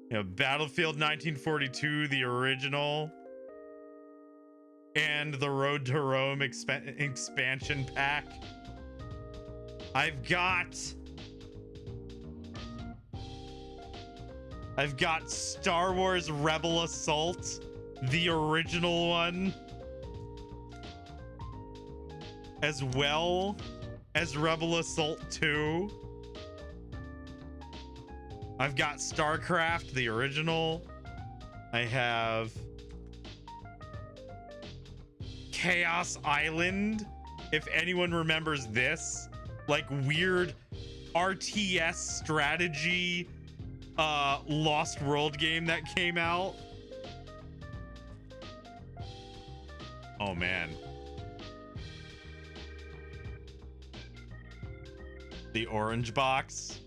You know, Battlefield 1942, the original. And the Road to Rome expansion pack. I've got Star Wars Rebel Assault, the original one, as well as Rebel Assault 2. I've got StarCraft, the original. I have Chaos Island, if anyone remembers this, like weird RTS strategy Lost World game that came out. Oh man. The orange box,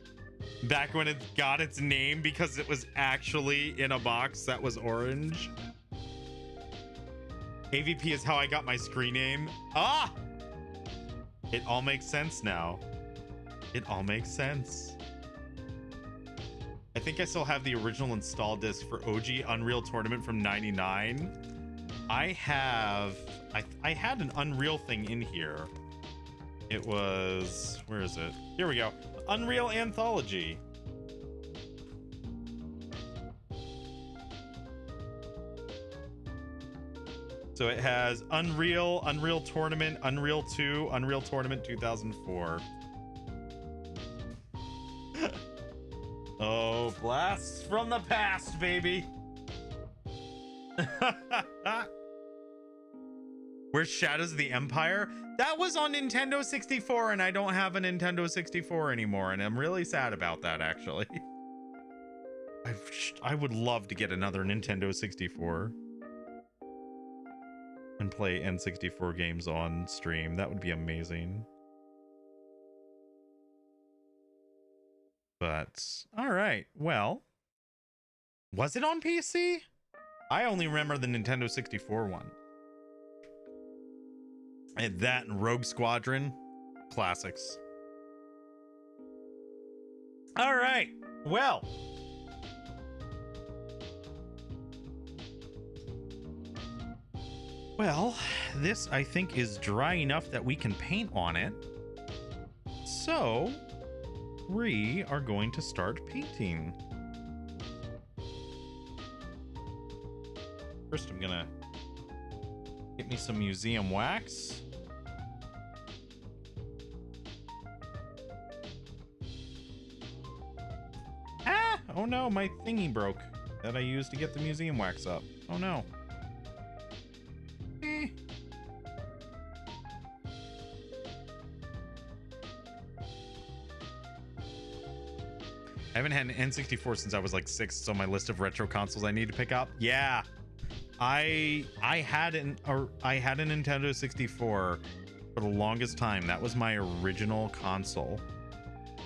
back when it got its name because it was actually in a box that was orange. AVP is how I got my screen name. Ah! It all makes sense now. It all makes sense. I think I still have the original install disc for OG Unreal Tournament from '99. I had an Unreal thing in here. It was, where is it? Here we go. Unreal Anthology. So it has Unreal, Unreal Tournament, Unreal 2, Unreal Tournament 2004. Oh, blasts from the past, baby. Where's Shadows of the Empire? That was on Nintendo 64, and I don't have a Nintendo 64 anymore, and I'm really sad about that, actually. I would love to get another Nintendo 64 and play N64 games on stream. That would be amazing. But, all right, well, was it on PC? I only remember the Nintendo 64 one. And that and Rogue Squadron, classics. All right, well. Well, this I think is dry enough that we can paint on it. So we are going to start painting. First, I'm gonna get me some museum wax. Ah! Oh no, my thingy broke that I used to get the museum wax up. Oh no. I haven't had an N64 since I was like 6, so my list of retro consoles I need to pick up. Yeah, I had a Nintendo 64 for the longest time. That was my original console,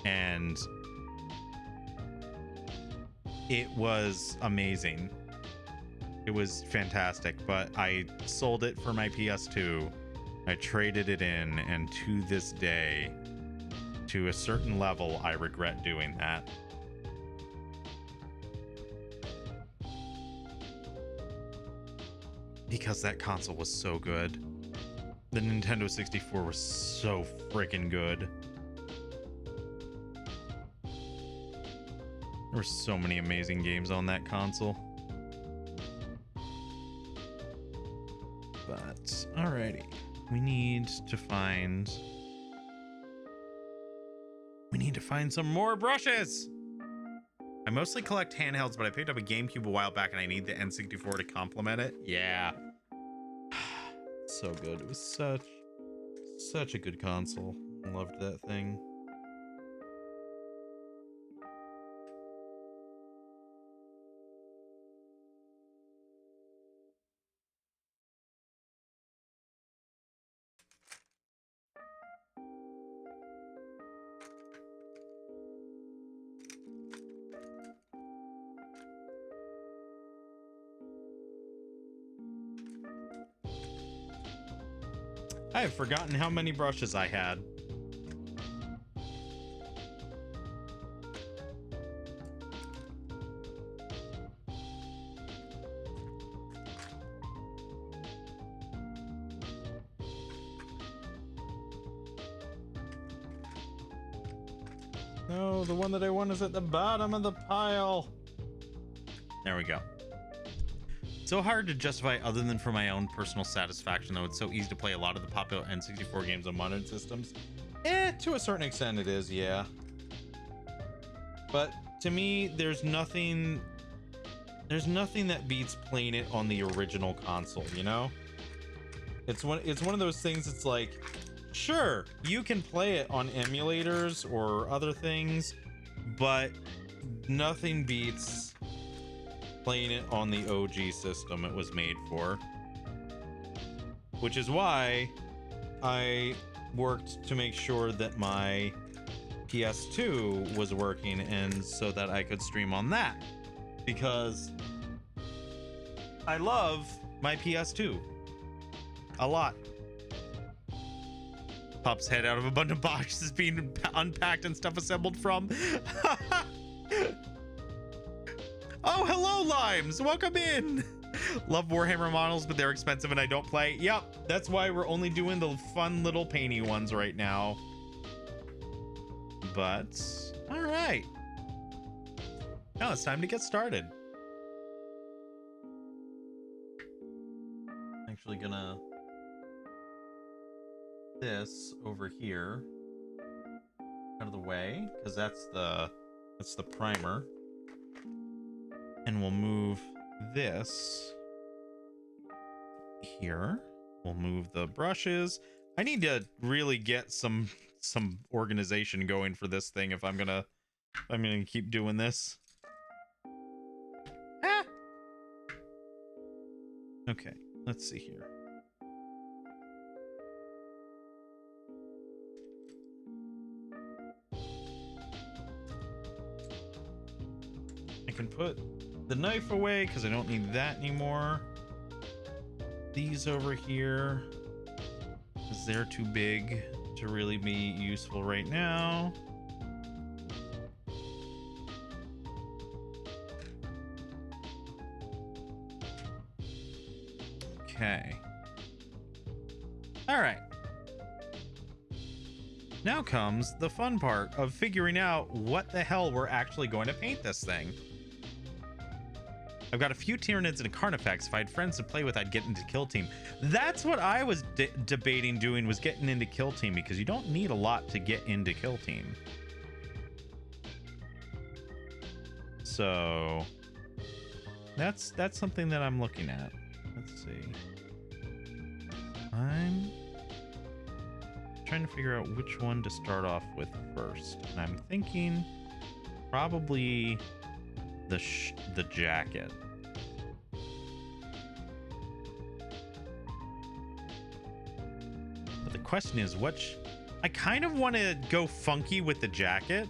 and it was amazing. It was fantastic, but I sold it for my PS2. I traded it in, and to this day, to a certain level, I regret doing that. Because that console was so good. The Nintendo 64 was so freaking good. There were so many amazing games on that console. But, alrighty. We need to find need to find some more brushes. I mostly collect handhelds, but I picked up a GameCube a while back and I need the N64 to complement it. Yeah. So good. It was such a good console. Loved that thing. I have forgotten how many brushes I had. No, the one that I want is at the bottom of the pile. There we go. So hard to justify other than for my own personal satisfaction, though. It's so easy to play a lot of the popular N64 games on modern systems. To a certain extent it is, yeah. But to me, there's nothing that beats playing it on the original console, you know? It's one of those things. It's like, sure, you can play it on emulators or other things, but nothing beats playing it on the OG system it was made for. Which is why I worked to make sure that my PS2 was working, and so that I could stream on that, because I love my PS2 a lot. Pops head out of a bunch of boxes being unpacked and stuff assembled from. Oh, hello, Limes. Welcome in. Love Warhammer models, but they're expensive and I don't play. Yep, that's why we're only doing the fun little painty ones right now. But, all right. Now it's time to get started. Actually gonna this over here out of the way, because that's the primer. And we'll move this here. We'll move the brushes. I need to really get some organization going for this thing if I'm gonna keep doing this. Ah! Okay, let's see here. I can put the knife away because I don't need that anymore. These over here, because they're too big to really be useful right now. Okay. All right. Now comes the fun part of figuring out what the hell we're actually going to paint this thing. I've got a few Tyranids and a Carnifex. If I had friends to play with, I'd get into Kill Team. That's what I was debating doing, was getting into Kill Team, because you don't need a lot to get into Kill Team. So that's something that I'm looking at. Let's see. I'm trying to figure out which one to start off with first, and I'm thinking probably the jacket. But the question is, I kind of want to go funky with the jacket.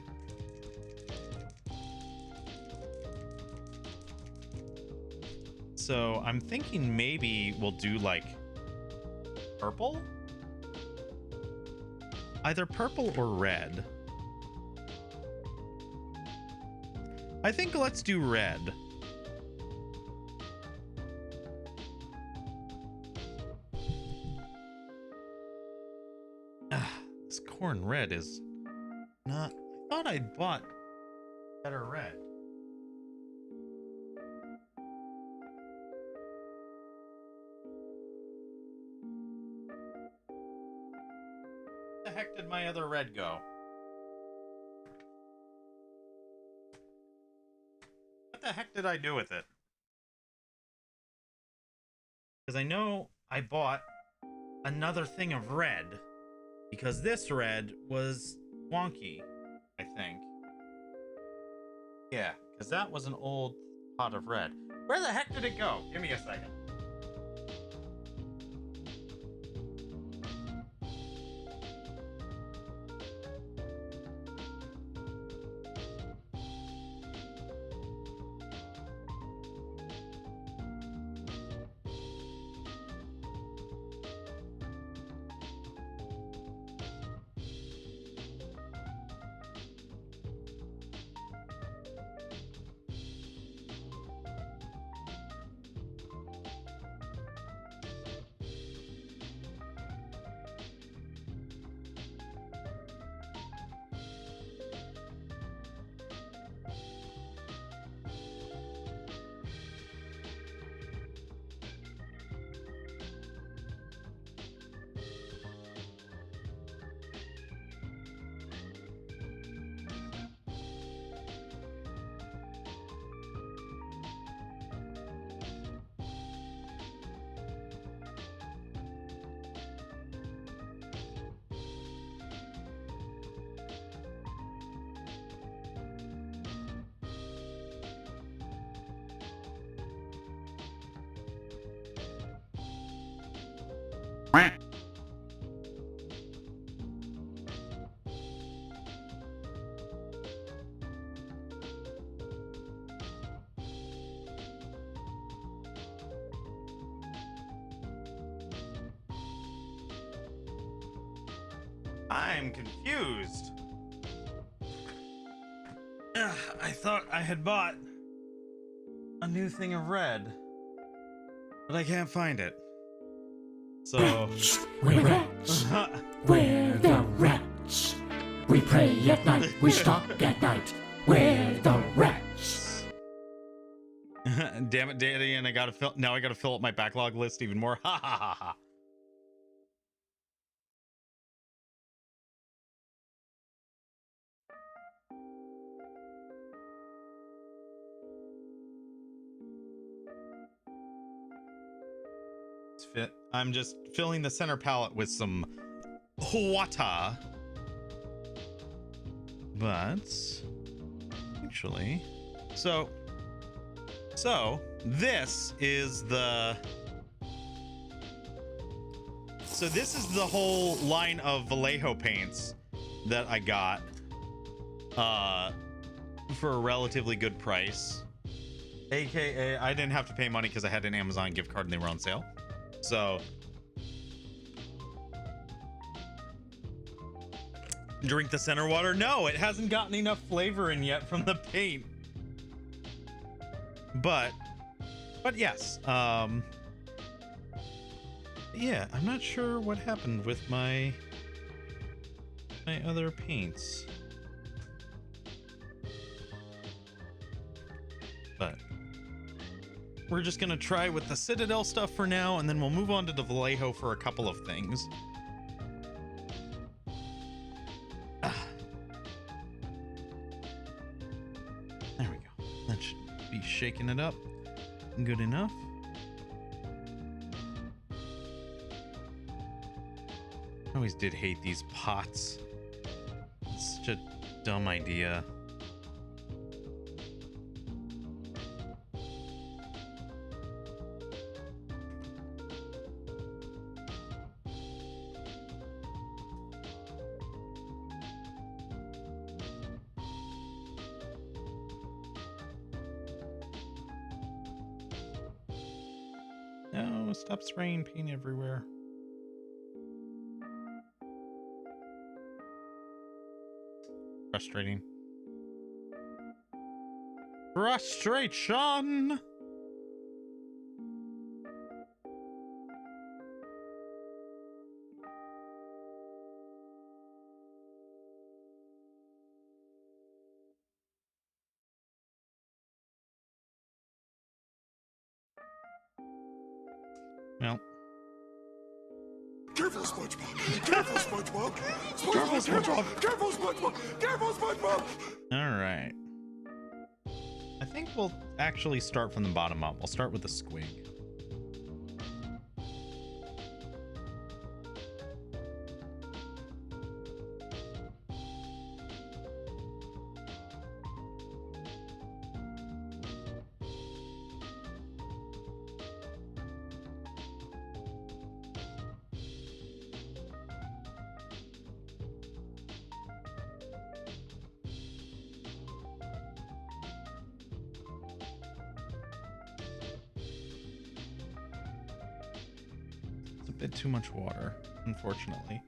So I'm thinking maybe we'll do like purple? Either purple or red. I think let's do red. This corn red is not... I thought I'd bought better red. Where the heck did my other red go? What the heck did I do with it? Because I know I bought another thing of red. Because this red was wonky, I think. Yeah, because that was an old pot of red. Where the heck did it go? Give me a second. I'm confused. I thought I had bought a new thing of red, but I can't find it. So rats, we're rats. We're the rats. We pray at night, we stalk at night. We're the rats. Damn it, Daddy, and I gotta fill up my backlog list even more. Ha ha ha ha. I'm just filling the center palette with some water. But actually, so this is the whole line of Vallejo paints that I got for a relatively good price. AKA I didn't have to pay money because I had an Amazon gift card and they were on sale. So drink the center water. No, it hasn't gotten enough flavor in yet from the paint. But yes, yeah, I'm not sure what happened with my other paints. But we're just gonna try with the Citadel stuff for now, and then we'll move on to the Vallejo for a couple of things. There we go. That should be shaking it up good enough. I always did hate these pots. It's such a dumb idea. No, stop spraying paint everywhere. Frustrating. Frustration! Well. Careful, SpongeBob! Careful, SpongeBob! Careful, SpongeBob! Careful, SpongeBob! Careful, SpongeBob! All right. I think we'll actually start from the bottom up. We'll start with the squig. Bit too much water, unfortunately.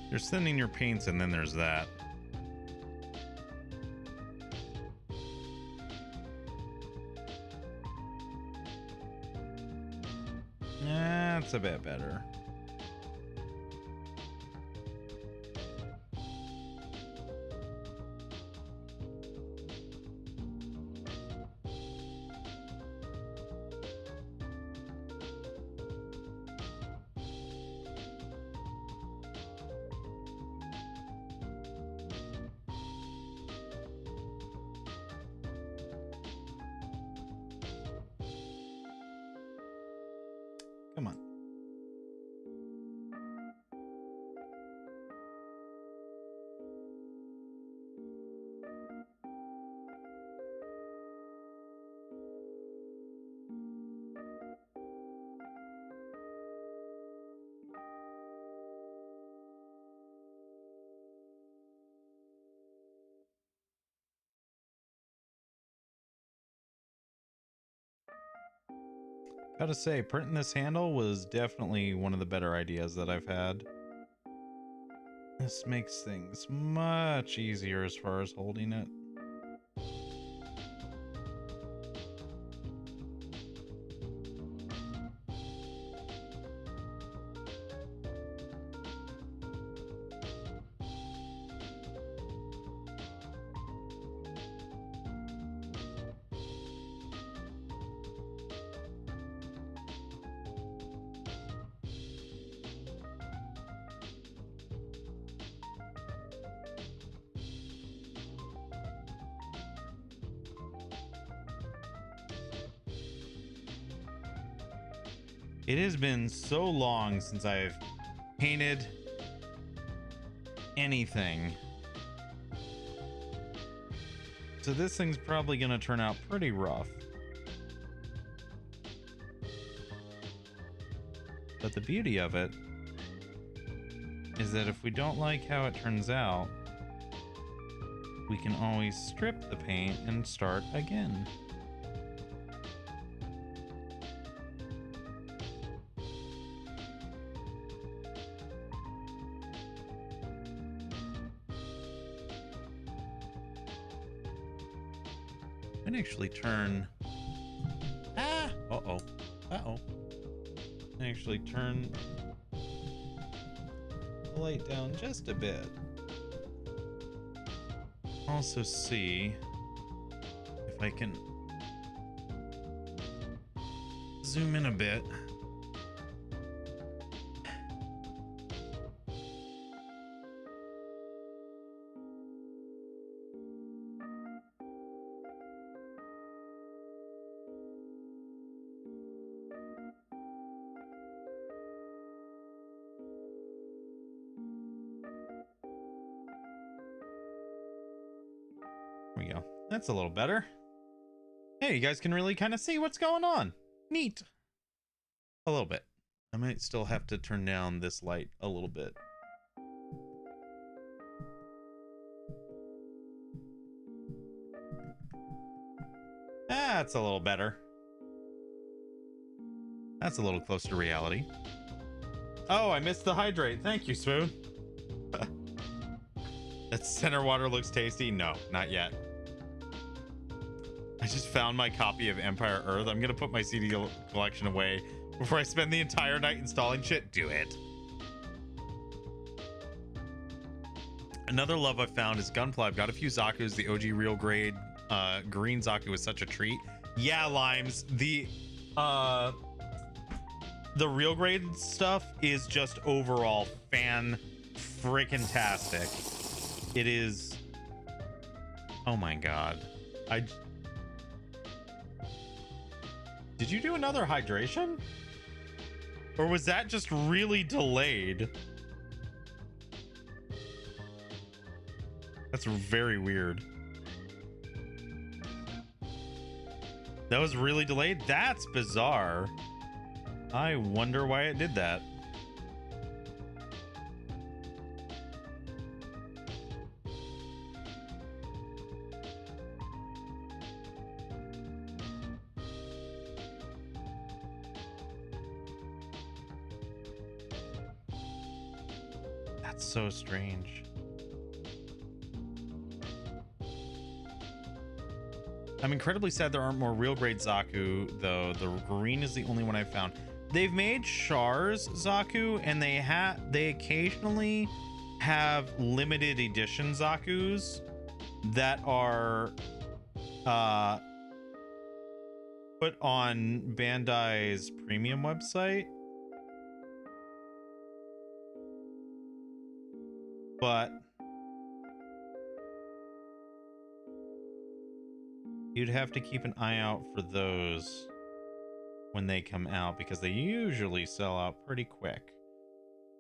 You're sending your paints and then there's that. That's a bit better. Come on. Gotta say, printing this handle was definitely one of the better ideas that I've had. This makes things much easier as far as holding it. It has been so long since I've painted anything. So this thing's probably gonna turn out pretty rough. But the beauty of it is that if we don't like how it turns out, we can always strip the paint and start again. Can actually turn. Uh-oh. Can actually turn the light down just a bit. Also see if I can zoom in a bit. There we go. That's a little better. Hey, you guys can really kind of see what's going on. Neat. A little bit. I might still have to turn down this light a little bit. That's a little better. That's a little close to reality. Oh, I missed the hydrate. Thank you, Spoon. That center water looks tasty. No, not yet. I just found my copy of Empire Earth. I'm gonna put my CD collection away before I spend the entire night installing shit. Do it. Another love I found is Gunpla. I've got a few Zaku's. The OG real grade green Zaku is such a treat. Yeah, Limes. The real grade stuff is just overall fan-frickin-tastic. It is. Oh my god. Did you do another hydration? Or was that just really delayed? That's very weird. That was really delayed? That's bizarre. I wonder why it did that. That's so strange. I'm incredibly sad there aren't more real grade Zaku, though. The green is the only one I've found. They've made Char's Zaku, and they occasionally have limited edition Zakus that are put on Bandai's premium website. But you'd have to keep an eye out for those when they come out, because they usually sell out pretty quick.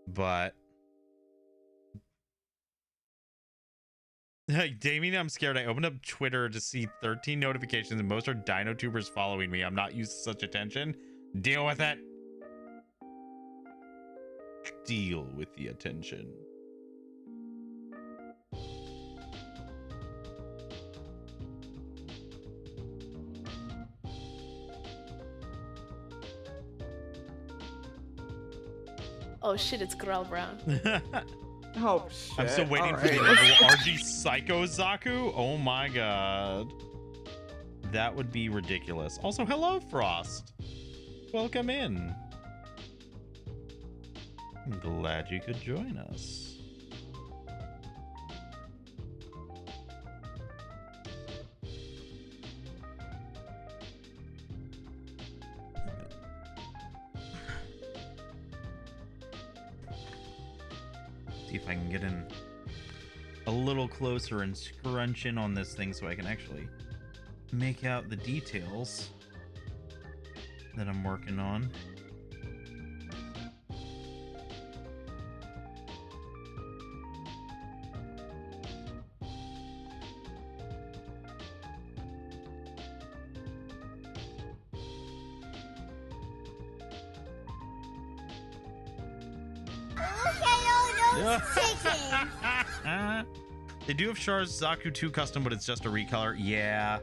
But Damien, I'm scared. I opened up Twitter to see 13 notifications and most are DinoTubers following me. I'm not used to such attention. Deal with it. Deal with the attention. Oh shit, it's Corral Brown. Oh shit. I'm still waiting for the RG Psycho Zaku. Oh my god. That would be ridiculous. Also, hello, Frost. Welcome in. I'm glad you could join us. See if I can get in a little closer and scrunch in on this thing so I can actually make out the details that I'm working on. They do have Char's Zaku 2 custom, but it's just a recolor. Yeah.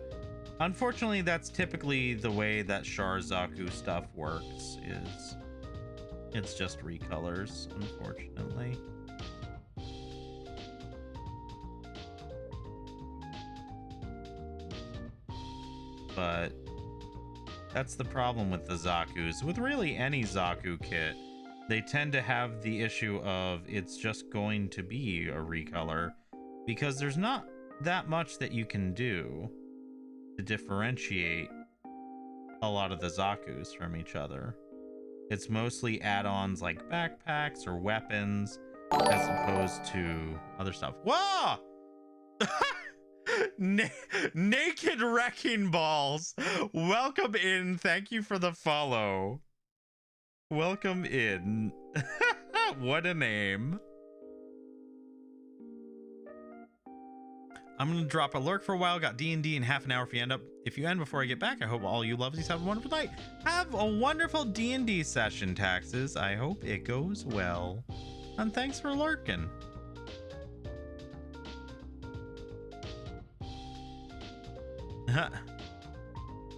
Unfortunately, that's typically the way that Char's Zaku stuff works, is it's just recolors, unfortunately. But that's the problem with the Zakus. With really any Zaku kit, they tend to have the issue of it's just going to be a recolor, because there's not that much that you can do to differentiate a lot of the Zakus from each other. It's mostly add-ons like backpacks or weapons as opposed to other stuff. Whoa! Naked Wrecking Balls! Welcome in. Thank you for the follow. Welcome in. What a name. I'm gonna drop a lurk for a while. Got D&D in half an hour if you end before I get back. I hope all you lovesies have a wonderful night. Have a wonderful D&D session, Taxes. I hope it goes well. And thanks for lurking.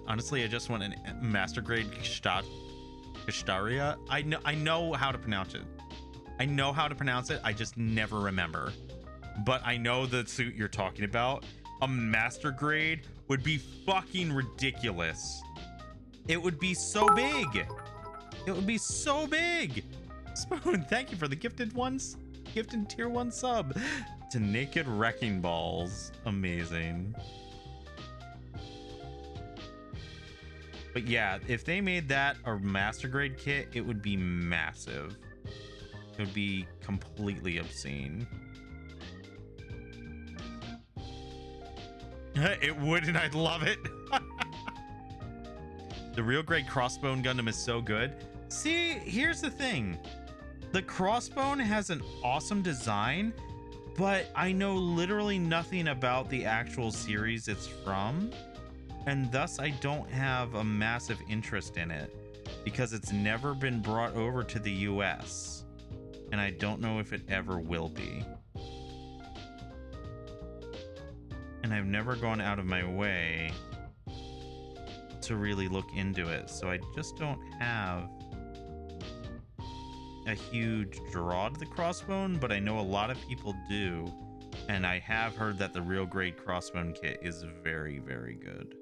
Honestly, I just want a master grade Kishtaria. I know how to pronounce it. I know how to pronounce it. I just never remember. But I know the suit you're talking about. A master grade would be fucking ridiculous. It would be so big. It would be so big. Spoon, thank you for the gifted tier 1 sub. to naked wrecking balls. Amazing. But yeah, if they made that a master grade kit, it would be massive. It would be completely obscene. It would, and I'd love it. The real grade Crossbone Gundam is so good. See, here's the thing. The Crossbone has an awesome design, but I know literally nothing about the actual series it's from. And thus I don't have a massive interest in it because it's never been brought over to the US. And I don't know if it ever will be. And I've never gone out of my way to really look into it. So I just don't have a huge draw to the Crossbone, but I know a lot of people do. And I have heard that the real grade Crossbone kit is very, very good.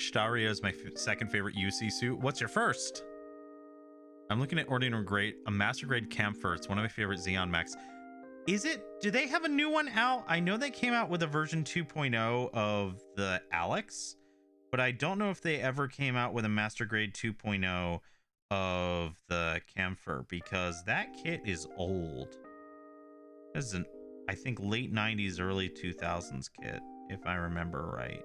Shtaria is my second favorite UC suit. What's your first? I'm looking at Ordinary Grade, a Master Grade Camphor. It's one of my favorite Xeon Max. Is it? Do they have a new one out? I know they came out with a version 2.0 of the Alex, but I don't know if they ever came out with a Master Grade 2.0 of the Camphor because that kit is old. This is an, I think, late 90s, early 2000s kit, if I remember right.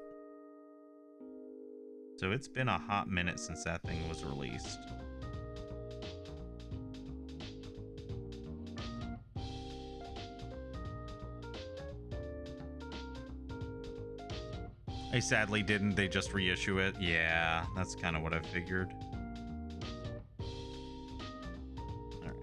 So it's been a hot minute since that thing was released. I sadly didn't. They just reissue it. Yeah, that's kind of what I figured. All right.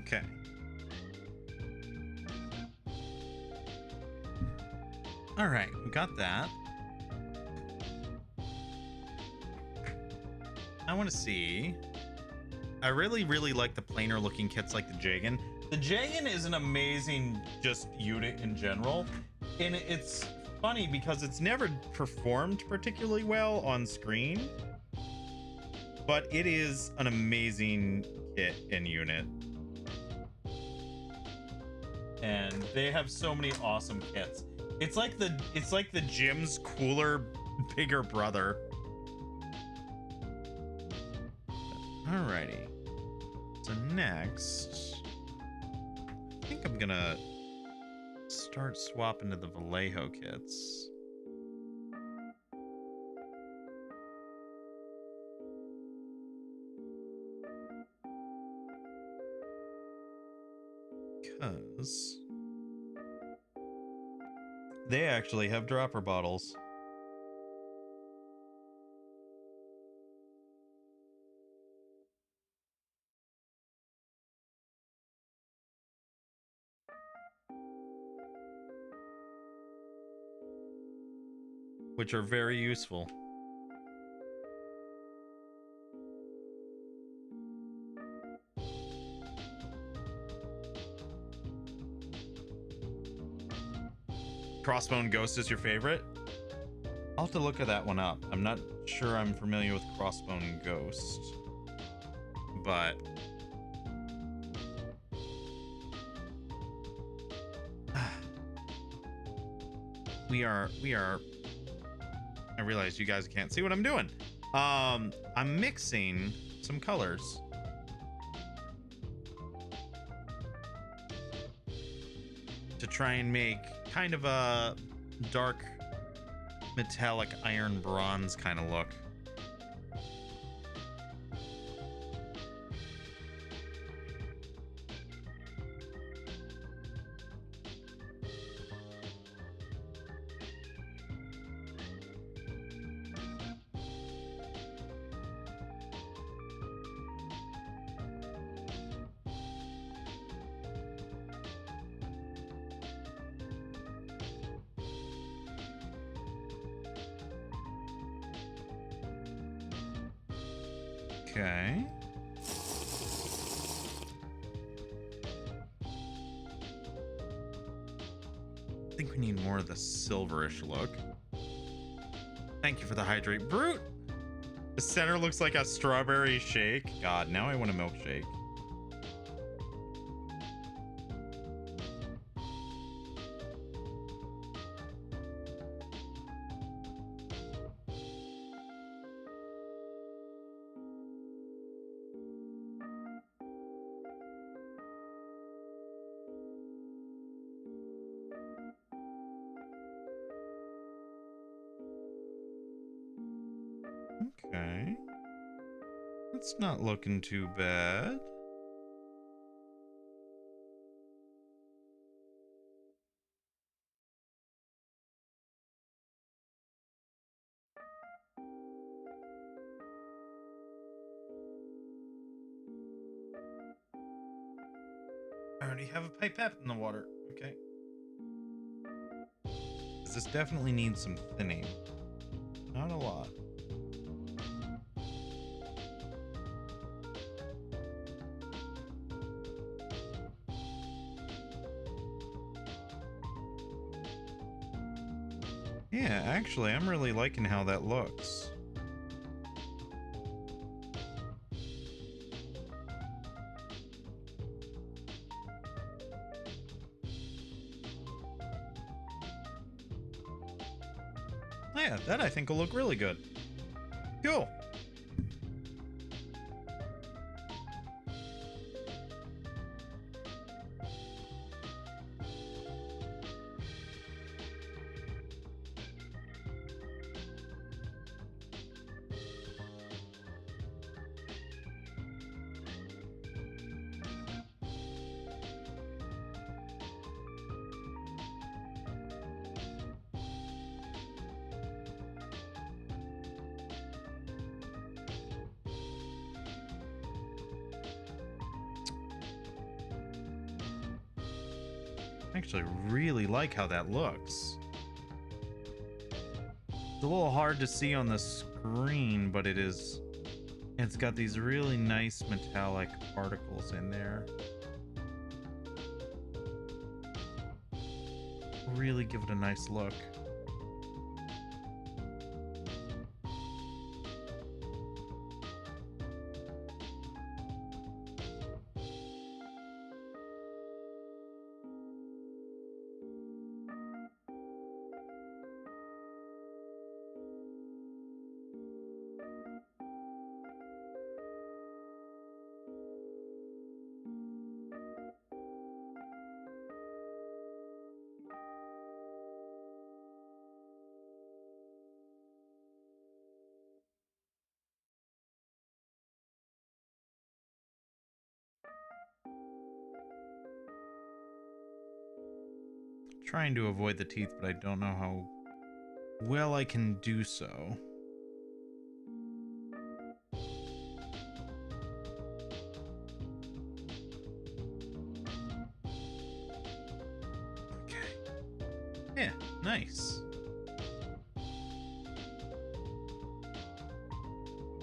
Okay. All right, we got that. I want to see. I really like the plainer looking kits like the Jagan. The Jagan is an amazing just unit in general. And it's funny because it's never performed particularly well on screen. But it is an amazing kit and unit. And they have so many awesome kits. It's like the gym's cooler, bigger brother. Alrighty. So next, I think I'm gonna start swapping to the Vallejo kits. Because they actually have dropper bottles. Which are very useful. Crossbone Ghost is your favorite? I'll have to look at that one up. I'm not sure I'm familiar with Crossbone Ghost. But we are I realize you guys can't see what I'm doing. I'm mixing some colors. To try and make kind of a dark metallic iron bronze kind of look. Okay. I think we need more of the silverish look. Thank you for the hydrate. Brute! The center looks like a strawberry shake. God, now I want a milkshake. Okay. It's not looking too bad. I already have a pipette in the water. Okay. This definitely needs some thinning. Not a lot. Yeah, actually, I'm really liking how that looks. Yeah, that I think will look really good. Cool. I actually really like how that looks. It's a little hard to see on the screen, but it is. It's got these really nice metallic particles in there. Really give it a nice look. Trying to avoid the teeth, but I don't know how well I can do so. Okay. Yeah, nice.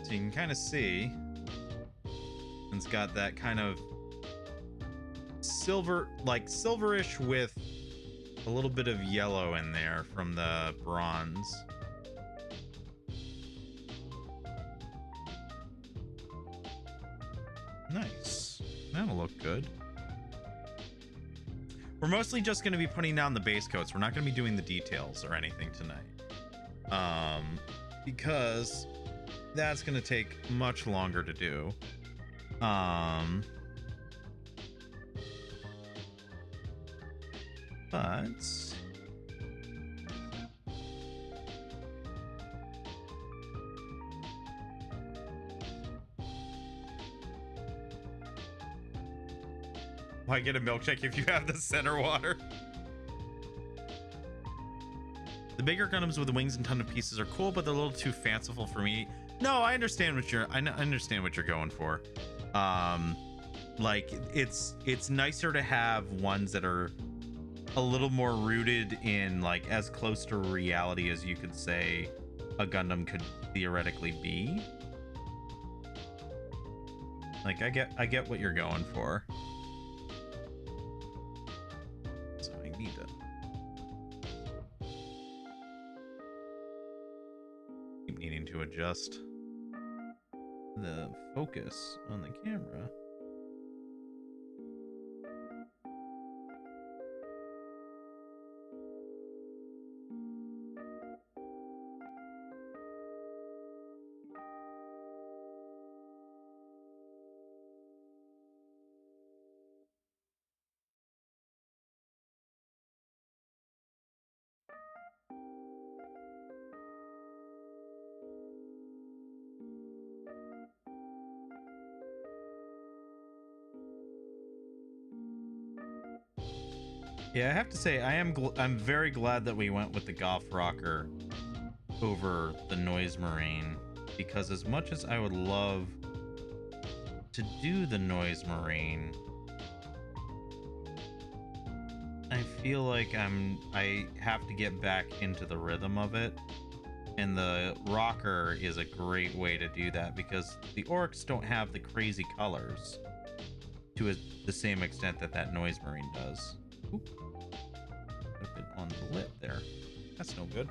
So you can kind of see it's got that kind of silver, like silverish with a little bit of yellow in there from the bronze. Nice. That'll look good. We're mostly just going to be putting down the base coats. We're not going to be doing the details or anything tonight. Because that's going to take much longer to do. But why get a milkshake if you have the center water? The bigger Gundams with the wings and ton of pieces are cool, but they're a little too fanciful for me. No, I understand what you're. I understand what you're going for. Like it's nicer to have ones that are a little more rooted in like as close to reality as you could say a Gundam could theoretically be. Like, I get what you're going for. So I need to keep needing to adjust the focus on the camera. Yeah, I have to say, I'm very glad that we went with the Goff rocker over the Noise Marine, because as much as I would love to do the Noise Marine, I feel like I have to get back into the rhythm of it, and the rocker is a great way to do that because the orcs don't have the crazy colors to the same extent that that Noise Marine does. Oop. A bit on the lip there. That's no good.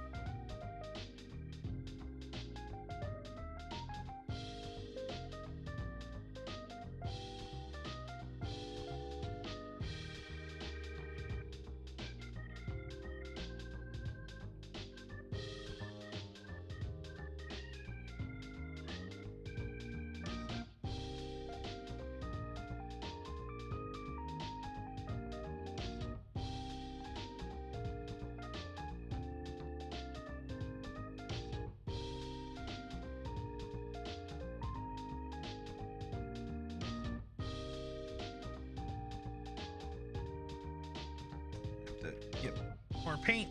Yep. More paint.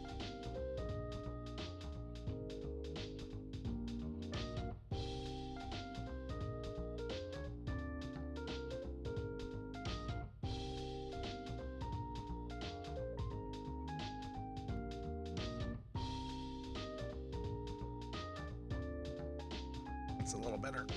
That's a little better.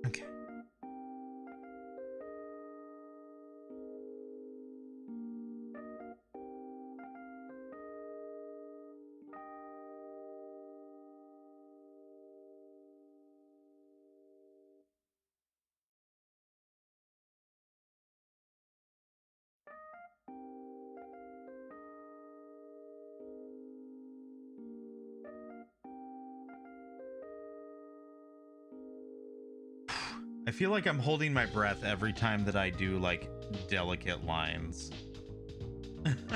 Okay. I feel like I'm holding my breath every time that I do like delicate lines. Okay.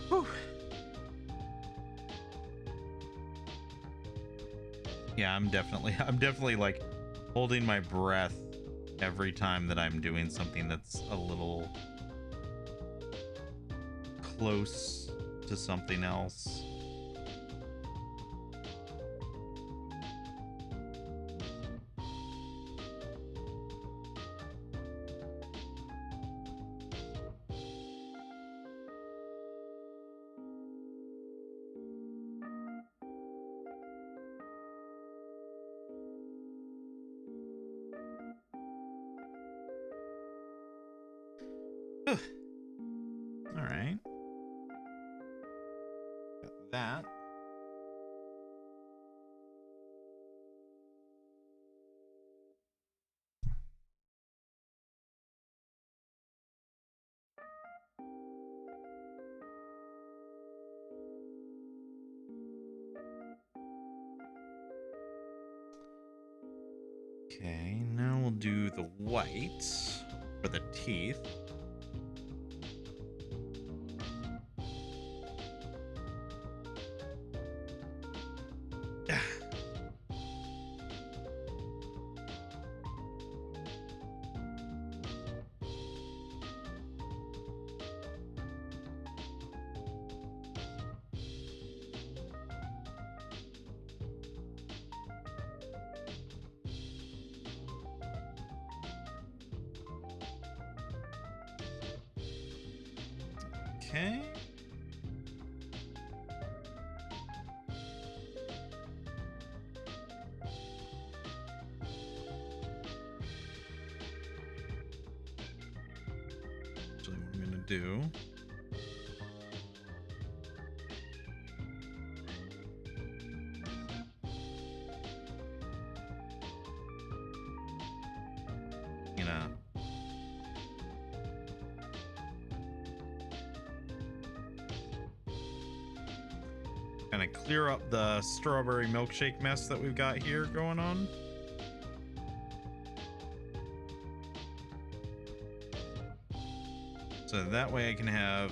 Whew. Yeah, I'm definitely like holding my breath every time that I'm doing something that's a little close to something else. right. Got that. Okay, now we'll do the white for the teeth. Okay. Actually, what I'm gonna do. You know. Kind of clear up the strawberry milkshake mess that we've got here going on. So that way I can have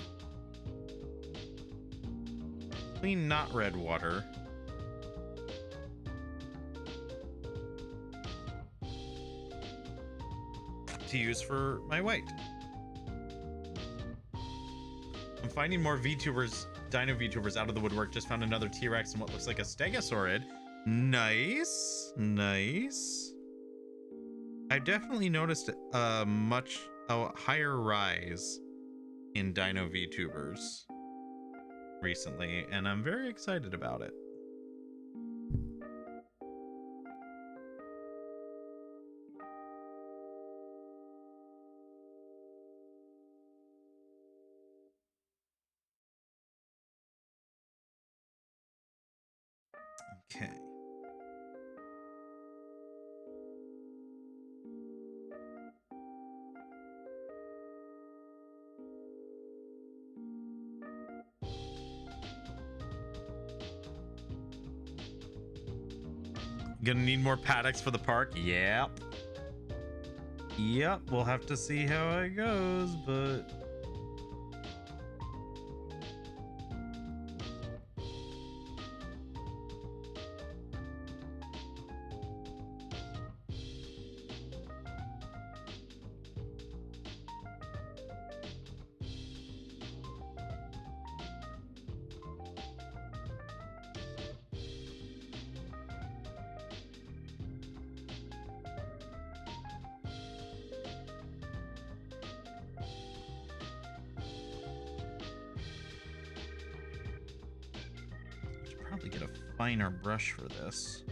clean, not red water. To use for my white. I'm finding more VTubers, Dino VTubers out of the woodwork. Just found another T-Rex and what looks like a Stegosaurid. Nice, nice. I've definitely noticed a higher rise in Dino VTubers recently, and I'm very excited about it. Okay. Gonna need more paddocks for the park? Yep. Yep, we'll have to see how it goes, but... Probably get a finer brush for this.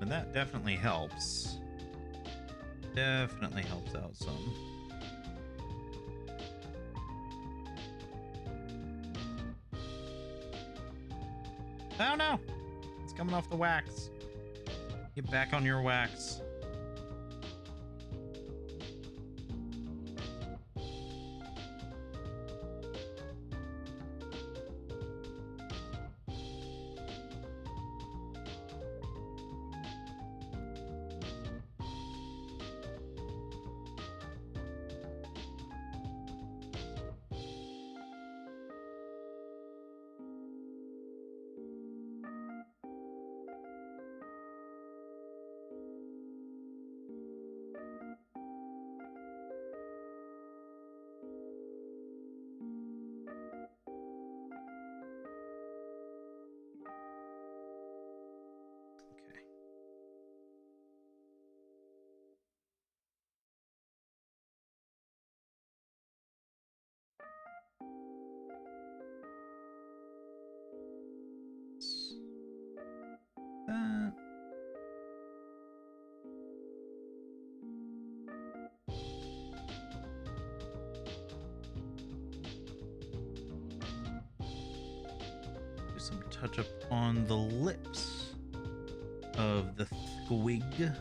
And that definitely helps. Definitely helps out some. Oh no! It's coming off the wax. Get back on your wax. some touch up on the lips of the squig.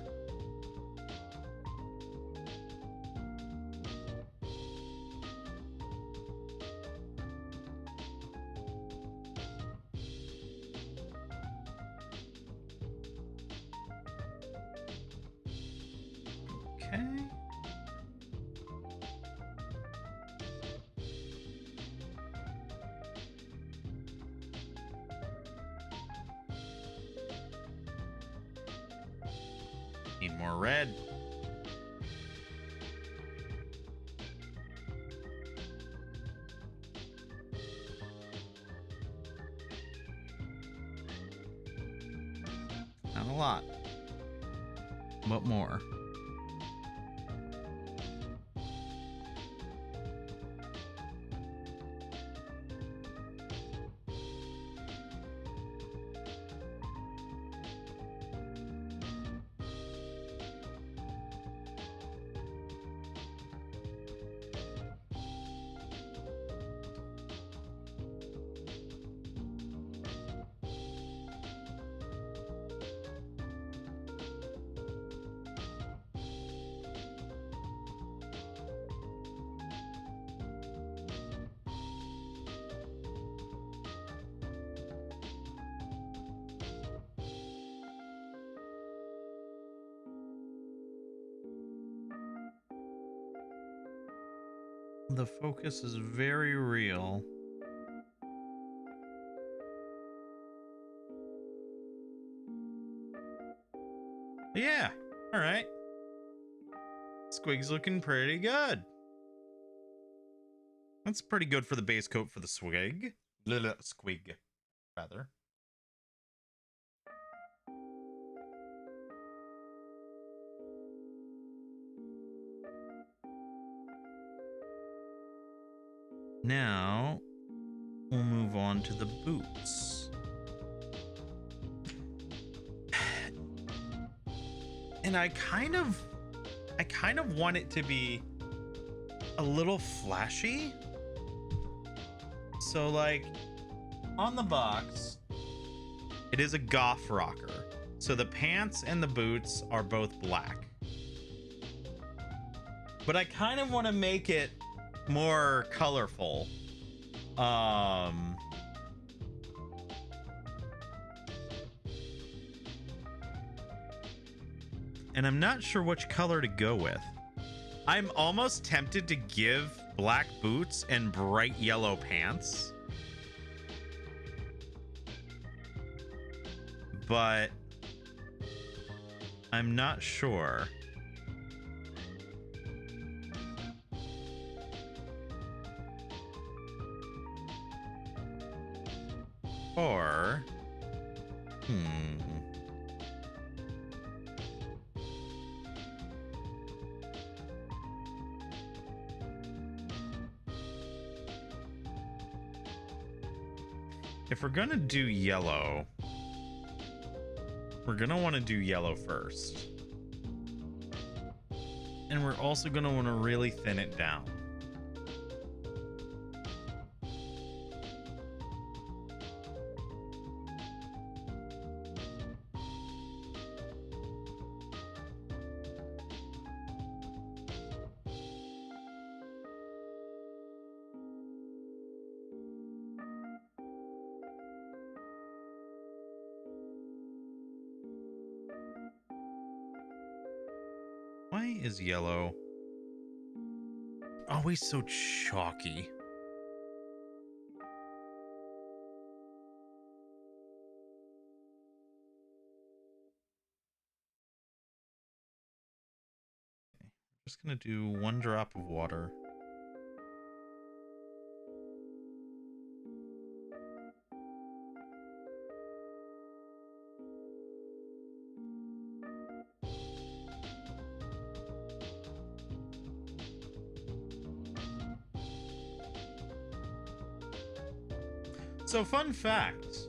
Okay. Need more red. Not a lot, but more. The focus is very real. Yeah, all right. Squig's looking pretty good. That's pretty good for the base coat for the swig. Squig, rather. Now, we'll move on to the boots. And I kind of want it to be a little flashy. So like on the box, it is a Goff rocker. So the pants and the boots are both black. But I kind of want to make it more colorful. And I'm not sure which color to go with. I'm almost tempted to give black boots and bright yellow pants. But I'm not sure. Or, if we're gonna do yellow, we're gonna want to do yellow first. And we're also gonna want to really thin it down. Why is yellow always so chalky? Okay, I'm just gonna do 1 drop of water. So fun fact,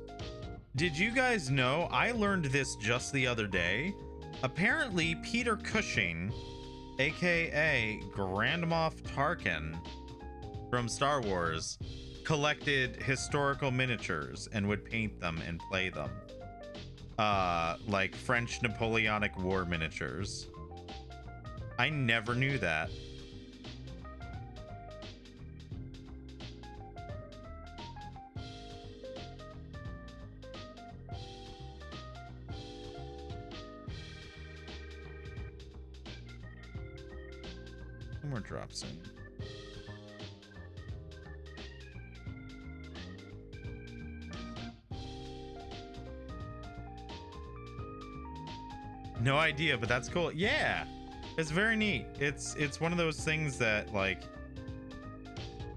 did you guys know, I learned this just the other day, apparently Peter Cushing, aka Grand Moff Tarkin from Star Wars, collected historical miniatures and would paint them and play them. Like French Napoleonic War miniatures. I never knew that. More drops in. No idea, but that's cool. Yeah, it's very neat. It's one of those things that, like,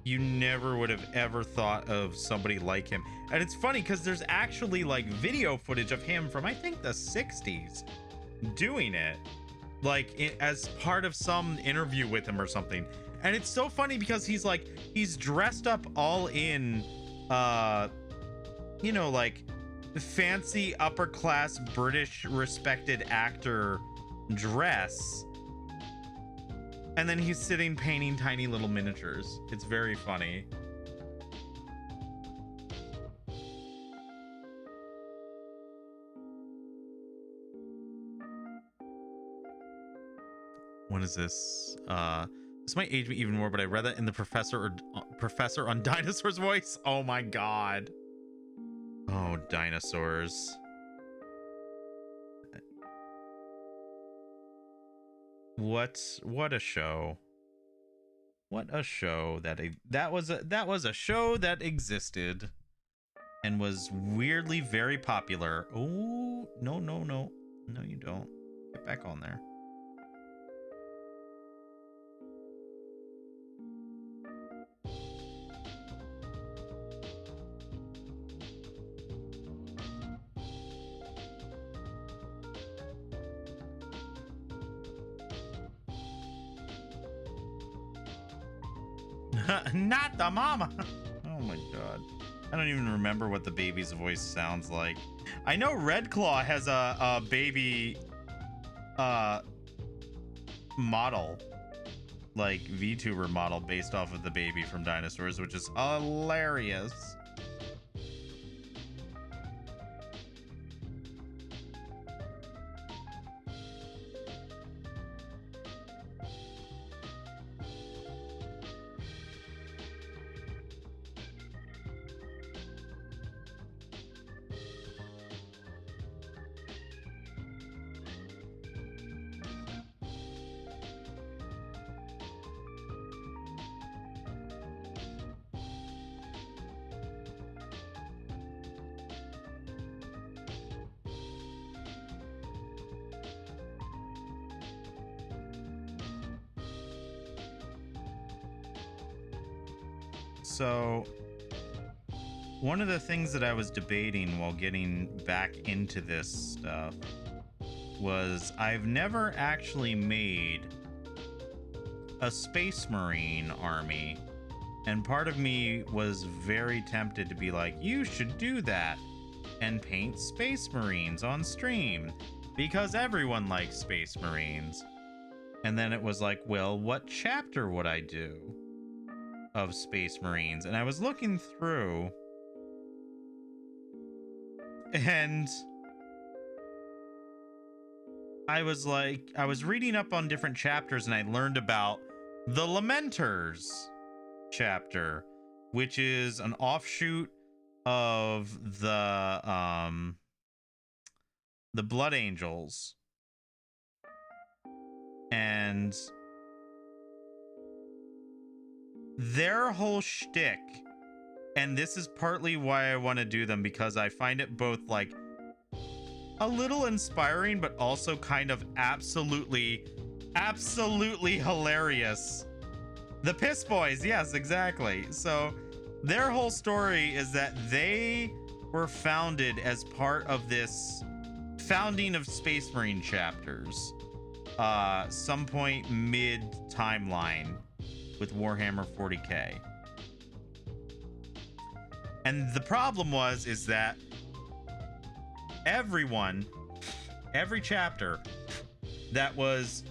you never would have ever thought of somebody like him. And it's funny because there's actually like video footage of him from, I think, the 60s doing it, like as part of some interview with him or something. And it's so funny because he's dressed up all in you know, like fancy upper class British respected actor dress, and then he's sitting painting tiny little miniatures. It's very funny. What is this? This might age me even more, but I read that in the Professor on Dinosaurs voice. Oh my god. Oh, dinosaurs. What a show. What a show that was a show that existed and was weirdly very popular. Oh, no. No, you don't. Get back on there. Not the mama. Oh my god. I don't even remember what the baby's voice sounds like. I know Red Claw has a baby model, like VTuber model based off of the baby from Dinosaurs, which is hilarious. So one of the things that I was debating while getting back into this stuff was I've never actually made a Space Marine army, and part of me was very tempted to be like, you should do that and paint Space Marines on stream because everyone likes Space Marines. And then it was like, well, what chapter would I do of Space Marines? And I was looking through, and I was reading up on different chapters, and I learned about the Lamenters chapter, which is an offshoot of the Blood Angels. And their whole shtick, and this is partly why I want to do them, because I find it both like a little inspiring, but also kind of absolutely hilarious. The Piss Boys, yes, exactly. So their whole story is that they were founded as part of this founding of Space Marine chapters, some point mid timeline with Warhammer 40k. And the problem is that every chapter that was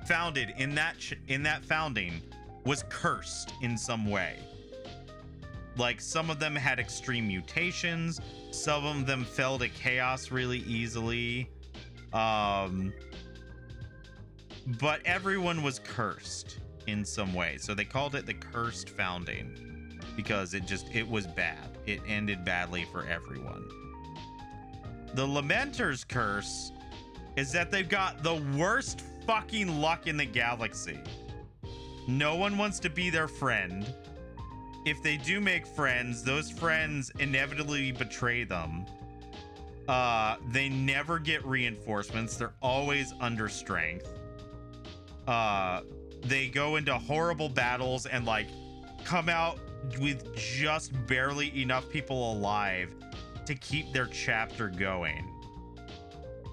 founded in that founding was cursed in some way. Like, some of them had extreme mutations. Some of them fell to chaos really easily. But everyone was cursed in some way. So they called it the Cursed Founding because it was bad. It ended badly for everyone. The Lamenter's curse is that they've got the worst fucking luck in the galaxy. No one wants to be their friend. If they do make friends, those friends inevitably betray them. They never get reinforcements. They're always under strength. They go into horrible battles and like come out with just barely enough people alive to keep their chapter going.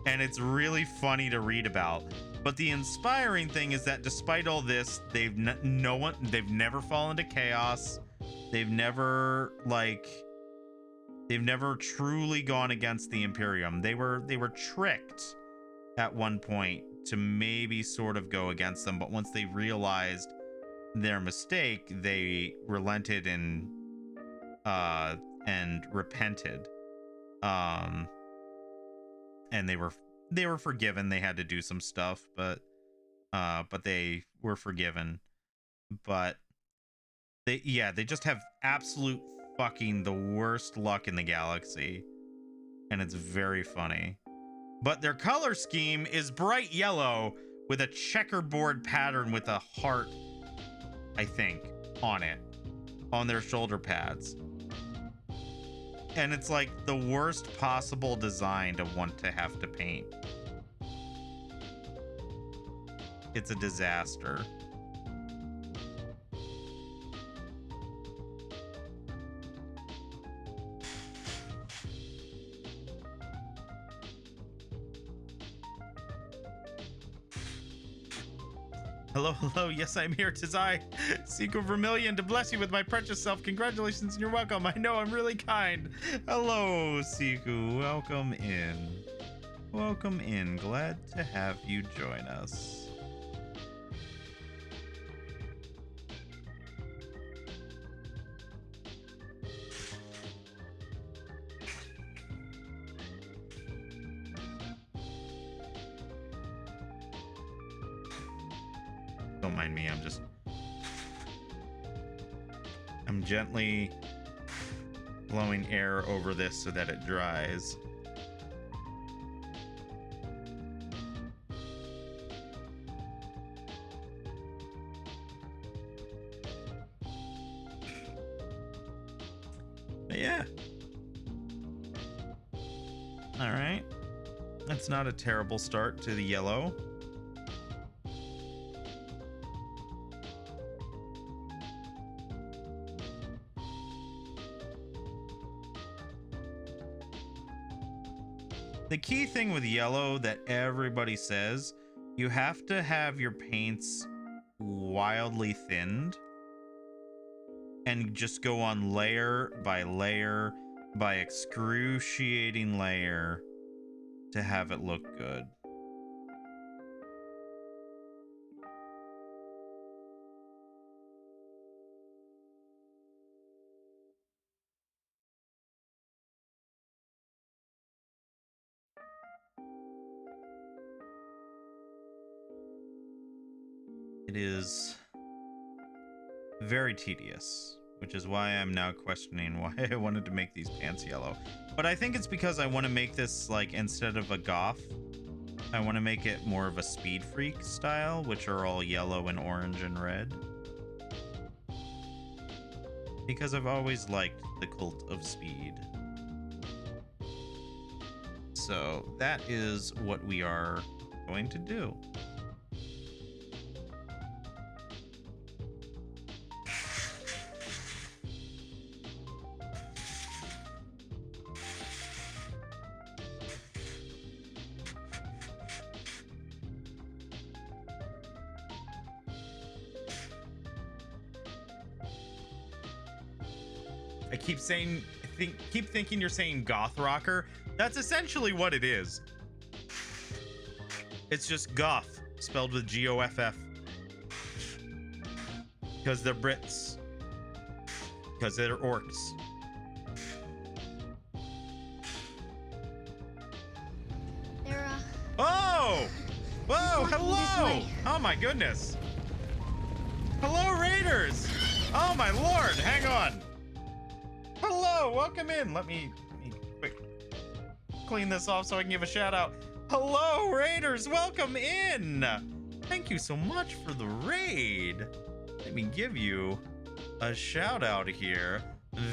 And it's really funny to read about. But the inspiring thing is that despite all this, they've never fallen to chaos. They've never truly gone against the Imperium. They were tricked at one point to maybe sort of go against them, but once they realized their mistake, they relented and repented. And they were forgiven. They had to do some stuff, but they were forgiven. But they just have absolute fucking the worst luck in the galaxy, and it's very funny. But their color scheme is bright yellow with a checkerboard pattern with a heart, I think, on it, on their shoulder pads. And it's like the worst possible design to want to have to paint. It's a disaster. Hello, hello. Yes, I'm here. 'Tis I, Sequel Vermilion, to bless you with my precious self. Congratulations and you're welcome. I know I'm really kind. Hello, Sequel. Welcome in. Welcome in. Glad to have you join us. Don't mind me, I'm gently blowing air over this so that it dries. But yeah. All right. That's not a terrible start to the yellow. The key thing with yellow that everybody says, you have to have your paints wildly thinned and just go on layer by excruciating layer to have it look good. It is very tedious, which is why I'm now questioning why I wanted to make these pants yellow. But I think it's because I want to make this, like, instead of a Goff, I want to make it more of a Speed Freak style, which are all yellow and orange and red. Because I've always liked the cult of speed. So that is what we are going to do. I keep thinking you're saying goth rocker. That's essentially what it is. It's just goth spelled with Goff. Because they're Brits. because they're orcs. They're, Oh! Whoa, Walking this hello! way. Oh my goodness. Hello, Raiders! Oh my lord, hang on. Hello, welcome in. Let me quick clean this off so I can give a shout out. Hello, Raiders, welcome in. Thank you so much for the raid. Let me give you a shout out here.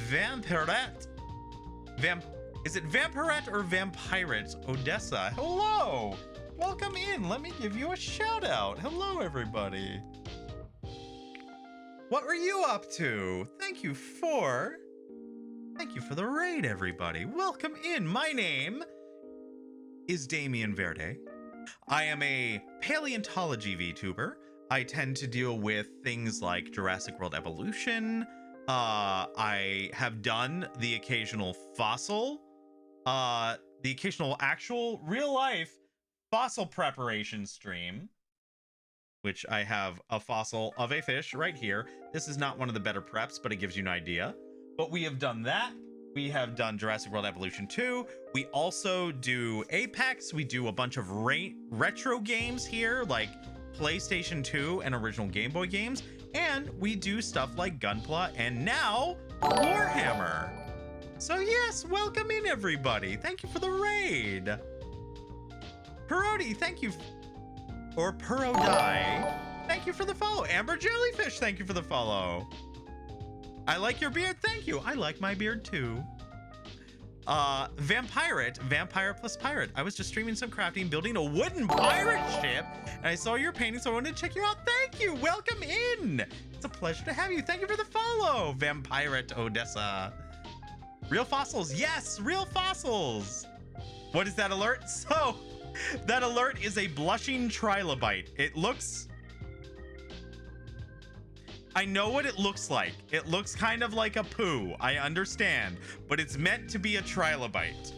Vampirette. Is it Vampirette or Vampirate Odessa? Hello! Welcome in. Let me give you a shout out. Hello, everybody. What were you up to? Thank you for the raid, everybody. Welcome in. My name is Damien Verde. I am a paleontology VTuber. I tend to deal with things like Jurassic World evolution. I have done the occasional fossil, the occasional actual real life fossil preparation stream, which I have a fossil of a fish right here. This is not one of the better preps, but it gives you an idea. But we have done that. We have done Jurassic World Evolution 2. We also do Apex. We do a bunch of retro games here, like PlayStation 2 and original Game Boy games. And we do stuff like Gunpla and now Warhammer. So yes, welcome in, everybody. Thank you for the raid. Parodi, thank you. Or Purodai, thank you for the follow. Amber Jellyfish, thank you for the follow. I like your beard, thank you. I like my beard too. Vampire plus pirate. I was just streaming some crafting, building a wooden pirate ship, and I saw your painting, so I wanted to check you out. Thank you, welcome in. It's a pleasure to have you. Thank you for the follow, Vampirate Odessa. Real fossils, yes, real fossils. What is that alert? So, that alert is a blushing trilobite. It looks... I know what it looks like. It looks kind of like a poo. I understand. But it's meant to be a trilobite.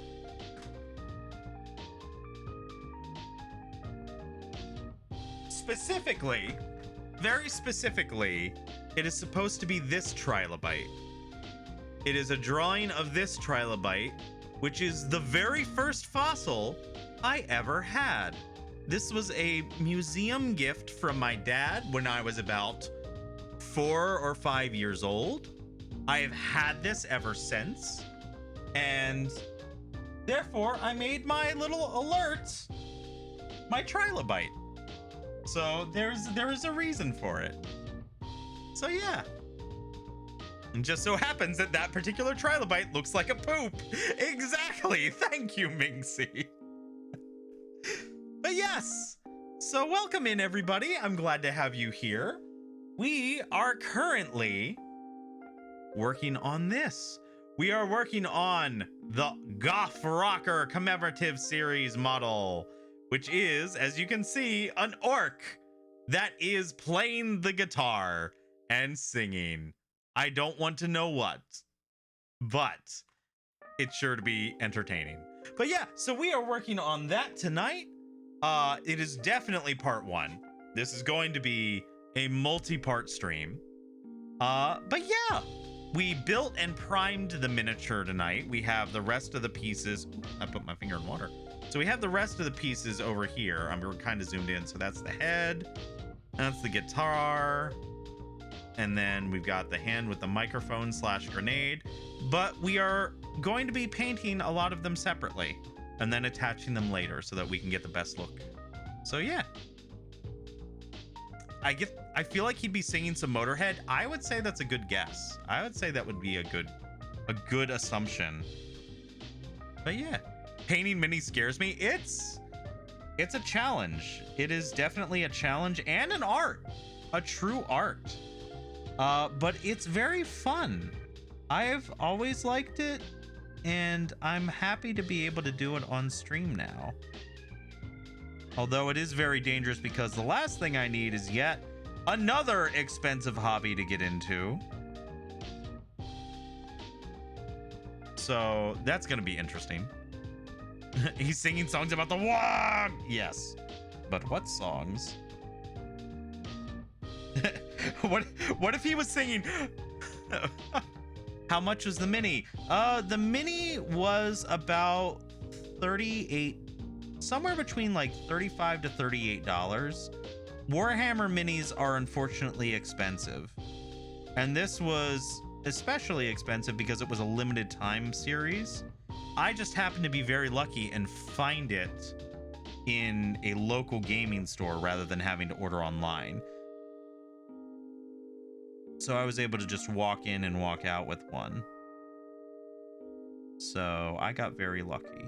Specifically, very specifically, it is supposed to be this trilobite. It is a drawing of this trilobite, which is the very first fossil I ever had. This was a museum gift from my dad when I was about 4 or 5 years old. I have had this ever since, and therefore I made my little alert my trilobite. So there is a reason for it. So yeah. And just so happens that that particular trilobite looks like a poop. Exactly. Thank you, Minxie. But yes, so welcome in, everybody. I'm glad to have you here. We are currently working on this. We are working on the Goff Rocker Commemorative Series model, which is, as you can see, an orc that is playing the guitar and singing. I don't want to know what, but it's sure to be entertaining. But yeah, so we are working on that tonight. It is definitely part 1. This is going to be a multi-part stream. But yeah, we built and primed the miniature tonight. We have the rest of the pieces. I put my finger in water. So we have the rest of the pieces over here. We're kind of zoomed in. So that's the head. That's the guitar. And then we've got the hand with the microphone / grenade. But we are going to be painting a lot of them separately and then attaching them later so that we can get the best look. So yeah. I feel like he'd be singing some Motorhead. I would say that's a good guess. I would say that would be a good assumption. But yeah, painting mini scares me. It's a challenge. It is definitely a challenge and an art, a true art. But it's very fun. I've always liked it, and I'm happy to be able to do it on stream now. Although it is very dangerous because the last thing I need is yet another expensive hobby to get into. So that's going to be interesting. He's singing songs about the wog. Yes. But what songs? What if he was singing How much was the mini? The mini was about 38, somewhere between like $35 to $38. Warhammer minis are unfortunately expensive. And this was especially expensive because it was a limited time series. I just happened to be very lucky and find it in a local gaming store rather than having to order online. So I was able to just walk in and walk out with one. So I got very lucky.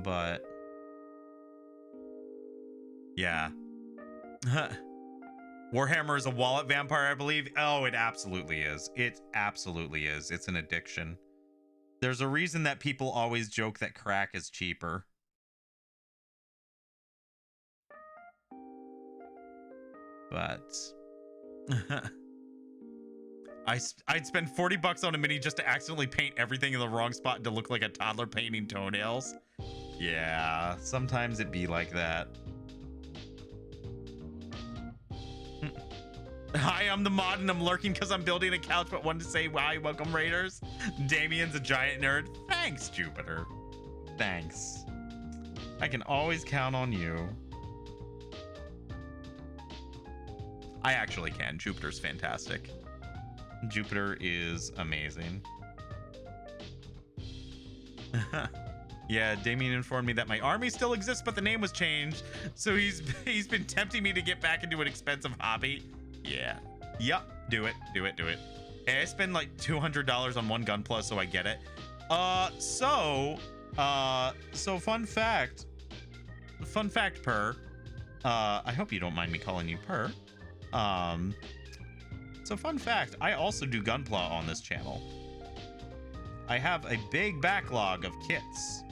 But yeah. Warhammer is a wallet vampire, I believe. Oh, it absolutely is. It absolutely is. It's an addiction. There's a reason that people always joke that crack is cheaper. But I'd spend $40 on a mini just to accidentally paint everything in the wrong spot to look like a toddler painting toenails. Yeah, sometimes it be like that. Hi, I'm the mod and I'm lurking because I'm building a couch, but wanted to say hi, welcome Raiders. Damien's a giant nerd. Thanks, Jupiter. Thanks. I can always count on you. I actually can. Jupiter's fantastic. Jupiter is amazing. Yeah, Damien informed me that my army still exists, but the name was changed. So he's been tempting me to get back into an expensive hobby. Yeah. Yup. Do it. Do it. Do it. Hey, I spend like $200 on one Gunpla, so I get it. So fun fact, Per. I hope you don't mind me calling you Per. So fun fact, I also do Gunpla on this channel. I have a big backlog of kits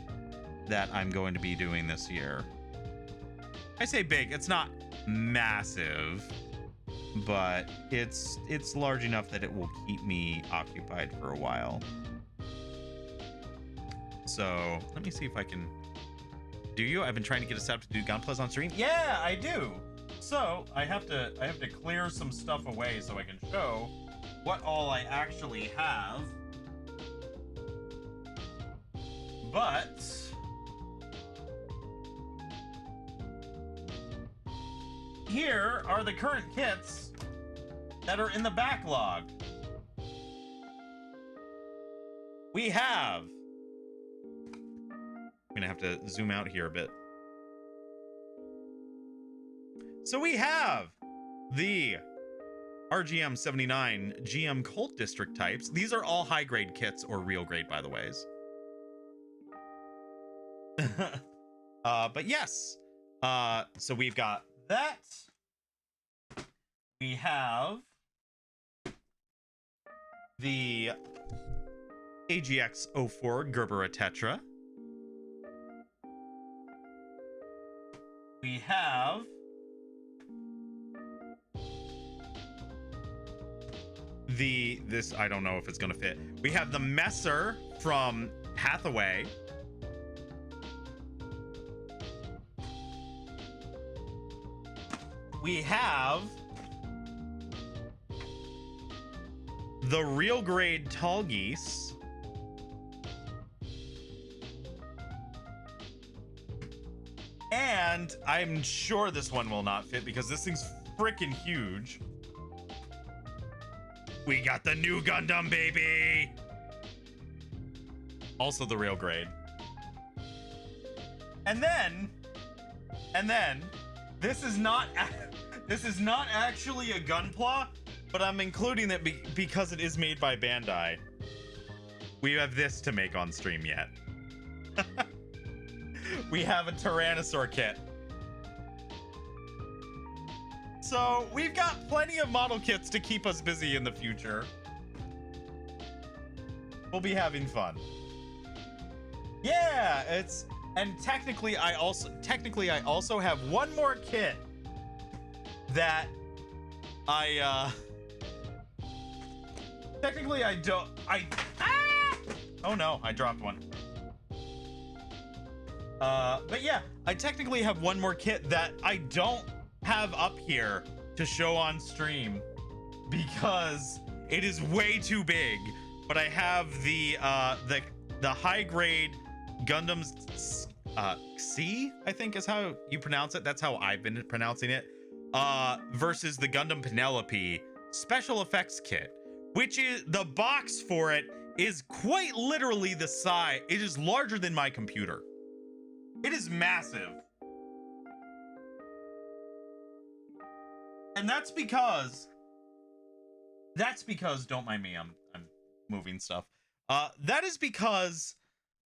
that I'm going to be doing this year. I say big, it's not massive, but it's large enough that it will keep me occupied for a while. So let me see if I can. Do you? I've been trying to get us up to do Gunplas on stream. Yeah, I do. So I have to clear some stuff away so I can show what all I actually have. But here are the current kits that are in the backlog. We have, I'm gonna have to zoom out here a bit. So we have the RGM 79 GM Cult District types. These are all high grade kits, or real grade, by the ways. But yes, so we've got that. We have the AGX-04 Gerbera Tetra. We have this, I don't know if it's gonna fit. We have the Messer from Hathaway. We have the real grade Tall Geese. And I'm sure this one will not fit because this thing's freaking huge. We got the new Gundam, baby. Also the real grade. And then this is not actually a Gunpla, but I'm including it because it is made by Bandai. We have this to make on stream yet. We have a Tyrannosaur kit. So we've got plenty of model kits to keep us busy in the future. We'll be having fun. Yeah, and technically I also have one more kit that oh no, I dropped one. But yeah, I technically have one more kit that I don't have up here to show on stream because it is way too big but I have the high grade Gundam's C, I think is how you pronounce it. That's how I've been pronouncing it. Versus the Gundam Penelope special effects kit, which is the box for it is quite literally the size. It is larger than my computer. It is massive. And that's because don't mind me, I'm moving stuff. That is because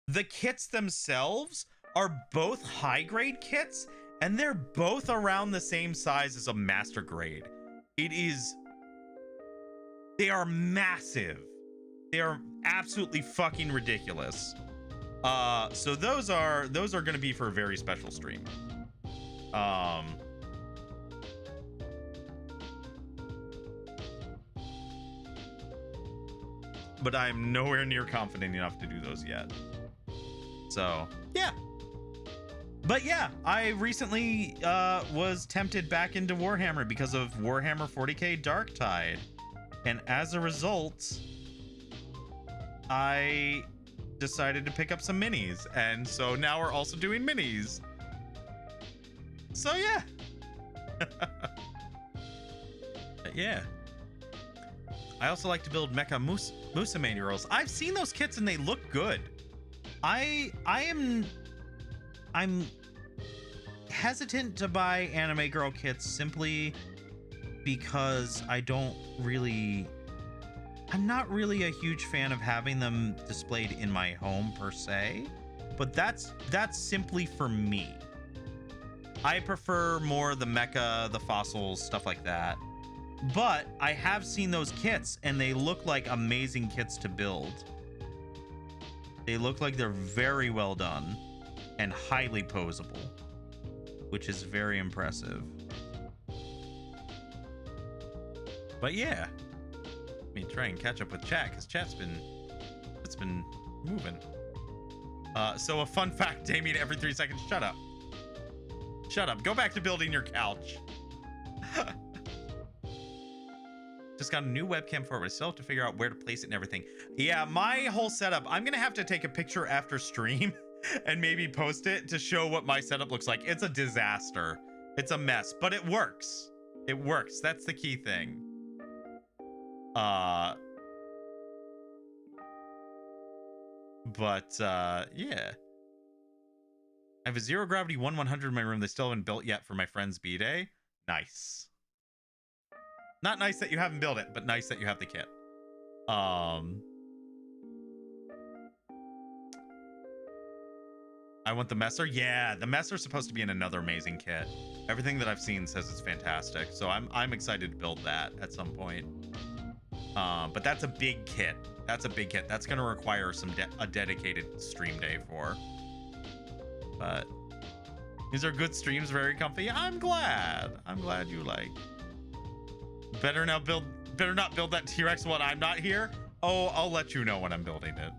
the kits themselves are both high grade kits, and they're both around the same size as a master grade. They are massive. They are absolutely fucking ridiculous. So those are going to be for a very special stream. But I'm nowhere near confident enough to do those yet. So, yeah. But yeah, I recently was tempted back into Warhammer because of Warhammer 40k Darktide. And as a result, I decided to pick up some minis. And so now we're also doing minis. So yeah. Yeah. I also like to build mecha Musume girls. I've seen those kits and they look good. I'm hesitant to buy anime girl kits simply because I'm not really a huge fan of having them displayed in my home per se, but that's simply for me. I prefer more the mecha, the fossils, stuff like that. But I have seen those kits and they look like amazing kits to build. They look like they're very well done and highly posable, which is very impressive. But yeah, let me try and catch up with chat because chat's been moving. So a fun fact, Damien, every 3 seconds, shut up. Shut up. Go back to building your couch. Just got a new webcam for it. I still have to figure out where to place it and everything. Yeah, my whole setup, I'm gonna have to take a picture after stream and maybe post it to show what my setup looks like. It's a disaster. It's a mess, but it works. It works. That's the key thing. Yeah. I have a zero gravity 1/100 in my room. They still haven't built yet for my friend's B-Day. Nice. Not nice that you haven't built it, but nice that you have the kit. I want the Messer. Yeah, the Messer's supposed to be in another amazing kit. Everything that I've seen says it's fantastic, so I'm excited to build that at some point. But that's a big kit. That's a big kit. That's going to require a dedicated stream day for. But these are good streams, very comfy. I'm glad you like. Better not build that T-Rex when I'm not here. Oh, I'll let you know when I'm building it.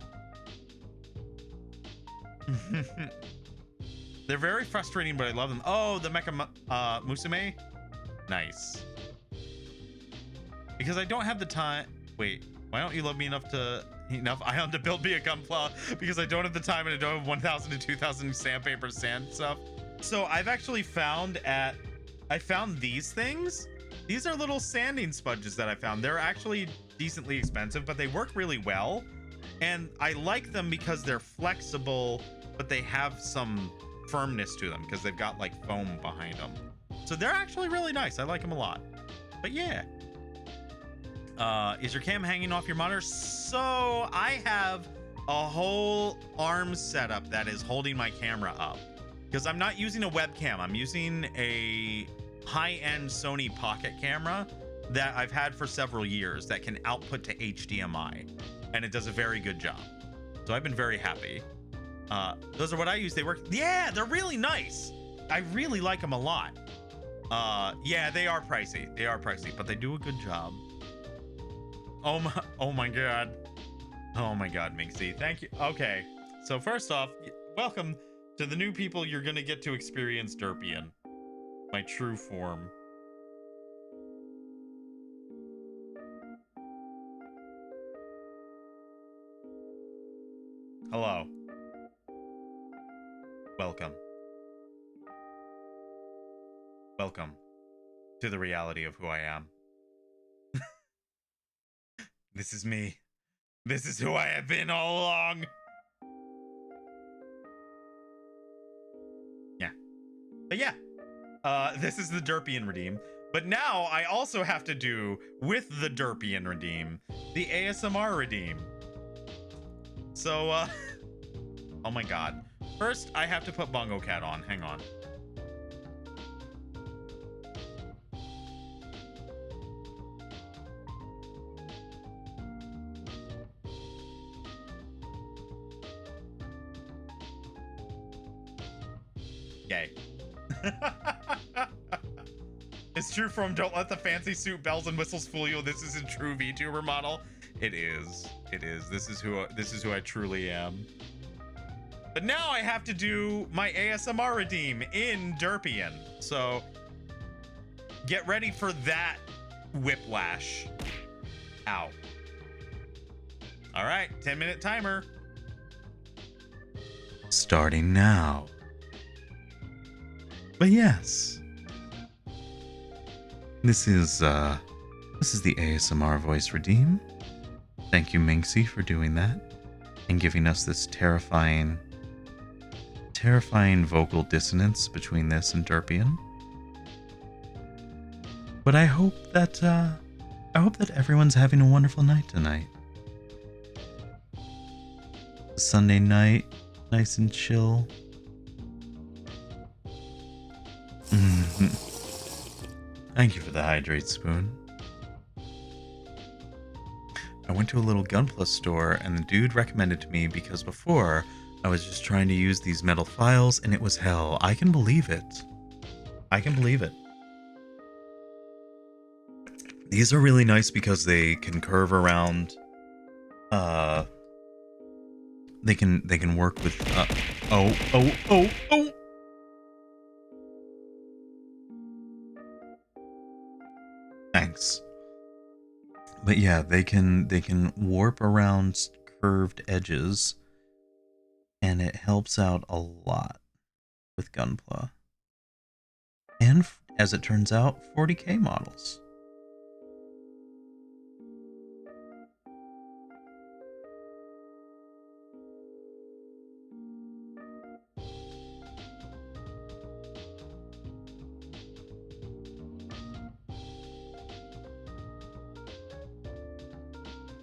They're very frustrating, but I love them. Oh, the Mecha Musume. Nice. Because I don't have the time. Wait, why don't you love me enough Ion to build me a Gunpla? Because I don't have the time and I don't have 1,000 to 2,000 sandpaper sand stuff. So I've actually found these things. These are little sanding sponges that I found. They're actually decently expensive, but they work really well. And I like them because they're flexible, but they have some firmness to them because they've got like foam behind them. So they're actually really nice. I like them a lot. But yeah. Is your cam hanging off your monitor? So I have a whole arm setup that is holding my camera up because I'm not using a webcam. I'm using a high-end Sony pocket camera that I've had for several years that can output to HDMI, and it does a very good job. So I've been very happy. Those are what I use. They work. Yeah, they're really nice. I really like them a lot. Yeah, they are pricey. They are pricey, but they do a good job. Oh my god. Oh my god, Minxie. Thank you. Okay. So first off, welcome to the new people you're gonna get to experience Derpian. My true form. Hello. Welcome. Welcome to the reality of who I am. This is me. This is who I have been all along. Yeah. But yeah. This is the Derpian Redeem. But now I also have to do, with the Derpian Redeem, the ASMR Redeem. So, oh my god. First, I have to put Bongo Cat on. Hang on. Yay. It's true from don't let the fancy suit bells and whistles fool you. This is a true VTuber model. It is. It is. This is who I truly am. But now I have to do my ASMR redeem in Derpian. So get ready for that whiplash. Ow. All right, 10-minute timer. Starting now. But yes. This is the ASMR voice redeem. Thank you, Minxie, for doing that and giving us this terrifying vocal dissonance between this and Derpian. But I hope that everyone's having a wonderful night tonight. Sunday night, nice and chill. Thank you for the hydrate spoon. I went to a little Gunpla store and the dude recommended to me because before I was just trying to use these metal files and it was hell. I can believe it. I can believe it. These are really nice because they can curve around. They can work with. Oh. Thanks. But yeah, they can warp around curved edges, and it helps out a lot with Gunpla. And as it turns out, 40K models.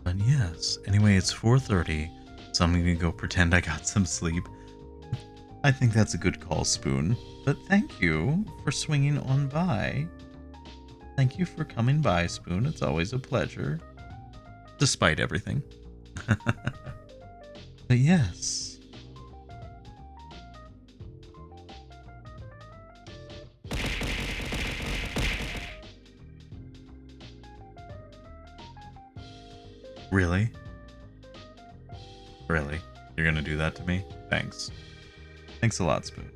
But yes, anyway, it's 4:30, so I'm gonna go pretend I got some sleep. I think that's a good call, Spoon. But thank you for swinging on by. Thank you for coming by, Spoon. It's always a pleasure. Despite everything. But yes. Really? Really? You're gonna do that to me? Thanks. Thanks a lot, Spoon.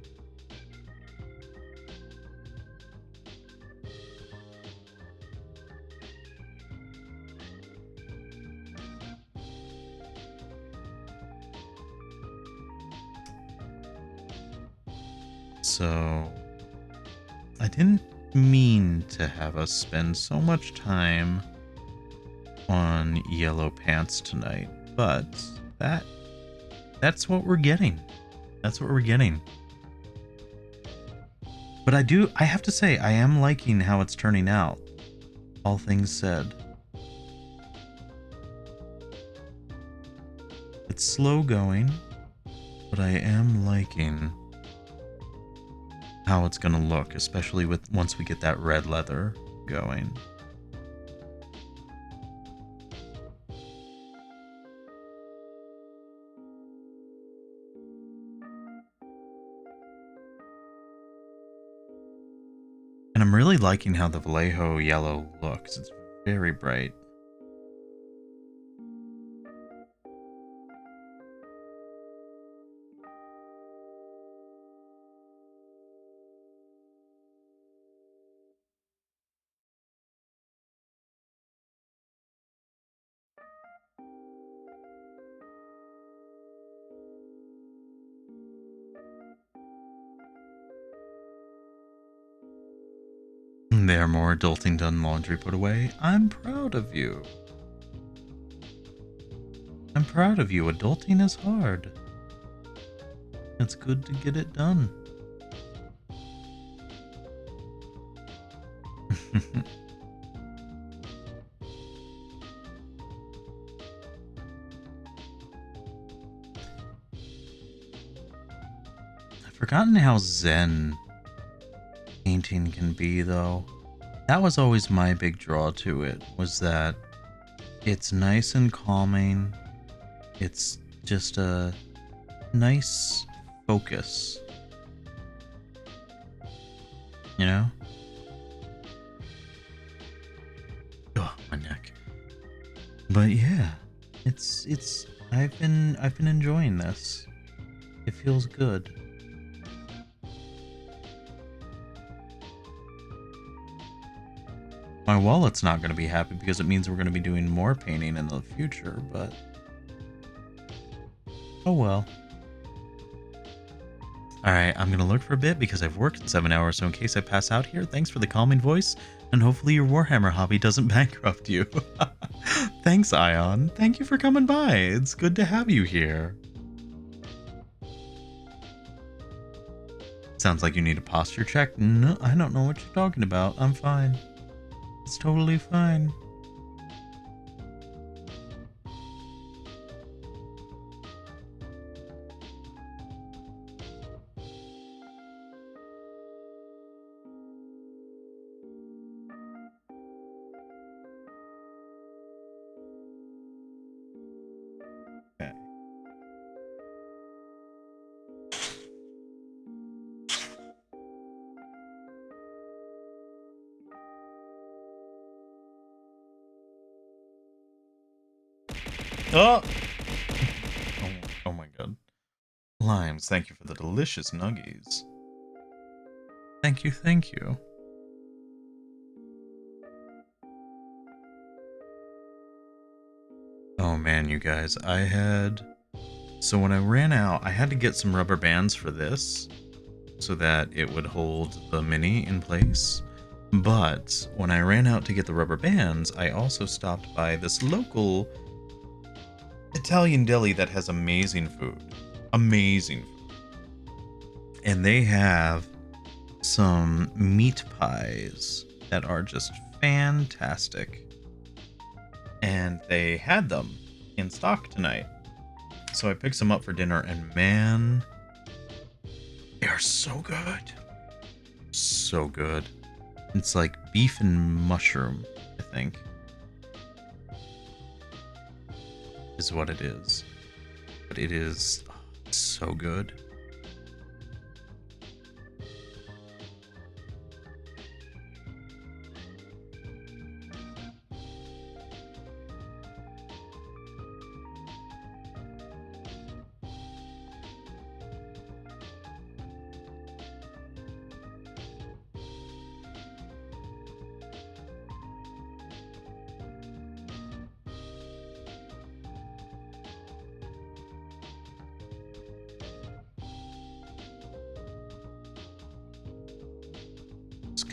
So, I didn't mean to have us spend so much time on yellow pants tonight, but that's what we're getting. That's what we're getting. But I have to say, I am liking how it's turning out. All things said. It's slow going, but I am liking how it's gonna look, especially with once we get that red leather going. And I'm really liking how the Vallejo yellow looks. It's very bright. There, more adulting done, laundry put away. I'm proud of you. I'm proud of you. Adulting is hard. It's good to get it done. I've forgotten how zen painting can be, though. That was always my big draw to it, was that it's nice and calming. It's just a nice focus. You know? Oh, my neck. But yeah, I've been enjoying this. It feels good. My wallet's not going to be happy because it means we're going to be doing more painting in the future, but oh well. Alright, I'm going to look for a bit because I've worked 7 hours, so in case I pass out here, thanks for the calming voice, and hopefully your Warhammer hobby doesn't bankrupt you. Thanks, Ion. Thank you for coming by. It's good to have you here. Sounds like you need a posture check. No, I don't know what you're talking about. I'm fine. It's totally fine. Okay. Oh! Oh my god. Limes, thank you for the delicious nuggies. Thank you, thank you. Oh man, you guys, so when I ran out, I had to get some rubber bands for this so that it would hold the mini in place. But when I ran out to get the rubber bands, I also stopped by this local Italian deli that has amazing food. Amazing food. And they have some meat pies that are just fantastic. And they had them in stock tonight. So I picked some up for dinner, and man, they are so good. So good. It's like beef and mushroom, I think, is what it is. But it is so good.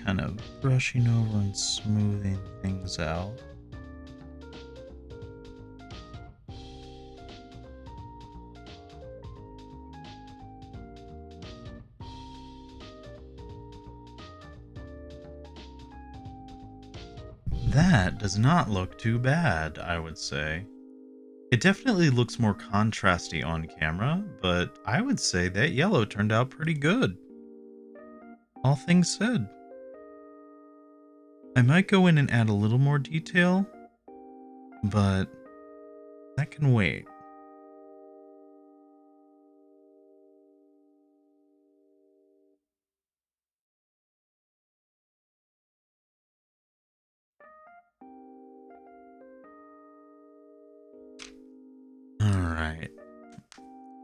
Kind of brushing over and smoothing things out. That does not look too bad, I would say. It definitely looks more contrasty on camera, but I would say that yellow turned out pretty good. All things said. I might go in and add a little more detail, but that can wait. Alright.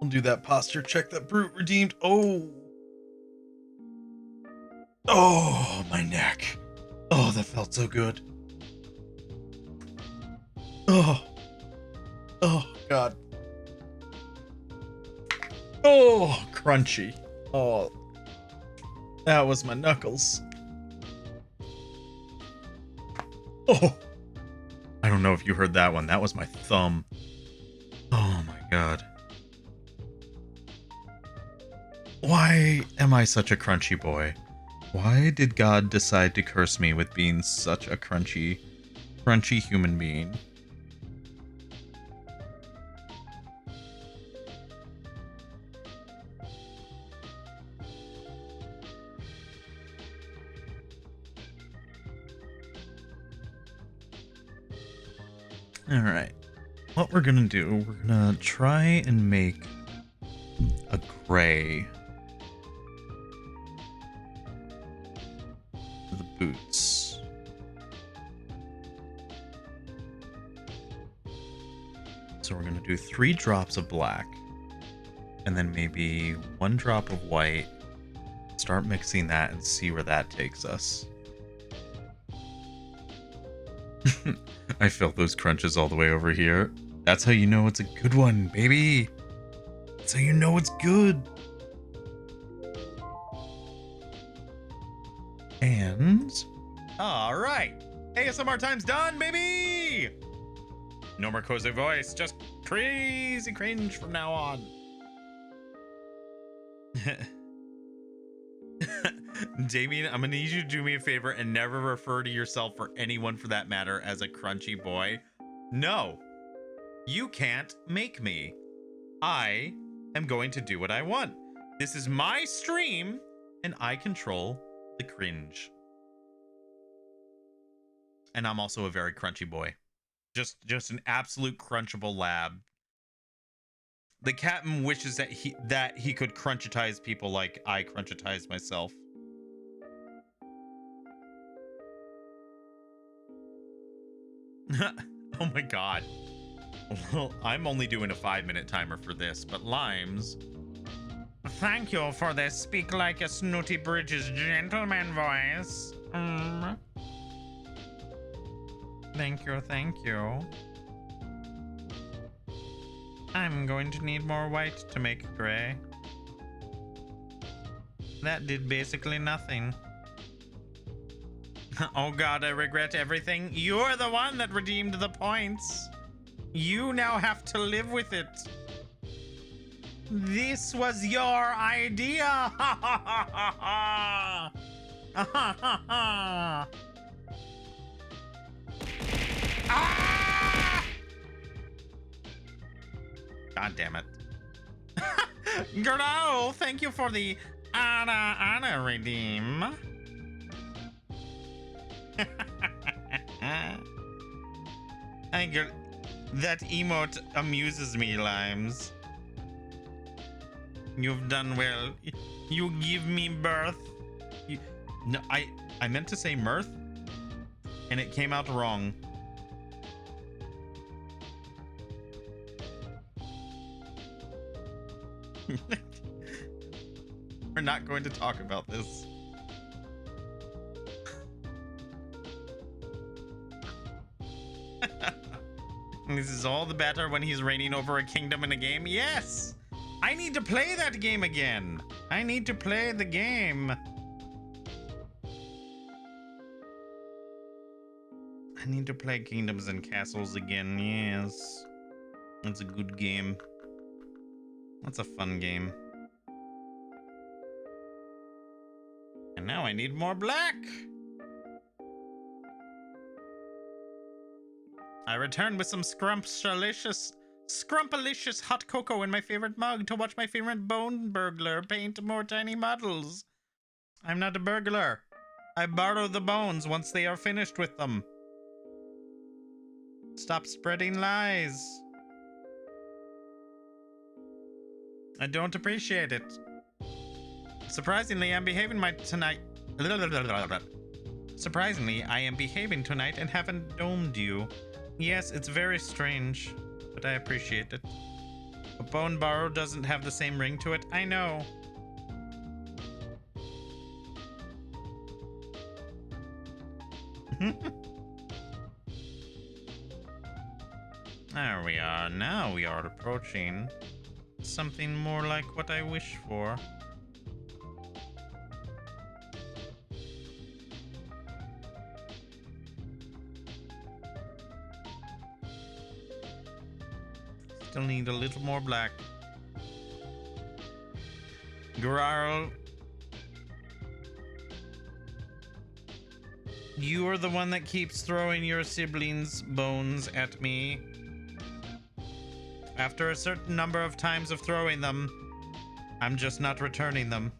We'll do that posture check that Brute redeemed. Oh! Oh, my neck. Oh, that felt so good. Oh. Oh, God. Oh, crunchy. Oh. That was my knuckles. Oh, I don't know if you heard that one. That was my thumb. Oh my god. Why am I such a crunchy boy? Why did God decide to curse me with being such a crunchy human being? All right. What we're gonna do, we're gonna try and make a gray for the boots. So we're gonna do 3 drops of black and then maybe 1 drop of white. Start mixing that and see where that takes us. I felt those crunches all the way over here. That's how you know it's a good one, baby. That's how you know it's good. And all right, ASMR time's done, baby. No more cozy voice, just crazy cringe from now on. Damien, I'm gonna need you to do me a favor and never refer to yourself or anyone for that matter as a crunchy boy. No, you can't make me. I am going to do what I want. This is my stream and I control the cringe. And I'm also a very crunchy boy. Just an absolute crunchable lab. The captain wishes that he could crunchitize people like I crunchitize myself. Oh my god. Well, I'm only doing a 5-minute timer for this, but Limes, thank you for this speak like a snooty British gentleman voice. Thank you. I'm going to need more white to make gray. That did basically nothing. Oh god, I regret everything. You're the one that redeemed the points. You now have to live with it. This was your idea. Ha ha ha ha ha. Ha ha ha. Ah! God damn it. Girl, thank you for the Anna redeem. That emote amuses me, Limes. You've done well. You give me birth. No, I meant to say mirth, and it came out wrong. We're not going to talk about this. This is all the better when he's reigning over a kingdom in a game. Yes! I need to play that game again. I need to play the game. I need to play Kingdoms and Castles again. Yes. It's a good game. That's a fun game. And now I need more black. I return with some scrumpalicious hot cocoa in my favorite mug to watch my favorite bone burglar paint more tiny models. I'm not a burglar. I borrow the bones once they are finished with them. Stop spreading lies. I don't appreciate it. Surprisingly, I'm behaving tonight. Surprisingly, I am behaving tonight and haven't domed you. Yes, it's very strange, but I appreciate it. A bone borrow doesn't have the same ring to it. I know. There we are. Now we are approaching something more like what I wish for. Still need a little more black. Gararl, you are the one that keeps throwing your siblings' bones at me. After a certain number of times of throwing them, I'm just not returning them.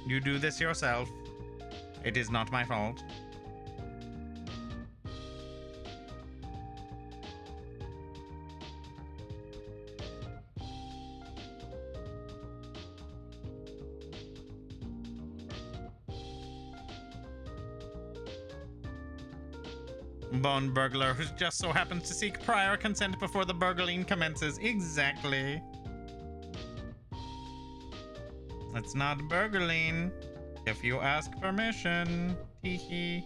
You do this yourself. It is not my fault. Bone burglar who just so happens to seek prior consent before the burgling commences. Exactly. It's not burgling if you ask permission. Teehee.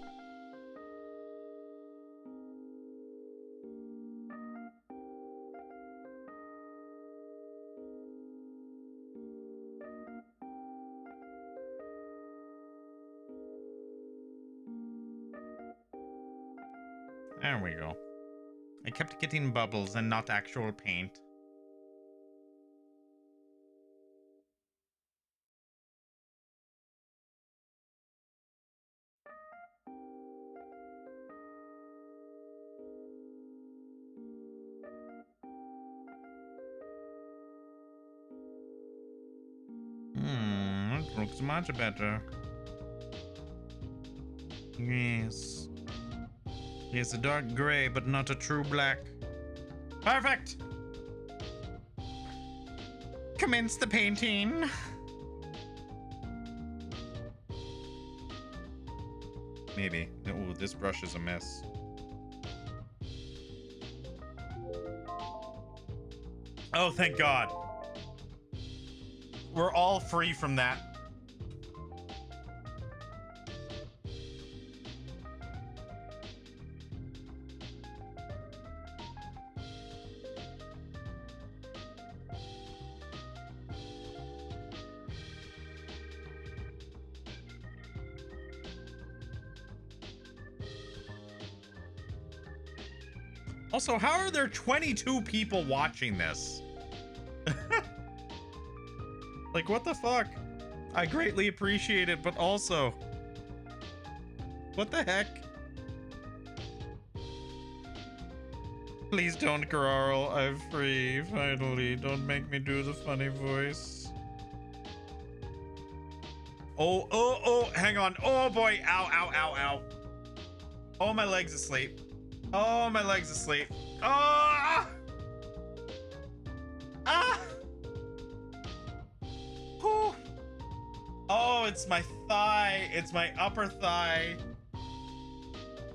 There we go. I kept getting bubbles and not actual paint. That looks much better. Yes. Yes, a dark gray, but not a true black. Perfect! Commence the painting. Maybe. Oh, this brush is a mess. Oh, thank God. We're all free from that. Also, how are there 22 people watching this? Like, what the fuck? I greatly appreciate it, but also... what the heck? Please don't, Gararl. I'm free, finally. Don't make me do the funny voice. Oh, hang on. Oh, boy. Ow, ow, ow, ow. Oh, my leg's asleep. Oh, my leg's asleep. Oh! Ah! Whew. Oh, it's my thigh. It's my upper thigh.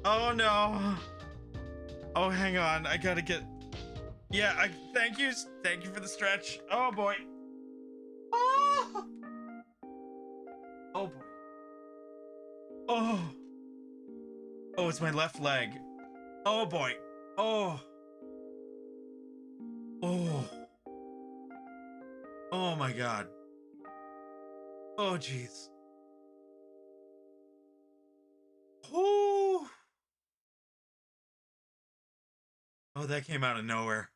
Oh, no. Oh, hang on. I gotta get... yeah, thank you. Thank you for the stretch. Oh, boy. Oh! Oh, boy. Oh. Oh, it's my left leg. Oh boy. Oh. Oh. Oh my God. Oh jeez. Oh. Oh, that came out of nowhere.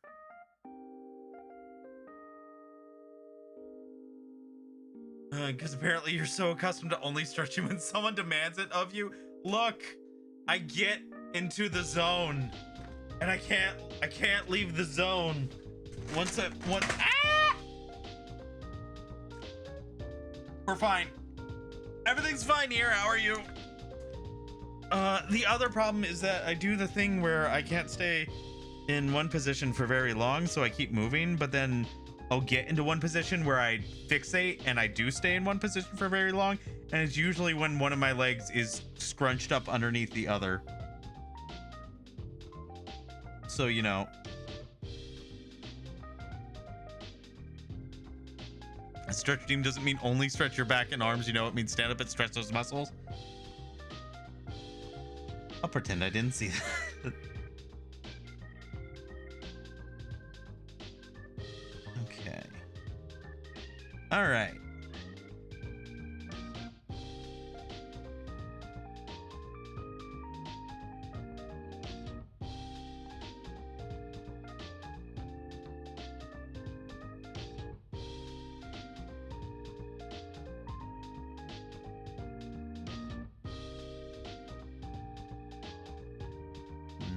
Because apparently you're so accustomed to only stretching when someone demands it of you. Look, I get into the zone. And I can't leave the zone. Ah! We're fine. Everything's fine here. How are you? The other problem is that I do the thing where I can't stay in one position for very long, so I keep moving, but then I'll get into one position where I fixate and I do stay in one position for very long, and it's usually when one of my legs is scrunched up underneath the other. So, you know. A stretch team doesn't mean only stretch your back and arms, you know, it means stand up and stretch those muscles. I'll pretend I didn't see that. Okay. All right.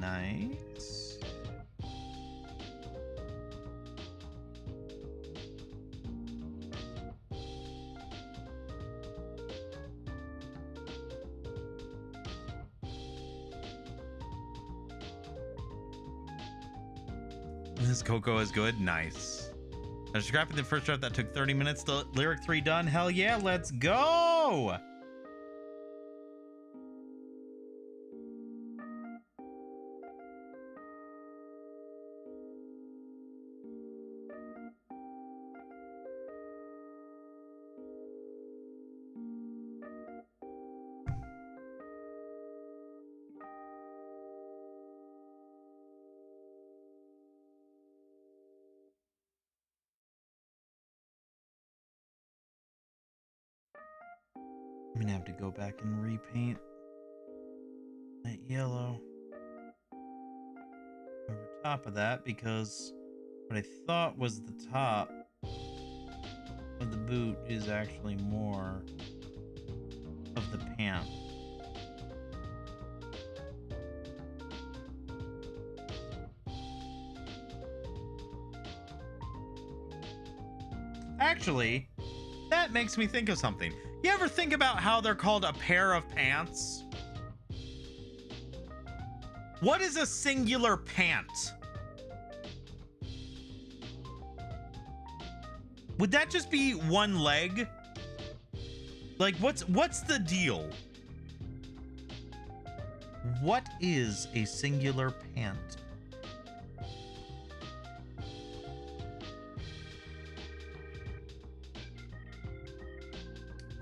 Nice. This Coco is good. Nice. I was scrapping the first draft that took 30 minutes. The lyric 3 done. Hell yeah, let's go. I'm gonna have to go back and repaint that yellow over top of that, because what I thought was the top of the boot is actually more of the pant. Actually, that makes me think of something. You ever think about how they're called a pair of pants? What is a singular pant? Would that just be one leg? Like, what's the deal? What is a singular pant?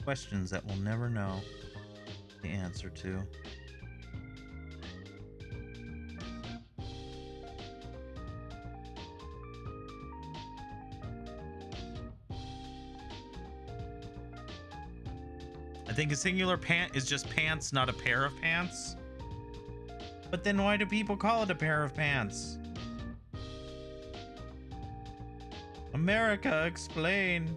Questions that we'll never know the answer to. I think a singular pant is just pants, not a pair of pants. But then why do people call it a pair of pants? America, explain.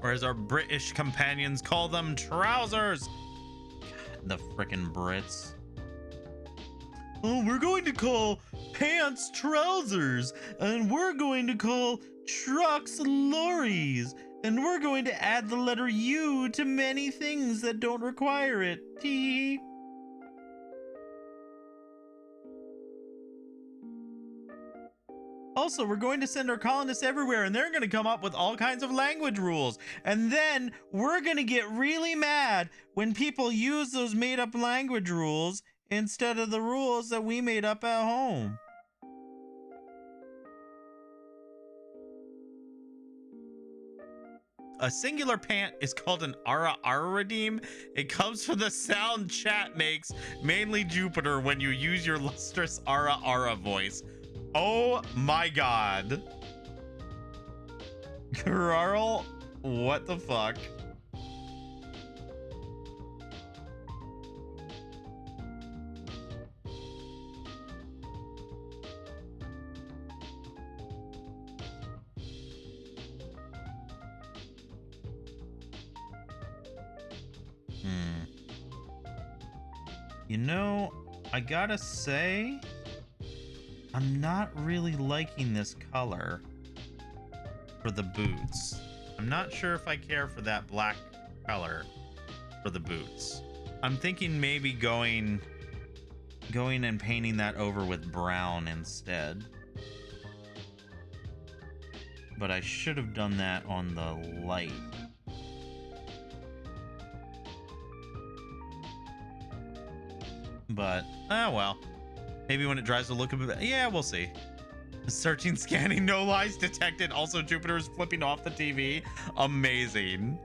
Or as our British companions call them, trousers. God, the frickin' Brits. Oh, we're going to call pants trousers, and we're going to call trucks lorries, and we're going to add the letter U to many things that don't require it. Tee. Also, we're going to send our colonists everywhere, and they're going to come up with all kinds of language rules. And then we're going to get really mad when people use those made-up language rules instead of the rules that we made up at home. A singular pant is called an ara-ara-redeem. It comes from the sound chat makes, mainly Jupiter, when you use your lustrous ara-ara voice. Oh my god. Carl, what the fuck? You know, I gotta say, I'm not really liking this color for the boots. I'm not sure if I care for that black color for the boots. I'm thinking maybe going and painting that over with brown instead. But I should have done that on the light. But, well. Maybe when it dries to look a bit. Yeah, we'll see. Searching, scanning, no lies detected. Also, Jupiter is flipping off the TV. Amazing.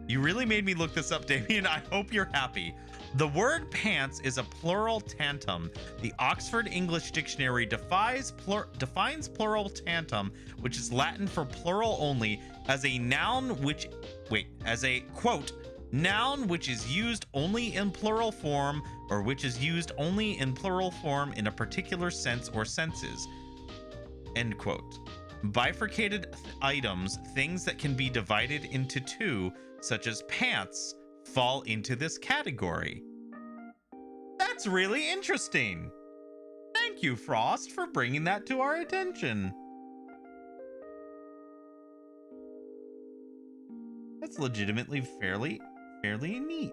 You really made me look this up, Damien. I hope you're happy. The word pants is a plural tantum. The Oxford English Dictionary defines plural tantum, which is Latin for plural only, as a noun which, as a, quote, Noun which is used only in plural form or which is used only in plural form in a particular sense or senses. End quote. Bifurcated items, things that can be divided into two, such as pants, fall into this category. That's really interesting. Thank you, Frost, for bringing that to our attention. That's legitimately fairly neat.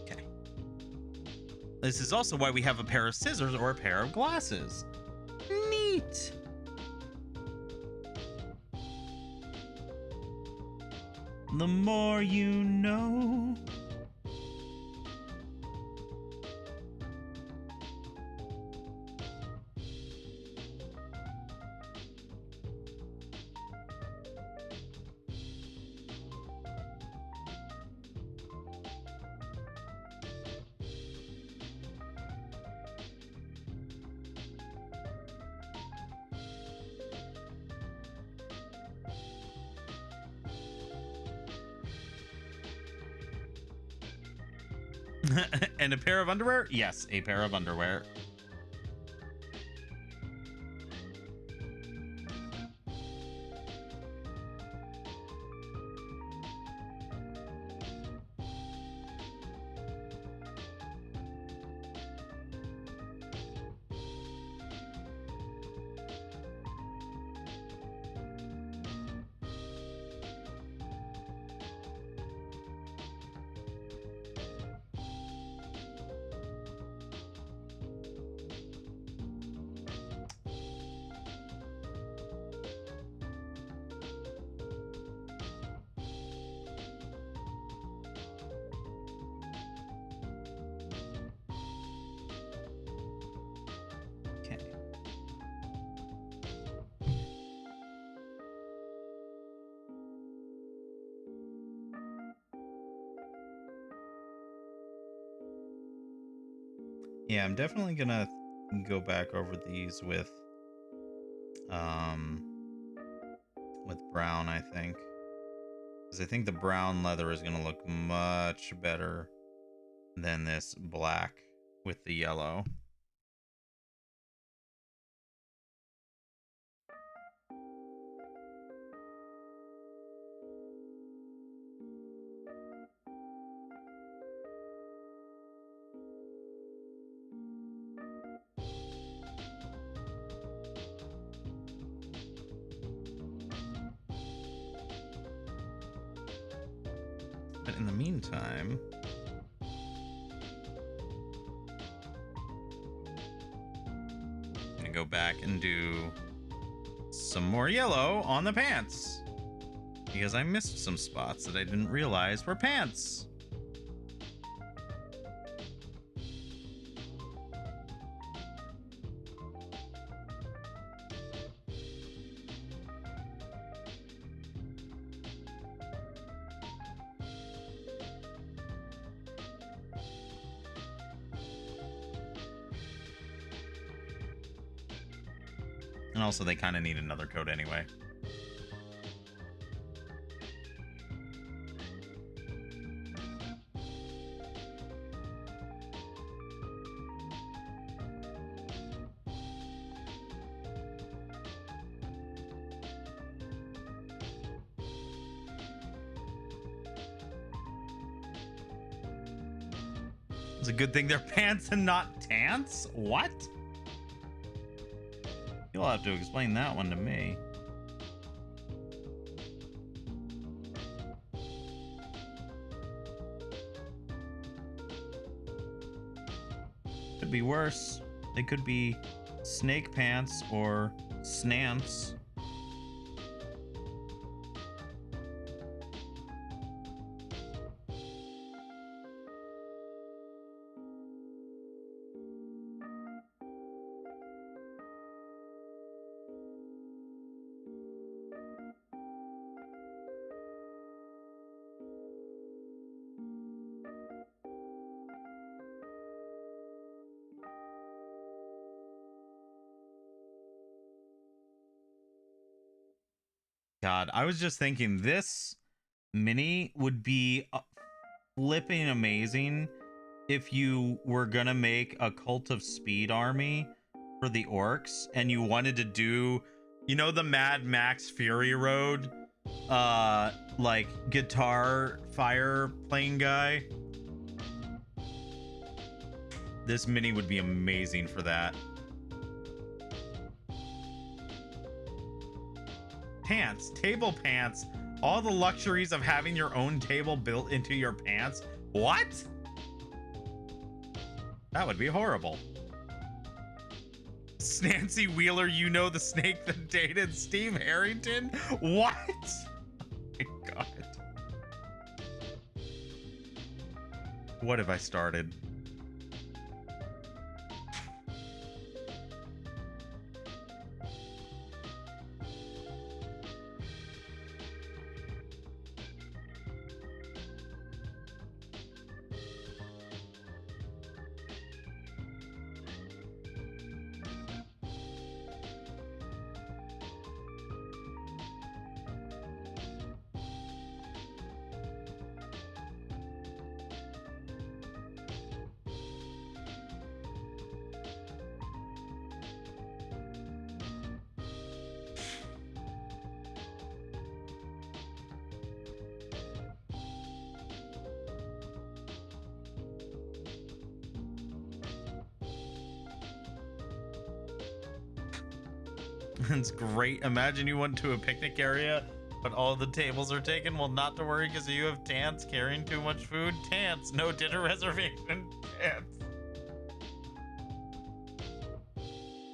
Okay. This is also why we have a pair of scissors or a pair of glasses. Neat. The more you know. And a pair of underwear? Yes, a pair of underwear. Yeah, I'm definitely gonna go back over these with brown, I think. Because I think the brown leather is gonna look much better than this black with the yellow. But in the meantime, I'm gonna go back and do some more yellow on the pants because I missed some spots that I didn't realize were pants. And also, they kind of need another coat anyway. It's a good thing they're pants and not tants? What? You'll have to explain that one to me. Could be worse. They could be snake pants or snants. God, I was just thinking this mini would be flipping amazing if you were gonna make a Cult of Speed army for the orcs and you wanted to do, you know, the Mad Max Fury Road, like guitar fire playing guy. This mini would be amazing for that. Pants, table pants, all the luxuries of having your own table built into your pants. What? That would be horrible. Nancy Wheeler, you know, the snake that dated Steve Harrington? What? Oh my God. What have I started? It's great. Imagine you went to a picnic area, but all the tables are taken. Well, not to worry, because you have Tants carrying too much food. Tants, no dinner reservation. Tants.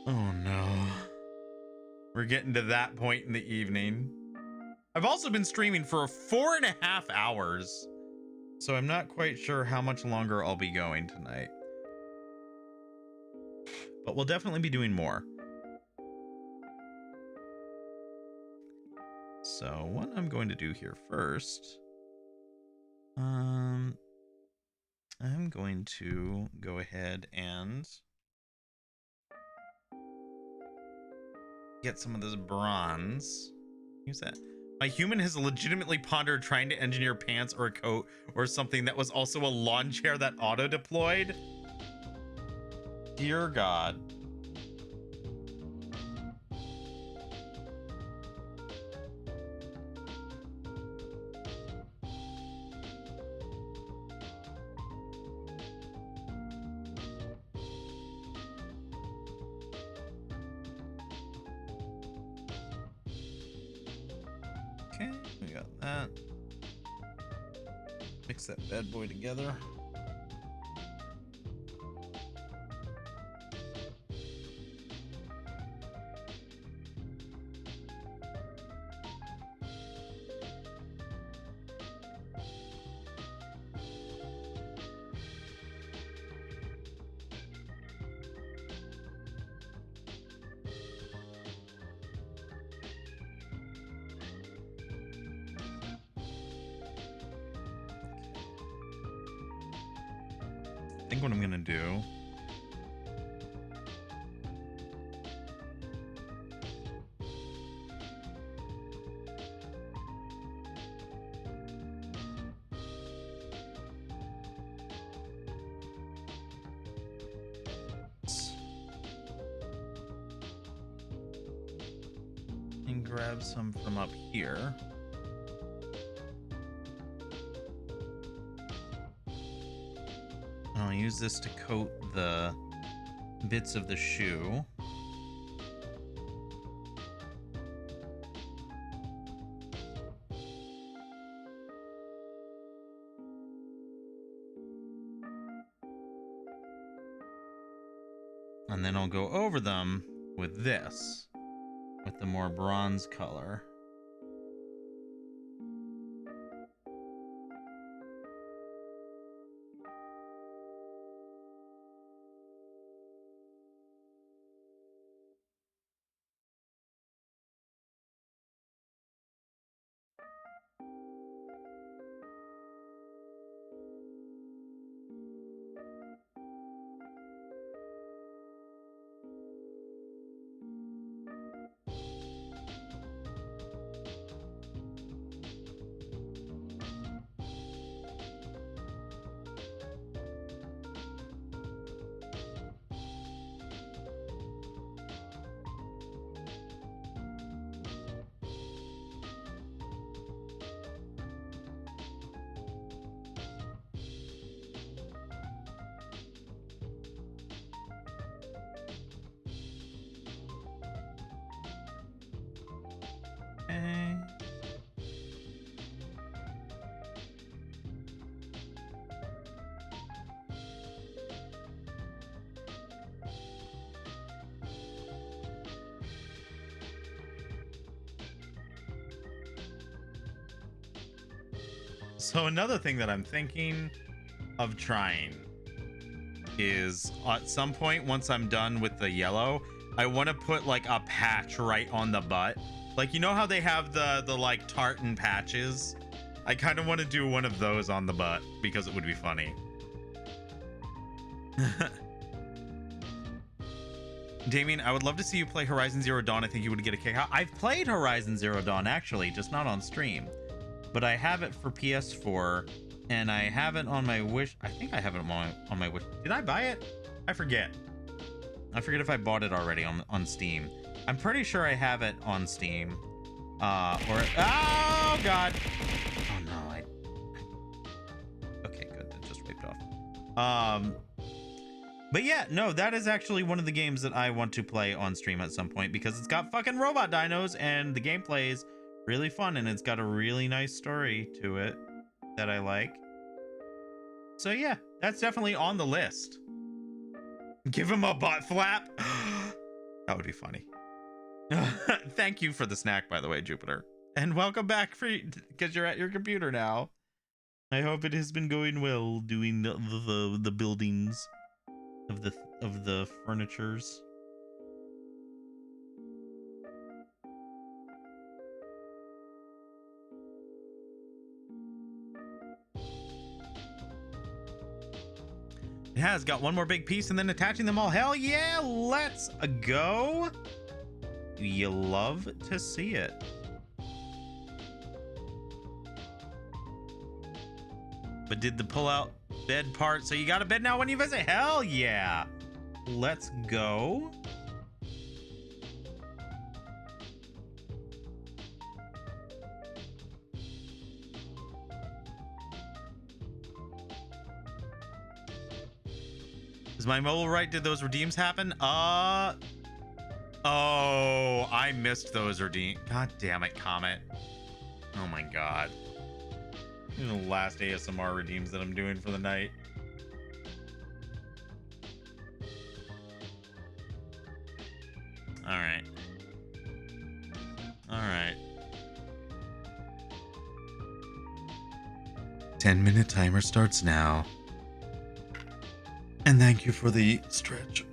Oh no. We're getting to that point in the evening. I've also been streaming for 4.5 hours, so I'm not quite sure how much longer I'll be going tonight. But we'll definitely be doing more. So what I'm going to do here first, I'm going to go ahead and get some of this bronze. Use that. My human has legitimately pondered trying to engineer pants or a coat or something that was also a lawn chair that auto-deployed. Dear God. Okay, we got that. Mix that bad boy together. I think what I'm gonna do and grab some from up here. I'll use this to coat the bits of the shoe. And then I'll go over them with this, with the more bronze color. So another thing that I'm thinking of trying is at some point, once I'm done with the yellow, I want to put like a patch right on the butt. Like, you know how they have the like tartan patches? I kind of want to do one of those on the butt because it would be funny. Damien, I would love to see you play Horizon Zero Dawn. I think you would get a kick out. I've played Horizon Zero Dawn, actually, just not on stream. But I have it for PS4, and I have it on my wish. I think I have it on my wish. Did I buy it? I forget. I forget if I bought it already on Steam. I'm pretty sure I have it on Steam. Oh, God. Oh, no. Okay, good. That just wiped off. But yeah, no, that is actually one of the games that I want to play on stream at some point because it's got fucking robot dinos and the gameplay is really fun and it's got a really nice story to it that I like. So yeah, that's definitely on the list. Give him a butt flap. That would be funny. Thank you for the snack, by the way, Jupiter. And welcome back because you're at your computer now. I hope it has been going well doing the buildings of the furnitures. It has got one more big piece and then attaching them all. Hell yeah, let's go. You love to see it. But did the pull-out bed part, so you got a bed now when you visit? Hell yeah. Let's go. Is my mobile right? Did those redeems happen? Oh, I missed those redeems. God damn it, Comet. Oh my God. These are the last ASMR redeems that I'm doing for the night. All right. All right. 10-minute timer starts now. And thank you for the stretch.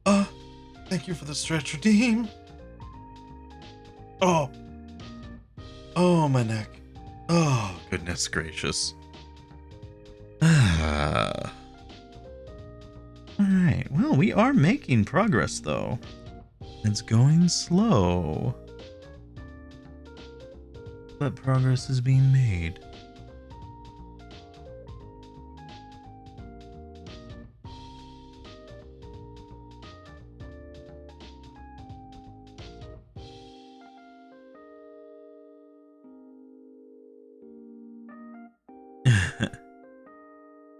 Thank you for the stretch redeem. Oh, my neck. Oh, goodness gracious. All right. Well, we are making progress, though. It's going slow. But progress is being made.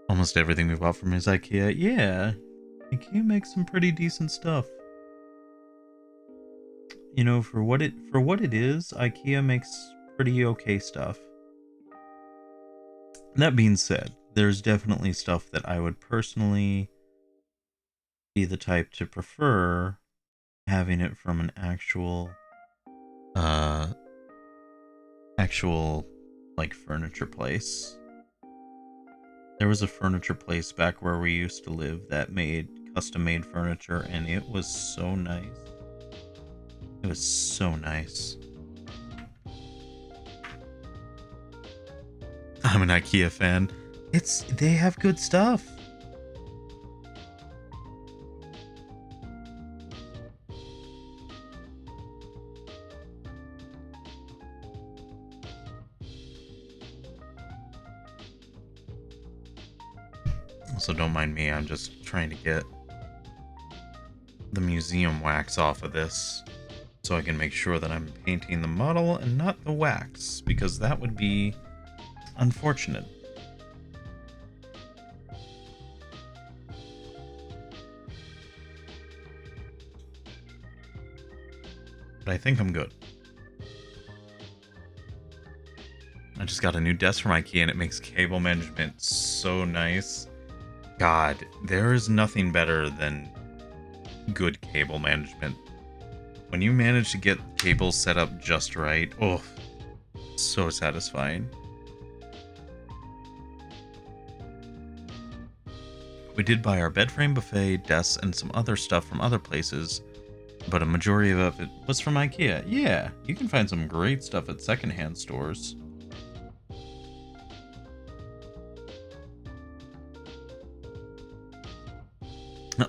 Almost everything we bought from is IKEA. Yeah, IKEA makes some pretty decent stuff. You know, for what it is, IKEA makes pretty okay stuff. That being said, there's definitely stuff that I would personally be the type to prefer having it from an actual like furniture place. There was a furniture place back where we used to live that made custom-made furniture, and it was so nice. It was so nice. I'm an IKEA fan. They have good stuff. Also, don't mind me, I'm just trying to get the museum wax off of this so I can make sure that I'm painting the model and not the wax, because that would be unfortunate. But I think I'm good. I just got a new desk from IKEA and it makes cable management so nice. God, there is nothing better than good cable management. When you manage to get cables set up just right, oh, so satisfying. We did buy our bed frame, buffet, desks, and some other stuff from other places, but a majority of it was from IKEA. Yeah, you can find some great stuff at secondhand stores.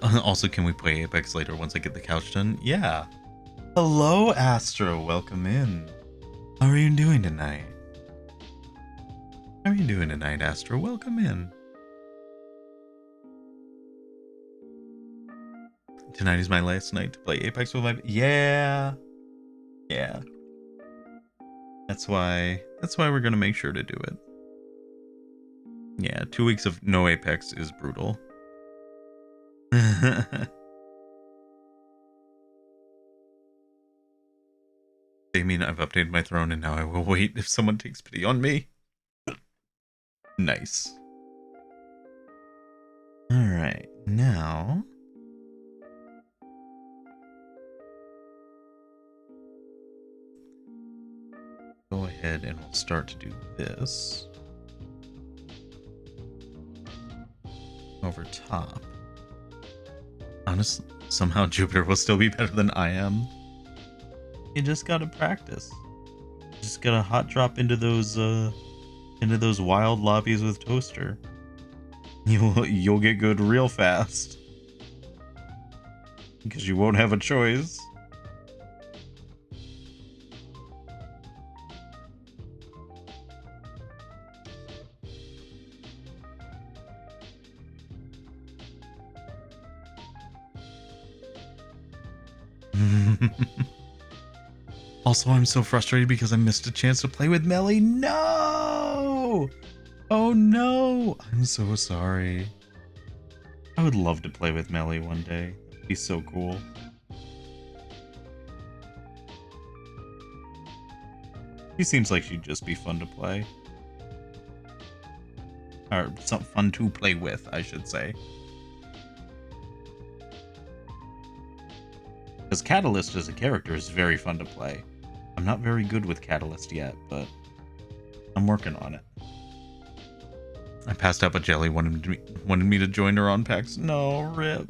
Also, can we play Apex later once I get the couch done? Yeah. Hello, Astro. Welcome in. How are you doing tonight? How are you doing tonight, Astro? Welcome in. Tonight is my last night to play Apex with my... Yeah. Yeah. That's why we're gonna make sure to do it. Yeah, 2 weeks of no Apex is brutal. Damien, I've updated my throne and now I will wait if someone takes pity on me. Nice. Alright, now... go ahead and we'll start to do this. Over top. Honestly, somehow Jupiter will still be better than I am. You just gotta practice. Just gotta hot drop into those wild lobbies with Toaster. You'll get good real fast. Because you won't have a choice. Also, I'm so frustrated because I missed a chance to play with Melly. No! Oh no! I'm so sorry. I would love to play with Melly one day. It'd be so cool. She seems like she'd just be fun to play. Or something fun to play with, I should say. Because Catalyst as a character is very fun to play. I'm not very good with Catalyst yet, but I'm working on it. I passed out, but Jelly wanted me to join her on PAX. No, rip.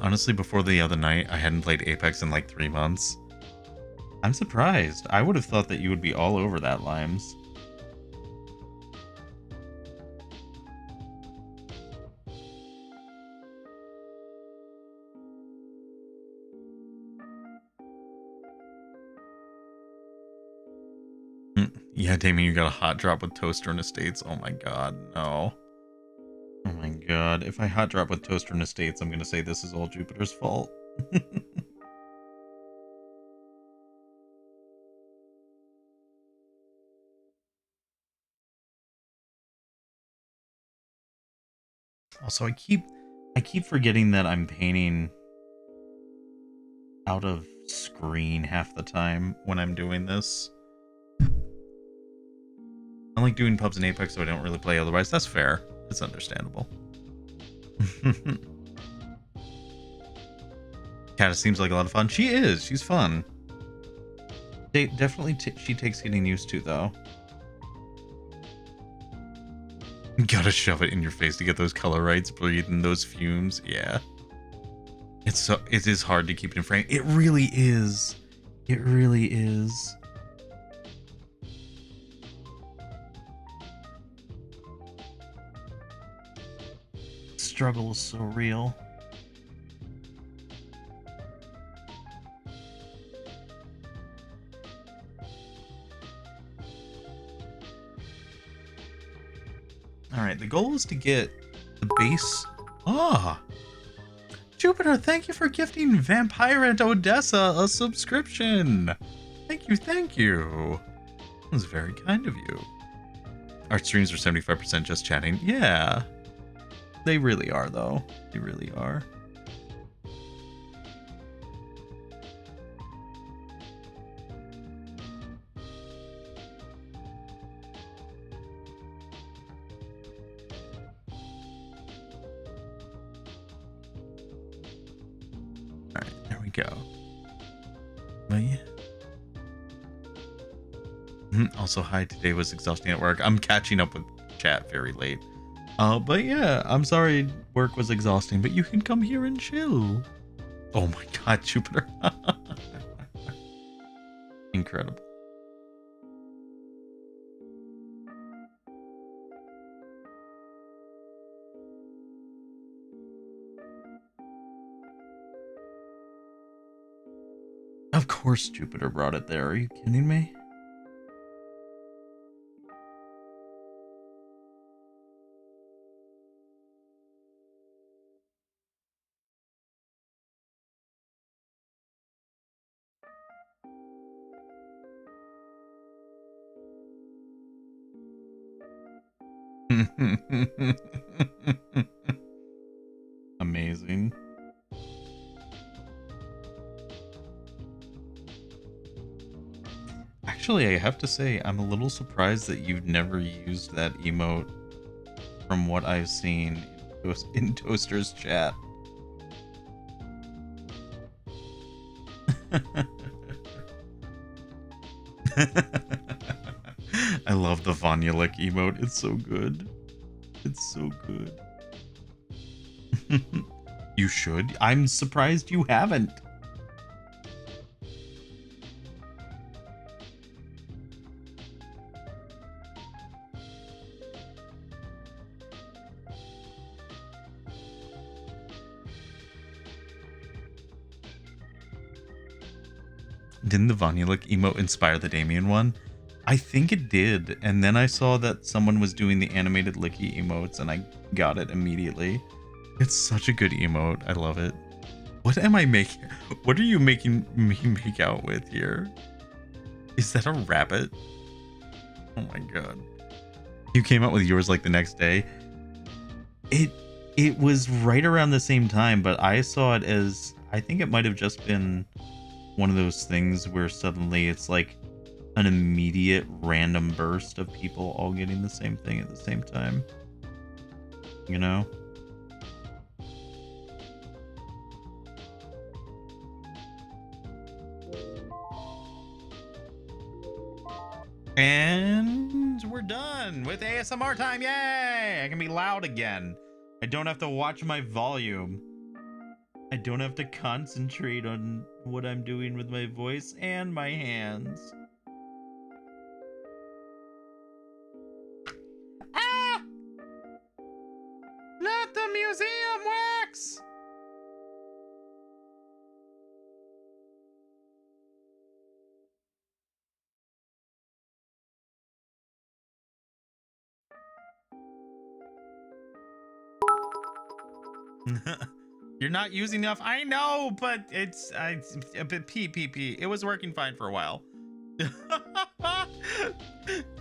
Honestly, before the other night, I hadn't played Apex in like 3 months. I'm surprised. I would have thought that you would be all over that, Limes. Yeah, Damien, you got a hot drop with Toaster and Estates. Oh my god, no. Oh my god. If I hot drop with Toaster and Estates, I'm gonna say this is all Jupiter's fault. Also, I keep forgetting that I'm painting out of screen half the time when I'm doing this. I like doing pubs and Apex, so I don't really play otherwise. That's fair. It's understandable. Kata seems like a lot of fun. She is. She's fun. Definitely she takes getting used to, though. Gotta shove it in your face to get those color rights, breathe in those fumes. Yeah. It is hard to keep it in frame. It really is. It really is. Struggle is so real. Alright, the goal is to get the base... Ah! Jupiter, thank you for gifting Vampire and Odessa a subscription! Thank you, thank you! That was very kind of you. Our streams are 75% just chatting. Yeah. They really are, though. They really are. Alright, there we go. But yeah. Also, hi, today was exhausting at work. I'm catching up with chat very late. But yeah, I'm sorry work was exhausting, but you can come here and chill. Oh my god, Jupiter. Incredible. Of course Jupiter brought it there. Are you kidding me? Amazing. Actually, I have to say, I'm a little surprised that you've never used that emote from what I've seen in Toaster's chat. I love the Vonyalik emote. It's so good. It's so good. You should. I'm surprised you haven't. Didn't the Vonyalik emote inspire the Damien one? I think it did, and then I saw that someone was doing the animated licky emotes, and I got it immediately. It's such a good emote. I love it. What am I making? What are you making me make out with here? Is that a rabbit? Oh my god. You came out with yours like the next day? It was right around the same time, but I saw it as, I think it might have just been one of those things where suddenly it's like an immediate random burst of people all getting the same thing at the same time. You know? And we're done with ASMR time. Yay! I can be loud again. I don't have to watch my volume. I don't have to concentrate on what I'm doing with my voice and my hands. Ah! Let the museum wax! You're not using enough. I know, but it's a bit pee. It was working fine for a while.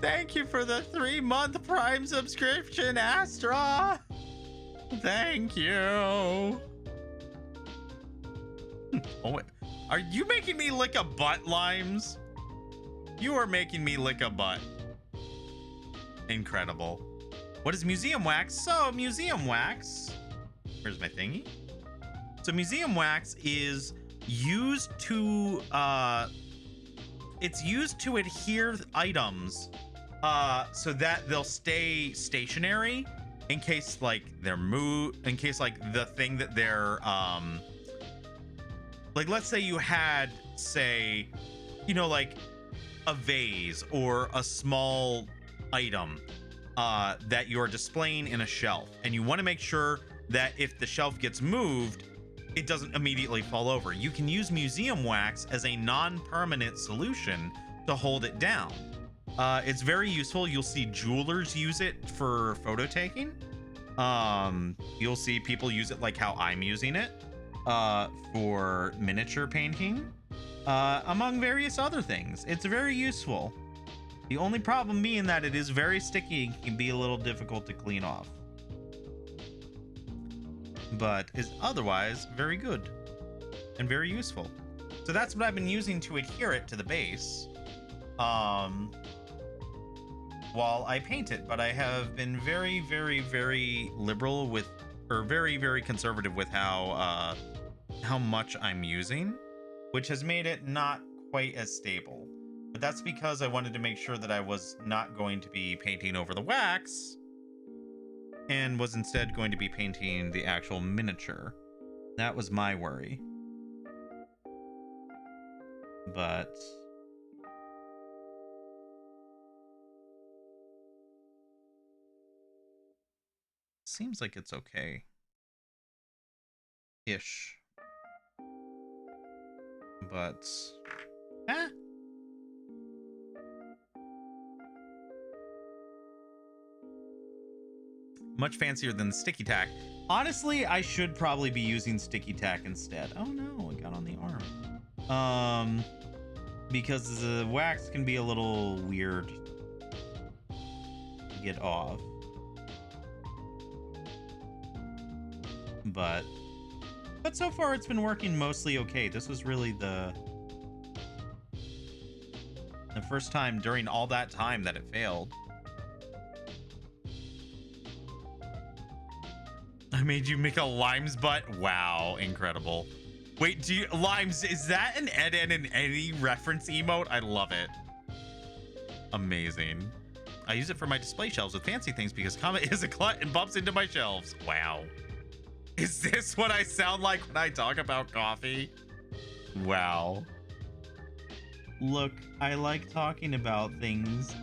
Thank you for the 3-month Prime subscription, Astra. Thank you. Oh, wait. Are you making me lick a butt, Limes? You are making me lick a butt. Incredible. What is museum wax? So, museum wax. Where's my thingy? So museum wax is used to it's used to adhere items so that they'll stay stationary in case like they're in case like the thing that they're like, let's say you had, say, you know, like a vase or a small item that you're displaying in a shelf, and you want to make sure that if the shelf gets moved, it doesn't immediately fall over. You can use museum wax as a non-permanent solution to hold it down. It's very useful. You'll see jewelers use it for photo taking. You'll see people use it like how I'm using it for miniature painting, among various other things. It's very useful. The only problem being that it is very sticky and can be a little difficult to clean off, but is otherwise very good and very useful. So that's what I've been using to adhere it to the base while I paint it. But I have been very liberal with, or very conservative with how much I'm using, which has made it not quite as stable. But that's because I wanted to make sure that I was not going to be painting over the wax and was instead going to be painting the actual miniature. That was my worry. But seems like it's okay. Ish. But much fancier than the sticky tack. Honestly, I should probably be using sticky tack instead. Oh no, it got on the arm. Because the wax can be a little weird to get off. But so far it's been working mostly okay. This was really the first time during all that time that it failed. I made you make a Lime's butt. Wow, incredible. Wait, do you Limes, is that an Ed and any reference emote? I love it. Amazing. I use it for my display shelves with fancy things because Comet is a glut and bumps into my shelves. Wow. Is this what I sound like when I talk about coffee? Wow. Look, I like talking about things,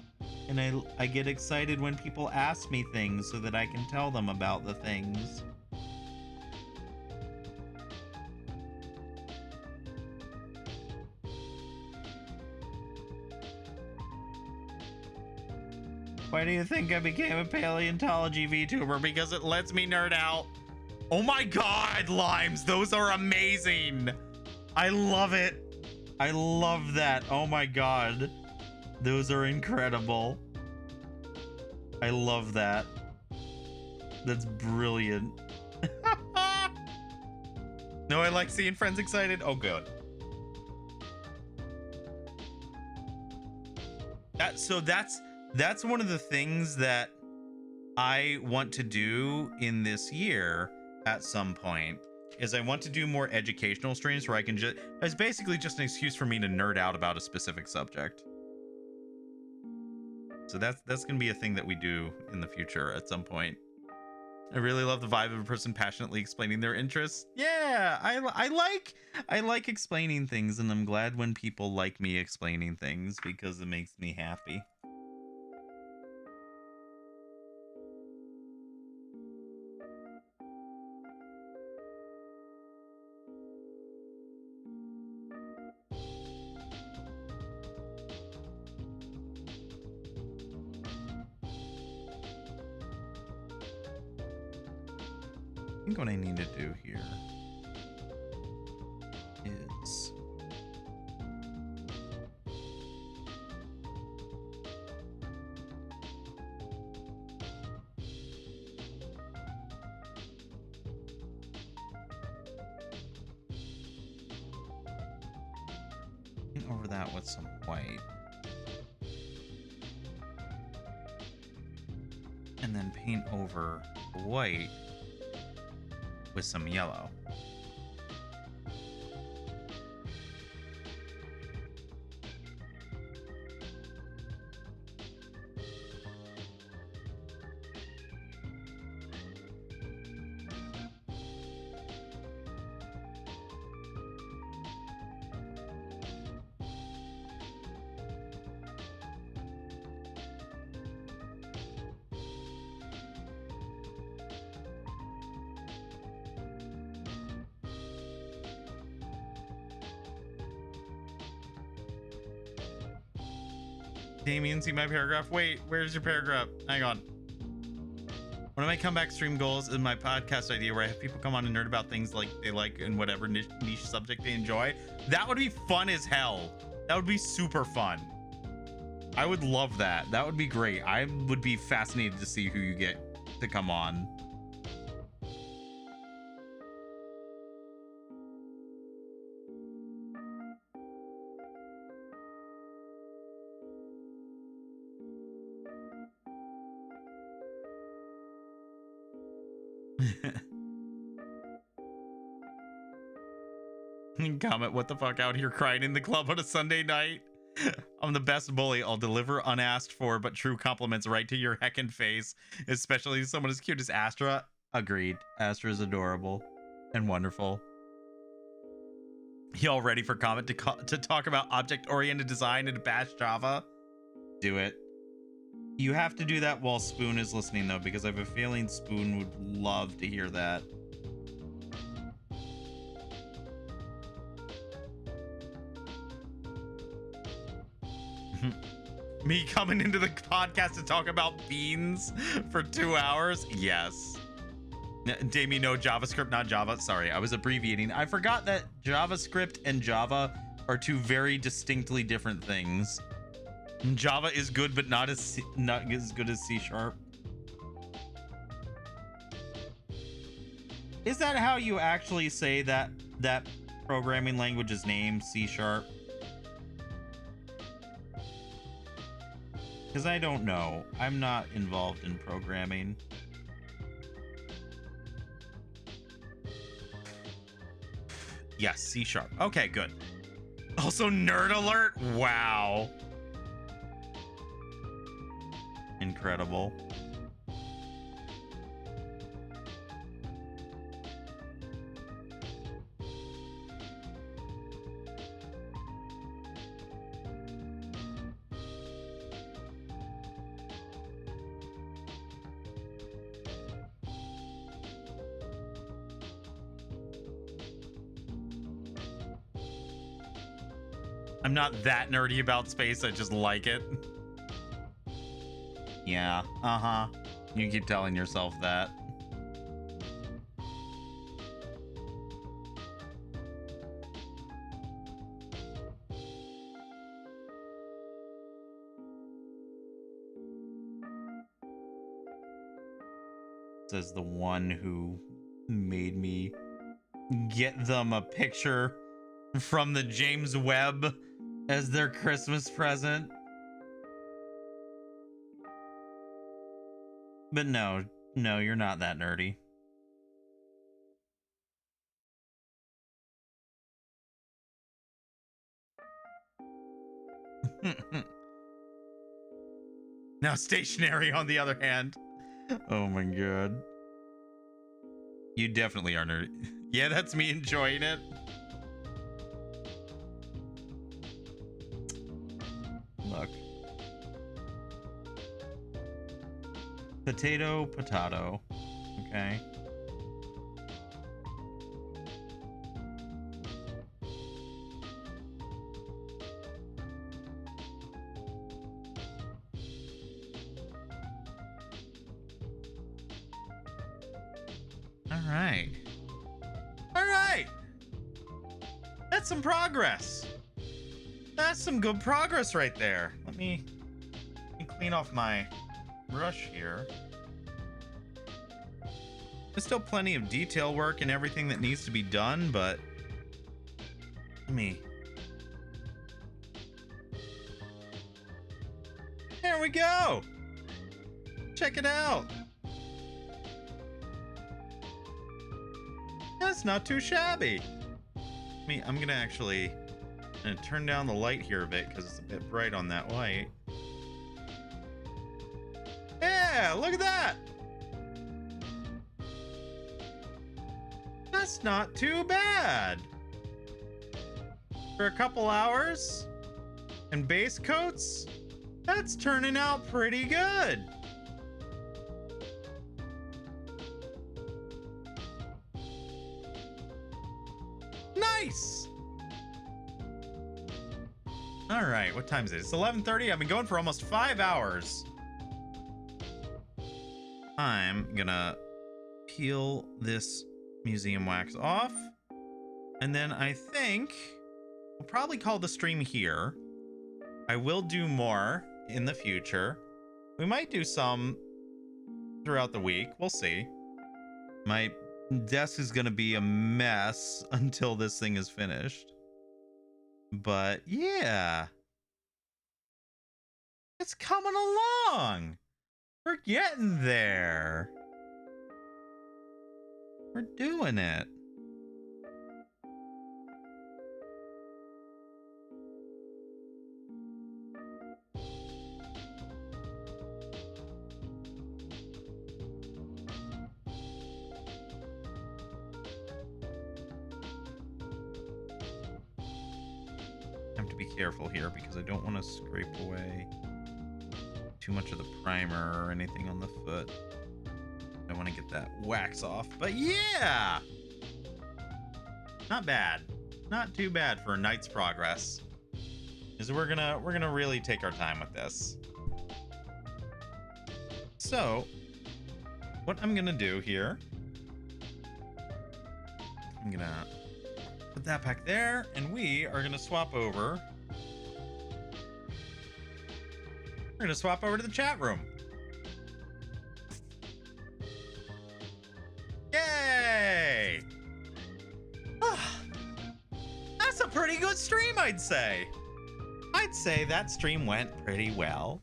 and I get excited when people ask me things so that I can tell them about the things. Why do you think I became a paleontology VTuber? Because it lets me nerd out. Oh my god, Limes, those are amazing. I love it. I love that. Oh my god. Those are incredible. I love that. That's brilliant. No, I like seeing friends excited. Oh, good. That's one of the things that I want to do in this year at some point, is I want to do more educational streams where I can just, it's basically just an excuse for me to nerd out about a specific subject. So that's gonna be a thing that we do in the future at some point. I really love the vibe of a person passionately explaining their interests. Yeah, I like explaining things, and I'm glad when people like me explaining things because it makes me happy. I think what I need to do here is paint over that with some white, and then paint over the white with some yellow. Damien, see my paragraph? Wait, where's your paragraph? Hang on. One of my comeback stream goals is my podcast idea where I have people come on and nerd about things like they like in whatever niche subject they enjoy. That would be fun as hell. That would be super fun. I would love that. That would be great. I would be fascinated to see who you get to come on. Comment, what the fuck, out here crying in the club on a Sunday night? I'm the best bully. I'll deliver unasked for but true compliments right to your heckin' face, especially someone as cute as Astra. Agreed. Astra is adorable and wonderful. Y'all ready for comment to talk about object-oriented design in Bash Java? Do it. You have to do that while Spoon is listening, though, because I have a feeling Spoon would love to hear that. Me coming into the podcast to talk about beans for 2 hours? Yes. Damien, no, JavaScript, not Java. Sorry, I was abbreviating. I forgot that JavaScript and Java are two very distinctly different things. Java is good, but not as good as C#. Is that how you actually say that programming language's name, C#? Because I don't know. I'm not involved in programming. Yes, C#. Okay, good. Also, nerd alert. Wow. Incredible. I'm not that nerdy about space, I just like it. Yeah, uh-huh. You keep telling yourself that. Says the one who made me get them a picture from the James Webb as their Christmas present. But no, you're not that nerdy. Now stationary, on the other hand. Oh my god. You definitely are nerdy. Yeah, that's me enjoying it. Look. Potato, potato. Okay. All right. That's some progress. That's some good progress right there. Let me clean off my brush here. There's still plenty of detail work and everything that needs to be done, but there we go. Check it out. That's not too shabby. I'm gonna actually turn down the light here a bit because it's a bit bright on that light. Yeah, look at that. That's not too bad. For a couple hours and base coats, that's turning out pretty good. Nice. All right, what time is it? It's 11:30. I've been going for almost 5 hours. I'm gonna peel this museum wax off, and then I think we'll probably call the stream here. I will do more in the future. We might do some throughout the week. We'll see. My desk is gonna be a mess until this thing is finished. But yeah, it's coming along. We're getting there. We're doing it. to be careful here because I don't want to scrape away too much of the primer or anything on the foot. I want to get that wax off, but yeah, not bad, not too bad for a night's progress. Is we're gonna really take our time with this. So what I'm gonna do here, I'm gonna put that back there, and we are gonna swap over. We're gonna swap over to the chat room. Yay! That's a pretty good stream, I'd say. I'd say that stream went pretty well.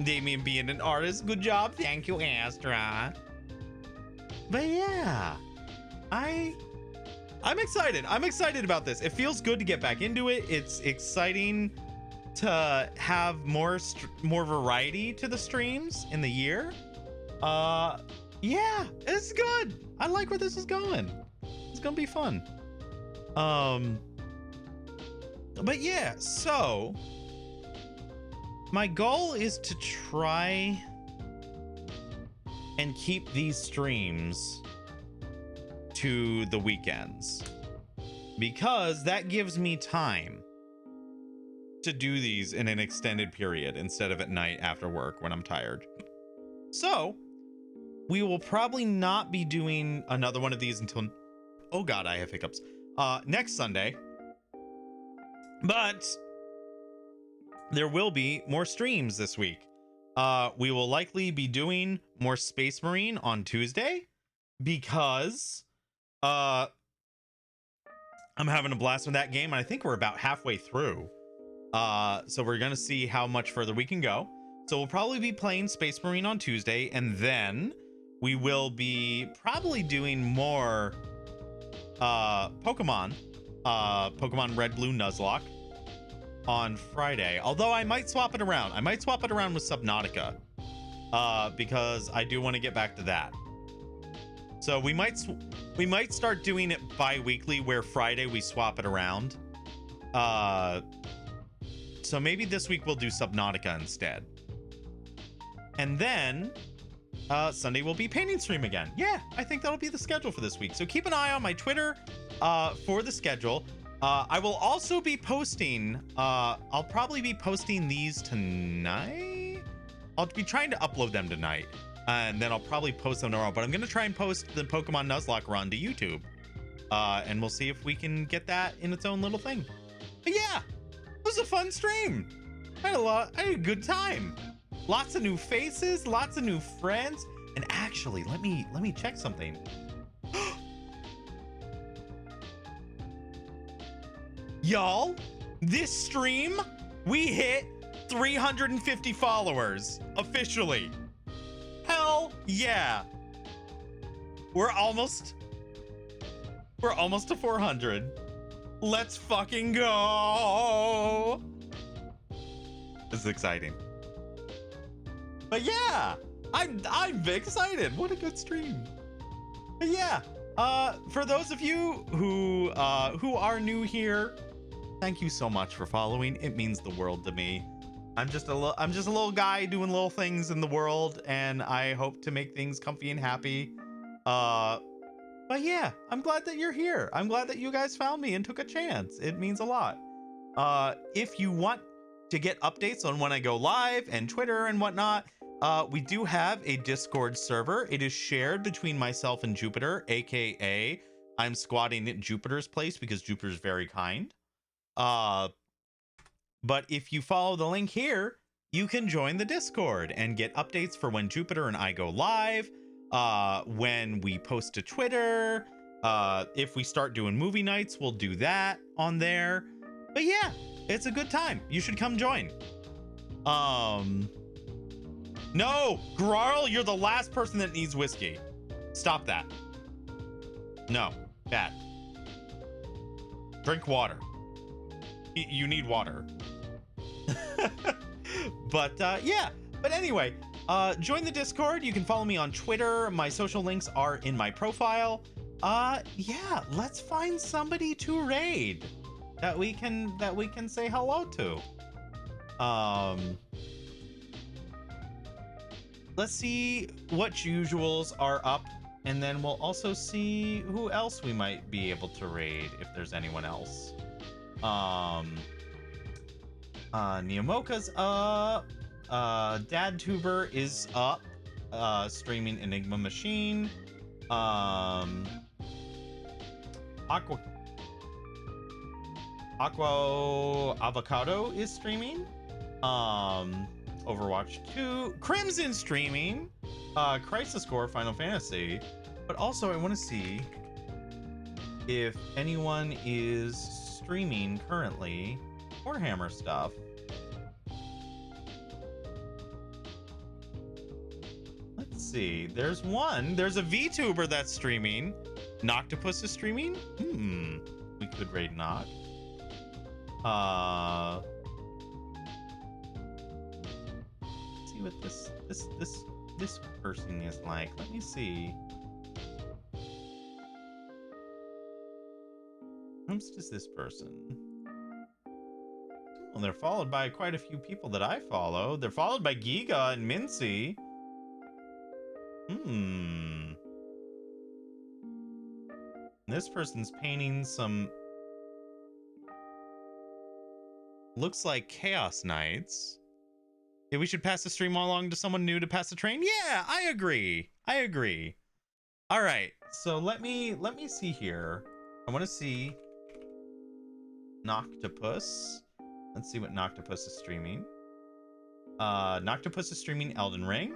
Damien being an artist, good job. Thank you, Astra. But yeah, I'm excited. I'm excited about this. It feels good to get back into it. It's exciting to have more variety to the streams in the year. Yeah, it's good. I like where this is going. It's gonna be fun. But yeah, so my goal is to try and keep these streams to the weekends, because that gives me time to do these in an extended period instead of at night after work when I'm tired. So we will probably not be doing another one of these until, oh god, I have hiccups, next Sunday. But there will be more streams this week. We will likely be doing more Space Marine on Tuesday because I'm having a blast with that game, and I think we're about halfway through. So we're gonna see how much further we can go. So we'll probably be playing Space Marine on Tuesday, and then we will be probably doing more Pokemon Red Blue Nuzlocke on Friday. Although I might swap it around. I might swap it around with Subnautica because I do want to get back to that. So we might start doing it bi-weekly, where Friday we swap it around. So maybe this week we'll do Subnautica instead. And then Sunday will be painting stream again. Yeah, I think that'll be the schedule for this week. So keep an eye on my Twitter for the schedule. I will also be posting, I'll probably be posting these tonight. I'll be trying to upload them tonight, and then I'll probably post them tomorrow. But I'm going to try and post the Pokemon Nuzlocke run to YouTube. And we'll see if we can get that in its own little thing. But yeah, it was a fun stream. I had a good time. Lots of new faces, lots of new friends. And actually, let me check something. Y'all, this stream, we hit 350 followers officially. Hell yeah. We're almost to 400. Let's fucking go. This is exciting. But yeah, I'm excited. What a good stream. But yeah, for those of you who are new here, thank you so much for following. It means the world to me. I'm just a little guy doing little things in the world, and I hope to make things comfy and happy. But yeah, I'm glad that you're here. I'm glad that you guys found me and took a chance. It means a lot. If you want to get updates on when I go live and Twitter and whatnot, we do have a Discord server. It is shared between myself and Jupiter, aka I'm squatting at Jupiter's place because Jupiter's very kind. But if you follow the link here, you can join the Discord and get updates for when Jupiter and I go live, when we post to Twitter. If we start doing movie nights, we'll do that on there. But yeah, it's a good time. You should come join. No, Grarl, you're the last person that needs whiskey. Stop that. No, bad. Drink water. You need water. But yeah, but anyway, join the Discord. You can follow me on Twitter. My social links are in my profile. Yeah, let's find somebody to raid. that we can say hello to. Let's see what usuals are up, and then we'll also see who else we might be able to raid if there's anyone else. Neomoka's up. DadTuber is up, streaming Enigma Machine. Aqua Avocado is streaming. Overwatch 2. Crimson streaming. Crisis Core Final Fantasy. But also I want to see if anyone is streaming currently Warhammer stuff. Let's see. There's one. There's a VTuber that's streaming. Noctopus is streaming. We could raid Noct. Let's see what this person is like. Let me see. How much does this person? Well, they're followed by quite a few people that I follow. They're followed by Giga and Mincy. This person's painting some... looks like Chaos Knights. Yeah, we should pass the stream along to someone new to pass the train. Yeah, I agree. I agree. All right, so let me see here. I want to see Noctopus. Let's see what Noctopus is streaming. Noctopus is streaming Elden Ring.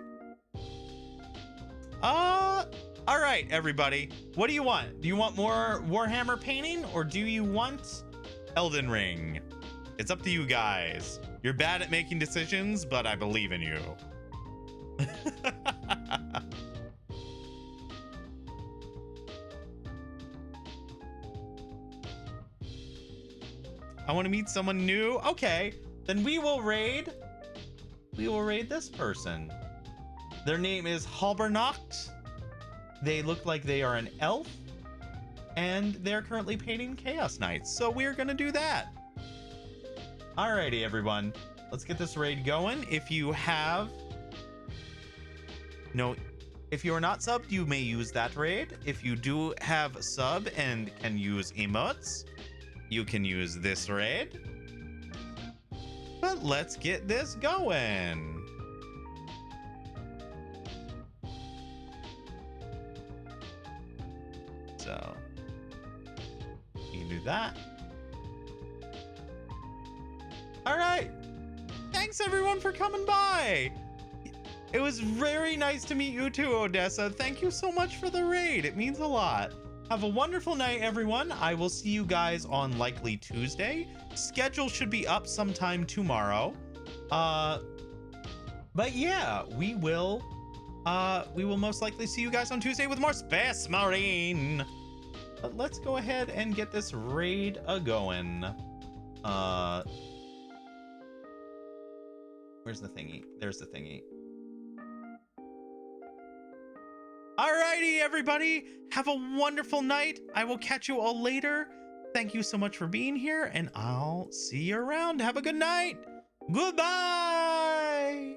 All right, everybody. What do you want? Do you want more Warhammer painting, or do you want Elden Ring? It's up to you guys. You're bad at making decisions, but I believe in you. I want to meet someone new. Okay, then we will raid this person. Their name is Halbernacht. They look like they are an elf, and they're currently painting Chaos Knights. So we're gonna do that. Alrighty, everyone. Let's get this raid going. If you are not subbed, you may use that raid. If you do have a sub and can use emotes, you can use this raid. But let's get this going. So you can do that. All right. Thanks everyone for coming by. It was very nice to meet you too, Odessa. Thank you so much for the raid. It means a lot. Have a wonderful night, everyone. I will see you guys on likely Tuesday. Schedule should be up sometime tomorrow. But yeah, we will most likely see you guys on Tuesday with more Space Marine. But let's go ahead and get this raid going. Where's the thingy? There's the thingy. Alrighty, everybody. Have a wonderful night. I will catch you all later. Thank you so much for being here, and I'll see you around. Have a good night. Goodbye.